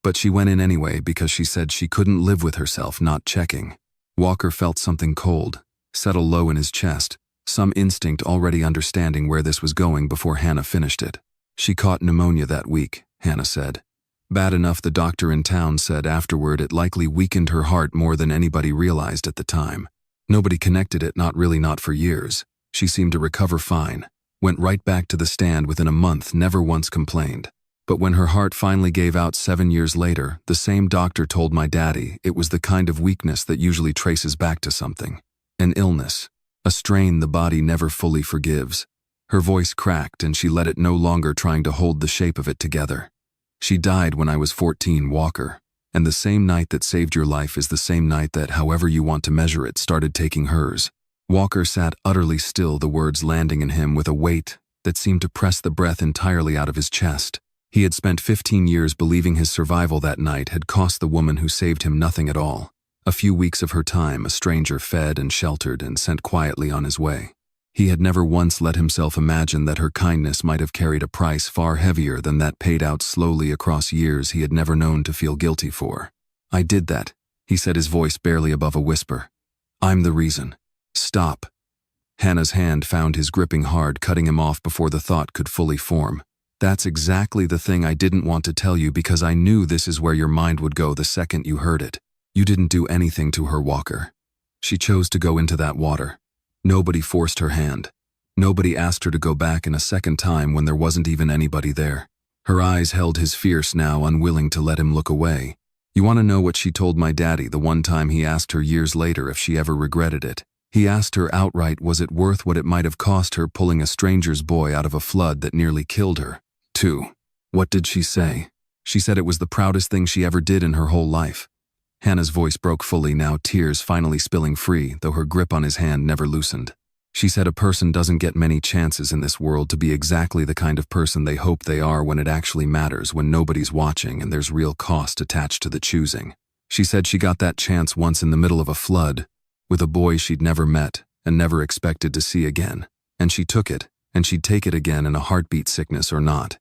But she went in anyway because she said she couldn't live with herself not checking." Walker felt something cold settle low in his chest, some instinct already understanding where this was going before Hannah finished it. "She caught pneumonia that week," Hannah said. "Bad enough, the doctor in town said afterward. It likely weakened her heart more than anybody realized at the time. Nobody connected it, not for years. She seemed to recover fine, went right back to the stand within a month, never once complained. But when her heart finally gave out 7 years later, the same doctor told my daddy it was the kind of weakness that usually traces back to something. An illness, a strain the body never fully forgives." Her voice cracked, and she let it, no longer trying to hold the shape of it together. "She died when I was 14, Walker, and the same night that saved your life is the same night that, however you want to measure it, started taking hers." Walker sat utterly still, the words landing in him with a weight that seemed to press the breath entirely out of his chest. He had spent 15 years believing his survival that night had cost the woman who saved him nothing at all. A few weeks of her time, a stranger fed and sheltered and sent quietly on his way. He had never once let himself imagine that her kindness might have carried a price far heavier than that paid out slowly across years he had never known to feel guilty for. "I did that," he said, his voice barely above a whisper. "I'm the reason. Stop. Hannah's hand found his gripping hard, cutting him off before the thought could fully form. That's exactly the thing I didn't want to tell you because I knew this is where your mind would go the second you heard it. You didn't do anything to her, Walker. She chose to go into that water. Nobody forced her hand. Nobody asked her to go back in a second time when there wasn't even anybody there. Her eyes held his fierce now, unwilling to let him look away. You want to know what she told my daddy the one time he asked her years later if she ever regretted it? He asked her outright, was it worth what it might have cost her pulling a stranger's boy out of a flood that nearly killed her? 2. What did she say? She said it was the proudest thing she ever did in her whole life. Hannah's voice broke fully now, tears finally spilling free, though her grip on his hand never loosened. She said a person doesn't get many chances in this world to be exactly the kind of person they hope they are when it actually matters, when nobody's watching and there's real cost attached to the choosing. She said she got that chance once in the middle of a flood, with a boy she'd never met and never expected to see again. And she took it, and she'd take it again in a heartbeat, sickness or not.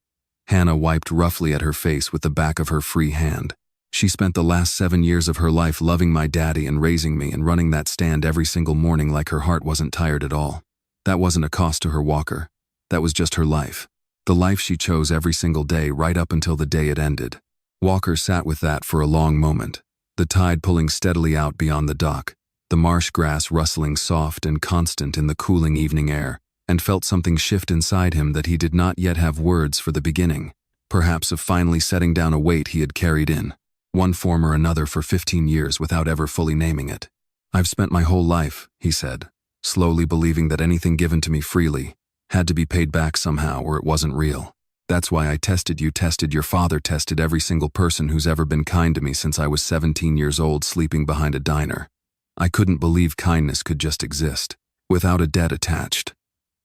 Hannah wiped roughly at her face with the back of her free hand. She spent the last 7 years of her life loving my daddy and raising me and running that stand every single morning like her heart wasn't tired at all. That wasn't a cost to her, Walker. That was just her life. The life she chose every single day right up until the day it ended. Walker sat with that for a long moment, the tide pulling steadily out beyond the dock, the marsh grass rustling soft and constant in the cooling evening air, and felt something shift inside him that he did not yet have words for. The beginning, perhaps, of finally setting down a weight he had carried in, one form or another, for 15 years without ever fully naming it. I've spent my whole life, he said, slowly believing that anything given to me freely had to be paid back somehow or it wasn't real. That's why I tested you, tested your father, tested every single person who's ever been kind to me since I was 17 years old, sleeping behind a diner. I couldn't believe kindness could just exist, without a debt attached.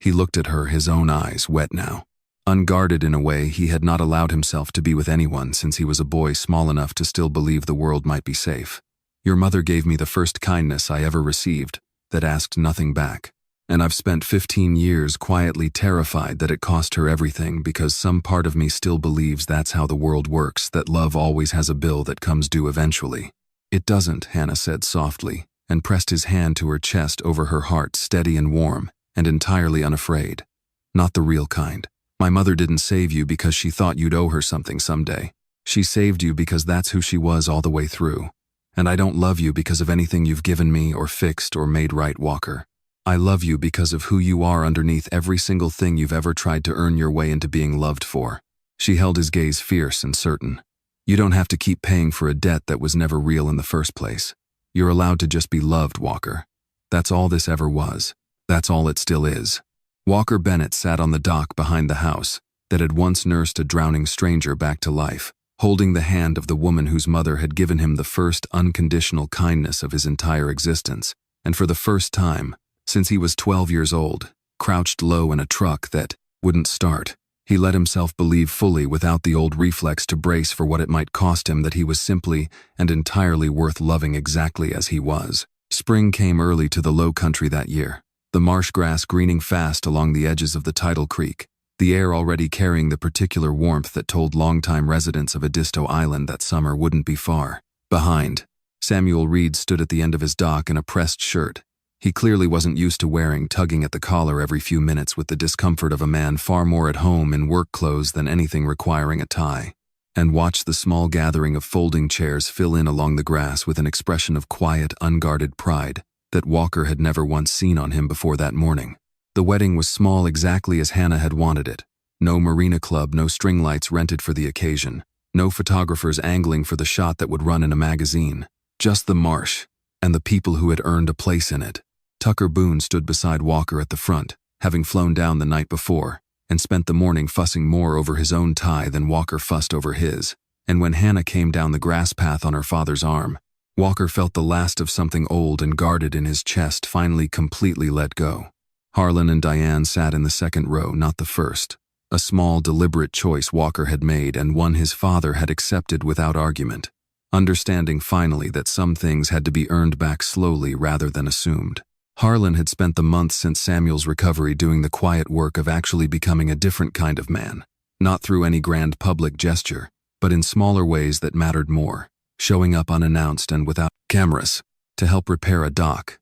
He looked at her, his own eyes wet now. Unguarded in a way he had not allowed himself to be with anyone since he was a boy small enough to still believe the world might be safe. Your mother gave me the first kindness I ever received that asked nothing back. And I've spent 15 years quietly terrified that it cost her everything because some part of me still believes that's how the world works, that love always has a bill that comes due eventually. It doesn't, Hannah said softly, and pressed his hand to her chest over her heart, steady and warm, and entirely unafraid. Not the real kind. My mother didn't save you because she thought you'd owe her something someday. She saved you because that's who she was all the way through. And I don't love you because of anything you've given me or fixed or made right, Walker. I love you because of who you are underneath every single thing you've ever tried to earn your way into being loved for. She held his gaze fierce and certain. You don't have to keep paying for a debt that was never real in the first place. You're allowed to just be loved, Walker. That's all this ever was. That's all it still is. Walker Bennett sat on the dock behind the house that had once nursed a drowning stranger back to life, holding the hand of the woman whose mother had given him the first unconditional kindness of his entire existence, and for the first time, since he was 12 years old, crouched low in a truck that wouldn't start. He let himself believe fully, without the old reflex to brace for what it might cost him, that he was simply and entirely worth loving exactly as he was. Spring came early to the low country that year, the marsh grass greening fast along the edges of the tidal creek, the air already carrying the particular warmth that told longtime residents of Edisto Island that summer wouldn't be far behind. Samuel Reed stood at the end of his dock in a pressed shirt. He clearly wasn't used to wearing, tugging at the collar every few minutes with the discomfort of a man far more at home in work clothes than anything requiring a tie, and watched the small gathering of folding chairs fill in along the grass with an expression of quiet, unguarded pride that Walker had never once seen on him before that morning. The wedding was small, exactly as Hannah had wanted it. No marina club, no string lights rented for the occasion, no photographers angling for the shot that would run in a magazine. Just the marsh, and the people who had earned a place in it. Tucker Boone stood beside Walker at the front, having flown down the night before, and spent the morning fussing more over his own tie than Walker fussed over his. And when Hannah came down the grass path on her father's arm, Walker felt the last of something old and guarded in his chest finally completely let go. Harlan and Diane sat in the second row, not the first. A small, deliberate choice Walker had made, and one his father had accepted without argument, understanding finally that some things had to be earned back slowly rather than assumed. Harlan had spent the months since Samuel's recovery doing the quiet work of actually becoming a different kind of man, not through any grand public gesture, but in smaller ways that mattered more, showing up unannounced and without cameras to help repair a dock,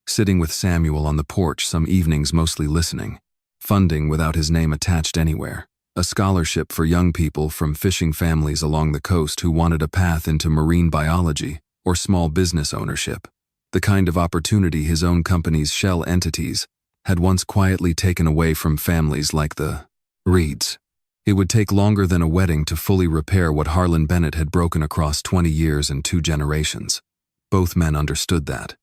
sitting with Samuel on the porch some evenings mostly listening. Funding without his name attached anywhere. A scholarship for young people from fishing families along the coast who wanted a path into marine biology or small business ownership. The kind of opportunity his own company's shell entities had once quietly taken away from families like the Reeds. It would take longer than a wedding to fully repair what Harlan Bennett had broken across 20 years and 2 generations. Both men understood that.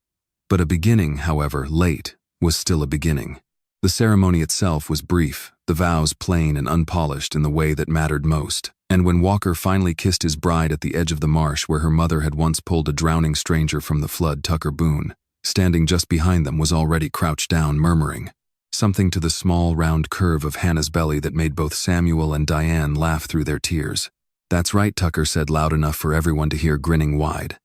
But a beginning, however late, was still a beginning. The ceremony itself was brief, the vows plain and unpolished in the way that mattered most. And when Walker finally kissed his bride at the edge of the marsh where her mother had once pulled a drowning stranger from the flood, Tucker Boone, standing just behind them, was already crouched down, murmuring something to the small, round curve of Hannah's belly that made both Samuel and Diane laugh through their tears. "That's right," Tucker said loud enough for everyone to hear, grinning wide.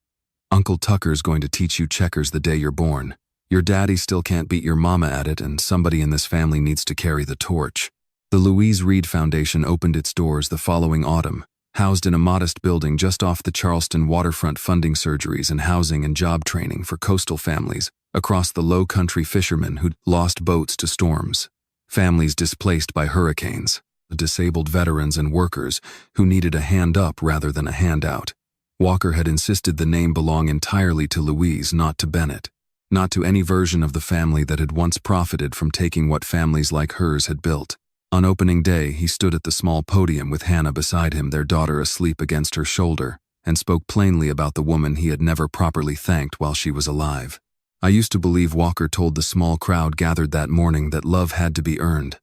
"Uncle Tucker's going to teach you checkers the day you're born. Your daddy still can't beat your mama at it, and somebody in this family needs to carry the torch." The Louise Reed Foundation opened its doors the following autumn, housed in a modest building just off the Charleston waterfront, funding surgeries and housing and job training for coastal families across the low country, fishermen who'd lost boats to storms, families displaced by hurricanes, disabled veterans and workers who needed a hand up rather than a handout. Walker had insisted the name belong entirely to Louise, not to Bennett, not to any version of the family that had once profited from taking what families like hers had built. On opening day, he stood at the small podium with Hannah beside him, their daughter asleep against her shoulder, and spoke plainly about the woman he had never properly thanked while she was alive. "I used to believe," Walker told the small crowd gathered that morning, "that love had to be earned.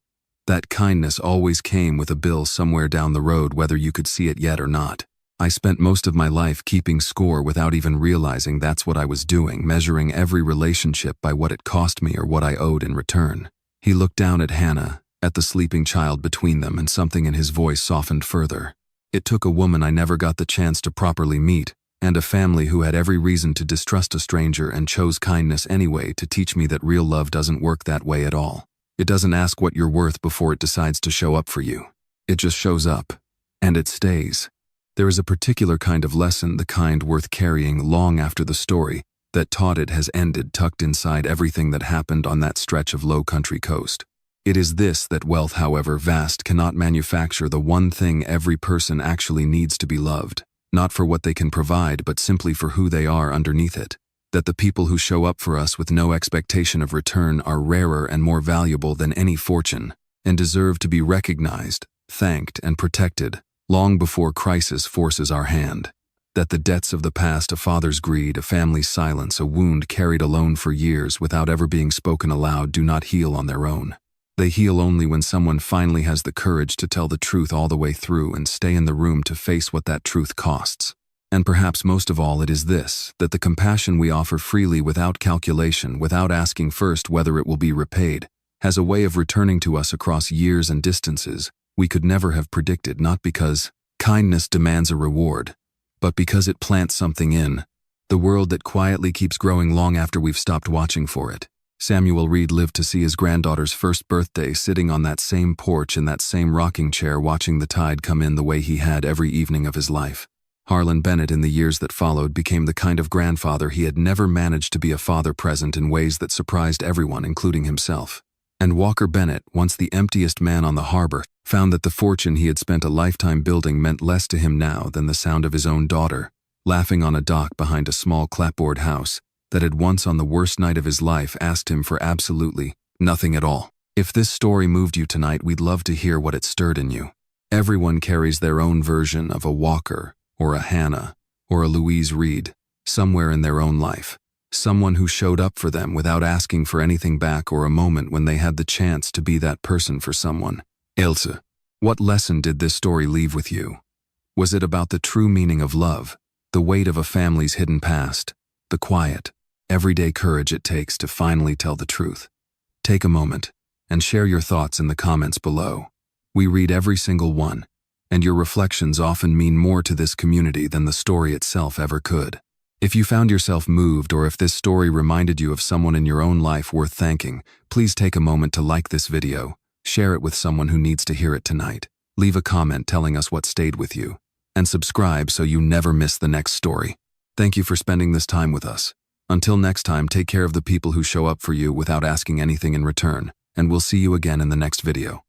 That kindness always came with a bill somewhere down the road, whether you could see it yet or not. I spent most of my life keeping score without even realizing that's what I was doing, measuring every relationship by what it cost me or what I owed in return." He looked down at Hannah, at the sleeping child between them, and something in his voice softened further. "It took a woman I never got the chance to properly meet, and a family who had every reason to distrust a stranger and chose kindness anyway, to teach me that real love doesn't work that way at all. It doesn't ask what you're worth before it decides to show up for you. It just shows up, and it stays. There is a particular kind of lesson, the kind worth carrying long after the story that taught it has ended, tucked inside everything that happened on that stretch of low country coast. It is this, that wealth, however vast, cannot manufacture the one thing every person actually needs to be loved, not for what they can provide but simply for who they are underneath it. That the people who show up for us with no expectation of return are rarer and more valuable than any fortune, and deserve to be recognized, thanked, and protected long before crisis forces our hand. That the debts of the past, a father's greed, a family's silence, a wound carried alone for years without ever being spoken aloud, do not heal on their own. They heal only when someone finally has the courage to tell the truth all the way through and stay in the room to face what that truth costs. And perhaps most of all, it is this, that the compassion we offer freely without calculation, without asking first whether it will be repaid, has a way of returning to us across years and distances we could never have predicted, not because kindness demands a reward, but because it plants something in the world that quietly keeps growing long after we've stopped watching for it. Samuel Reed lived to see his granddaughter's first birthday, sitting on that same porch in that same rocking chair, watching the tide come in the way he had every evening of his life. Harlan Bennett, in the years that followed, became the kind of grandfather he had never managed to be, a father present in ways that surprised everyone, including himself. And Walker Bennett, once the emptiest man on the harbor, found that the fortune he had spent a lifetime building meant less to him now than the sound of his own daughter laughing on a dock behind a small clapboard house that had once, on the worst night of his life, asked him for absolutely nothing at all. If this story moved you tonight, we'd love to hear what it stirred in you. Everyone carries their own version of a Walker or a Hannah or a Louise Reed somewhere in their own life. Someone who showed up for them without asking for anything back, or a moment when they had the chance to be that person for someone. Ilse, what lesson did this story leave with you? Was it about the true meaning of love, the weight of a family's hidden past, the quiet, everyday courage it takes to finally tell the truth? Take a moment and share your thoughts in the comments below. We read every single one, and your reflections often mean more to this community than the story itself ever could. If you found yourself moved, or if this story reminded you of someone in your own life worth thanking, please take a moment to like this video, share it with someone who needs to hear it tonight, leave a comment telling us what stayed with you, and subscribe so you never miss the next story. Thank you for spending this time with us. Until next time, take care of the people who show up for you without asking anything in return, and we'll see you again in the next video.